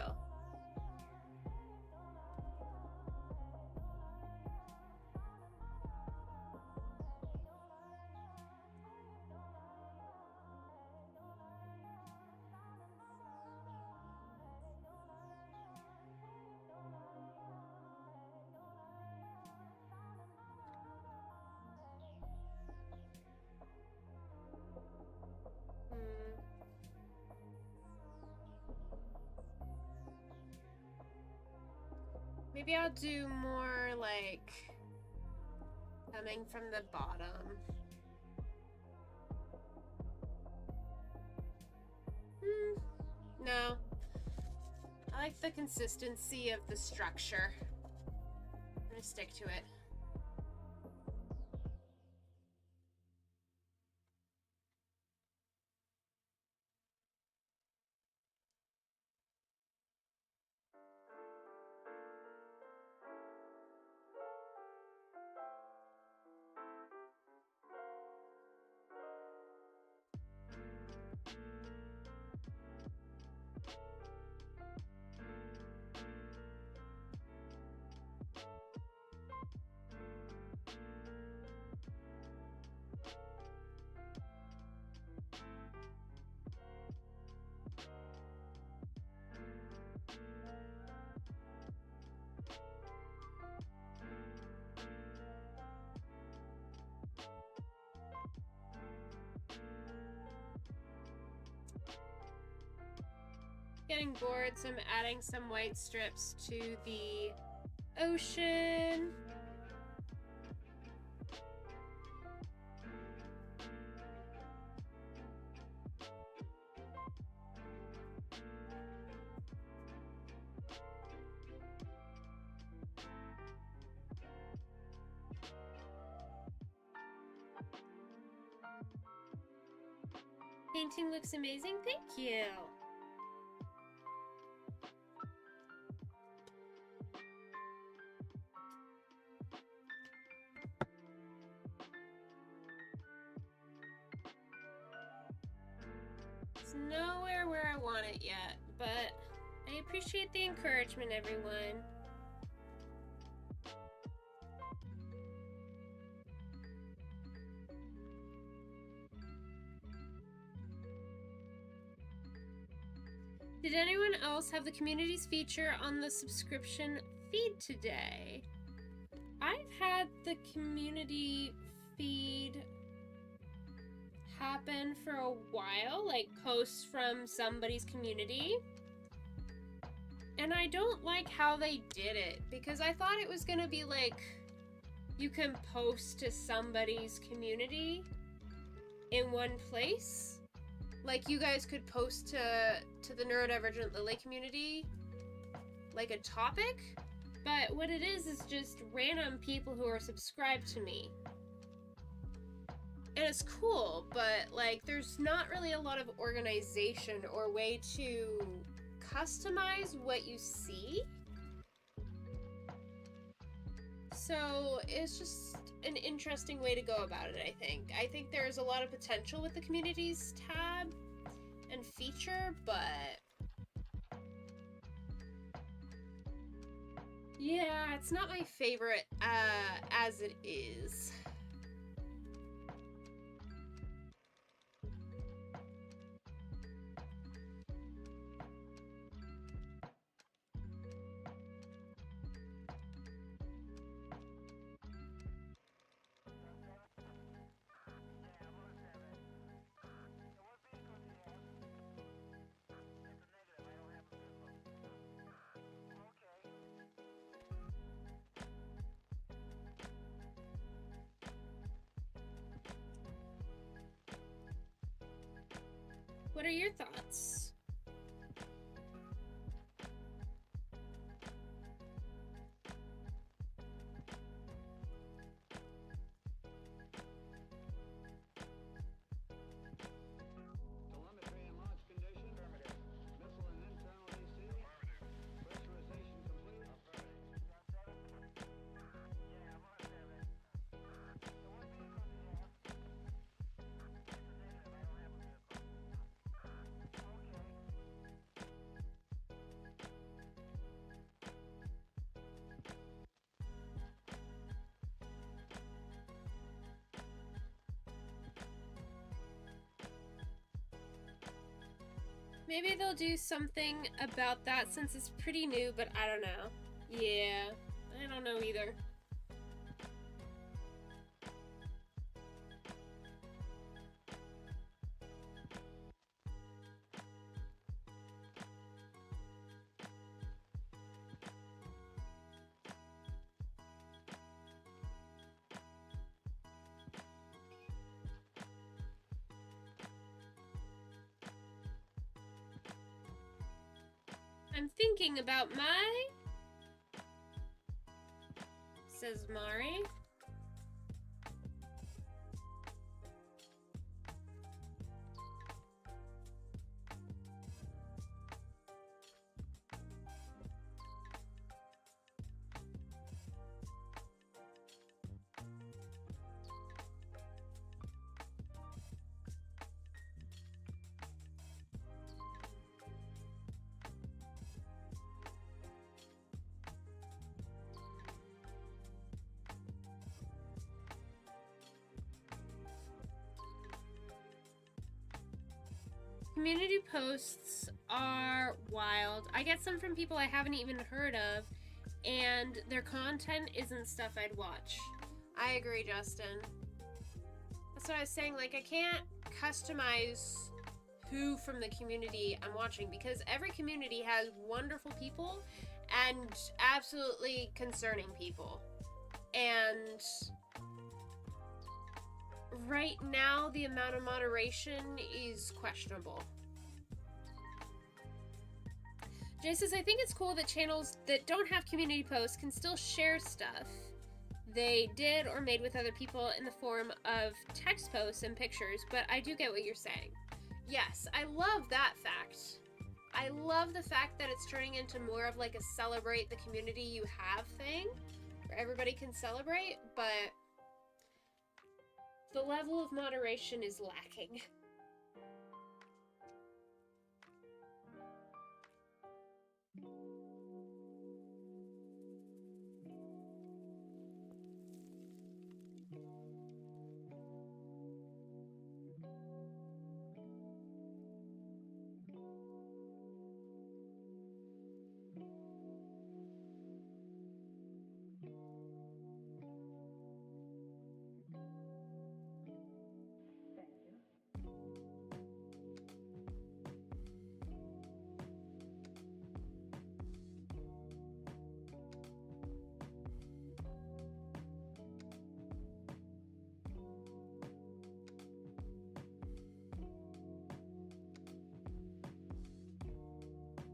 Maybe I'll do more like coming from the bottom. No. I like the consistency of the structure. I'm gonna stick to it. Getting bored, so I'm adding some white strips to the ocean. Painting looks amazing, thank you. It's nowhere where I want it yet, but I appreciate the encouragement, everyone. Did anyone else have the communities feature on the subscription feed today? I've had the community feed happen for a while, like posts from somebody's community. And I don't like how they did it, because I thought it was gonna be like, you can post to somebody's community in one place. Like, you guys could post to the neurodivergent Lily community, like a topic, but what it is just random people who are subscribed to me. And it's cool, but like, there's not really a lot of organization or way to customize what you see. So it's just an interesting way to go about it, I think. I think there's a lot of potential with the communities tab and feature, but yeah, it's not my favorite as it is. What are your thoughts? Maybe they'll do something about that since it's pretty new, but I don't know. Yeah, I don't know either. I'm thinking about my... says Mari. Community posts are wild. I get some from people I haven't even heard of, and their content isn't stuff I'd watch. I agree, Justin. That's what I was saying, like, I can't customize who from the community I'm watching, because every community has wonderful people and absolutely concerning people. And right now, the amount of moderation is questionable. Jay says, I think it's cool that channels that don't have community posts can still share stuff they did or made with other people in the form of text posts and pictures, but I do get what you're saying. Yes, I love that fact. I love the fact that it's turning into more of like a celebrate the community you have thing, where everybody can celebrate, but the level of moderation is lacking.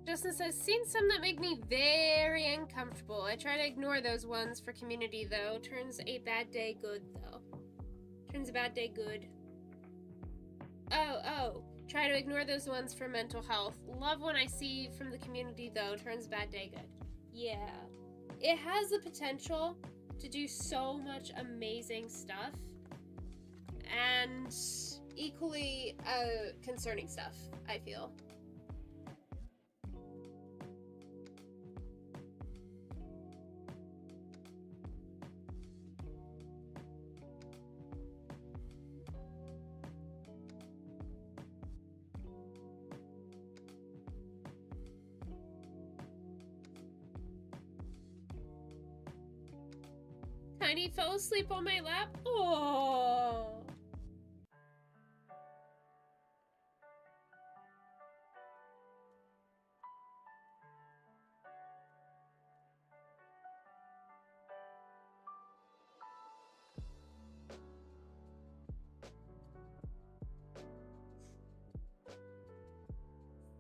Justin says, seen some that make me very uncomfortable. I try to ignore those ones for community, though. Turns a bad day good, though. Turns a bad day good. Oh. Try to ignore those ones for mental health. Love when I see from the community, though. Turns a bad day good. Yeah. It has the potential to do so much amazing stuff. And equally concerning stuff, I feel. Tiny fell asleep on my lap. Oh.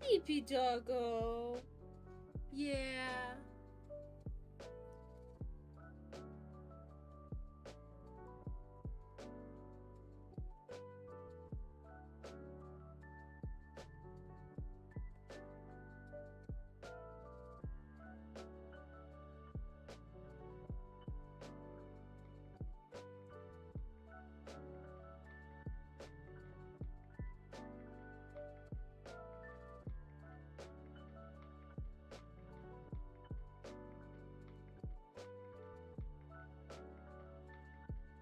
Sleepy doggo. Yeah.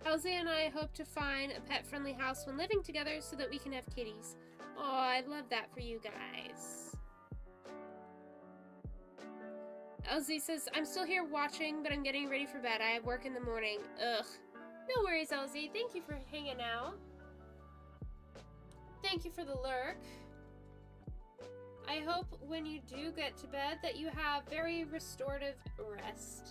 Elsie and I hope to find a pet-friendly house when living together so that we can have kitties. Oh, I love that for you guys. Elsie says, I'm still here watching, but I'm getting ready for bed. I have work in the morning. Ugh. No worries, Elsie. Thank you for hanging out. Thank you for the lurk. I hope when you do get to bed that you have very restorative rest.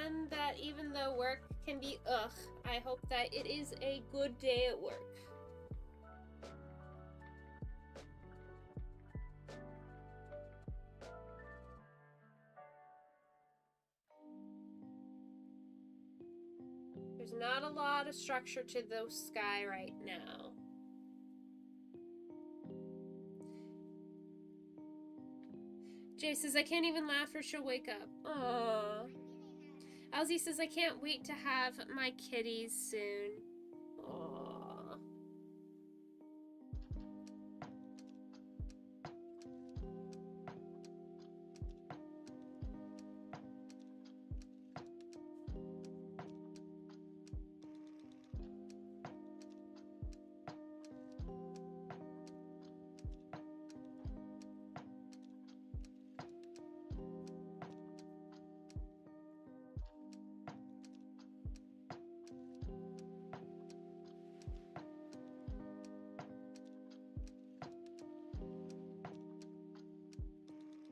And that even though work can be ugh, I hope that it is a good day at work. There's not a lot of structure to the sky right now. Jay says, I can't even laugh or she'll wake up. Aww. Elsie says, I can't wait to have my kitties soon. Aww.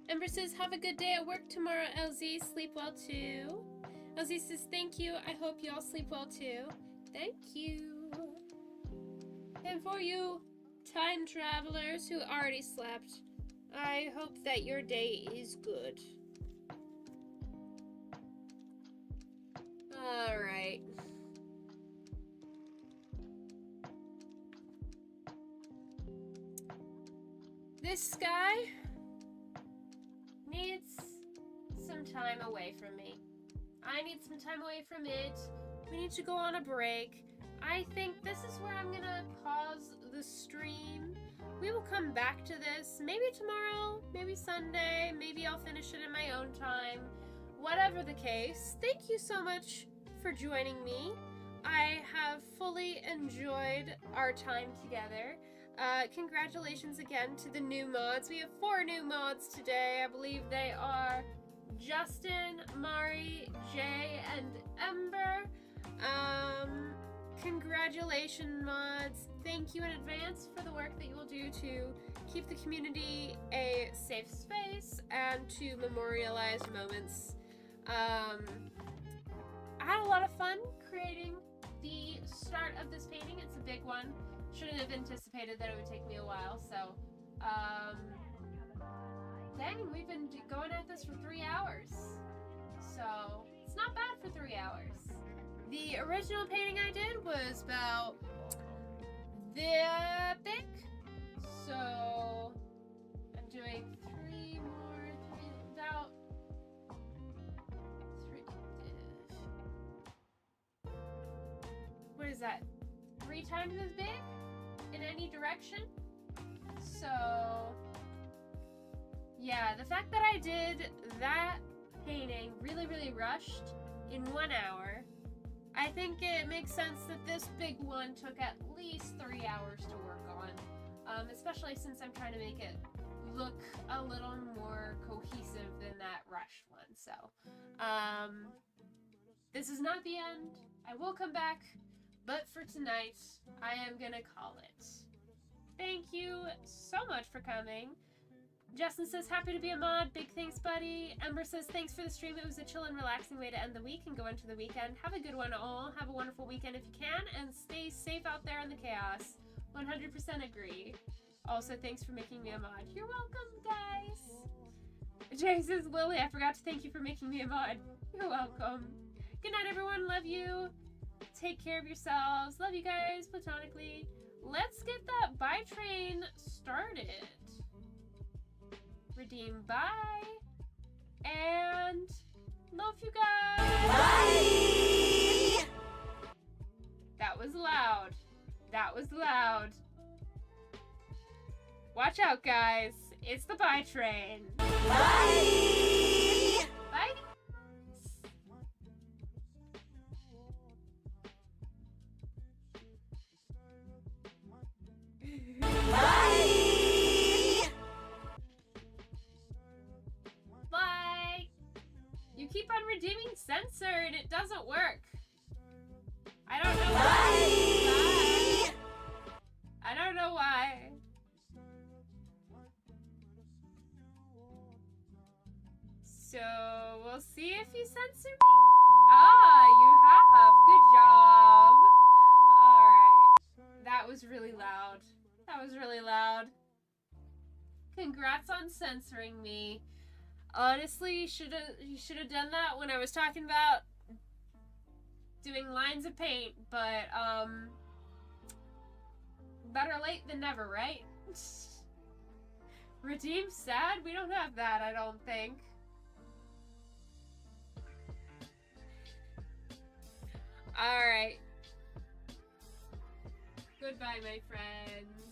Ember says, have a good day at work tomorrow, Elsie. Sleep well too. Elsie says, thank you. I hope you all sleep well too. Thank you. And for you time travelers who already slept, I hope that your day is good. Alright. This sky needs some time away from me. I need some time away from it. We need to go on a break. I think this is where I'm gonna pause the stream. We will come back to this maybe tomorrow, maybe Sunday, maybe I'll finish it in my own time. Whatever the case, thank you so much for joining me. I have fully enjoyed our time together. Congratulations again to the new mods. We have 4 new mods today. I believe they are Justin, Mari, Jay, and Ember. Congratulations, mods. Thank you in advance for the work that you will do to keep the community a safe space and to memorialize moments. I had a lot of fun creating the start of this painting. It's a big one. Shouldn't have anticipated that it would take me a while, so, dang, we've been going at this for 3 hours, so it's not bad for 3 hours. The original painting I did was about this big, so I'm doing about 3, what is that, 3 times as big? In any direction. So yeah, the fact that I did that painting really rushed in 1 hour, I think it makes sense that this big one took at least 3 hours to work on, especially since I'm trying to make it look a little more cohesive than that rushed one. So this is not the end. I will come back. But for tonight, I am gonna call it. Thank you so much for coming. Justin says, happy to be a mod. Big thanks, buddy. Ember says, thanks for the stream. It was a chill and relaxing way to end the week and go into the weekend. Have a good one, all. Have a wonderful weekend if you can, and stay safe out there in the chaos. 100% agree. Also, thanks for making me a mod. You're welcome, guys. Jay says, Lily, I forgot to thank you for making me a mod. You're welcome. Good night, everyone. Love you. Take care of yourselves. Love you guys platonically. Let's get that buy train started. Redeem bye. And love you guys. Bye. That was loud. That was loud. Watch out, guys. It's the buy train. Bye. Bye. Bye! Bye! You keep on redeeming censor and it doesn't work. I don't know why. Bye! I don't know why. So, we'll see if you censor me. Ah, you have. Good job. Alright. That was really loud. That was really loud. Congrats on censoring me. Honestly, you should have done that when I was talking about doing lines of paint, but, better late than never, right? Redeem sad? We don't have that, I don't think. Alright. Goodbye, my friends.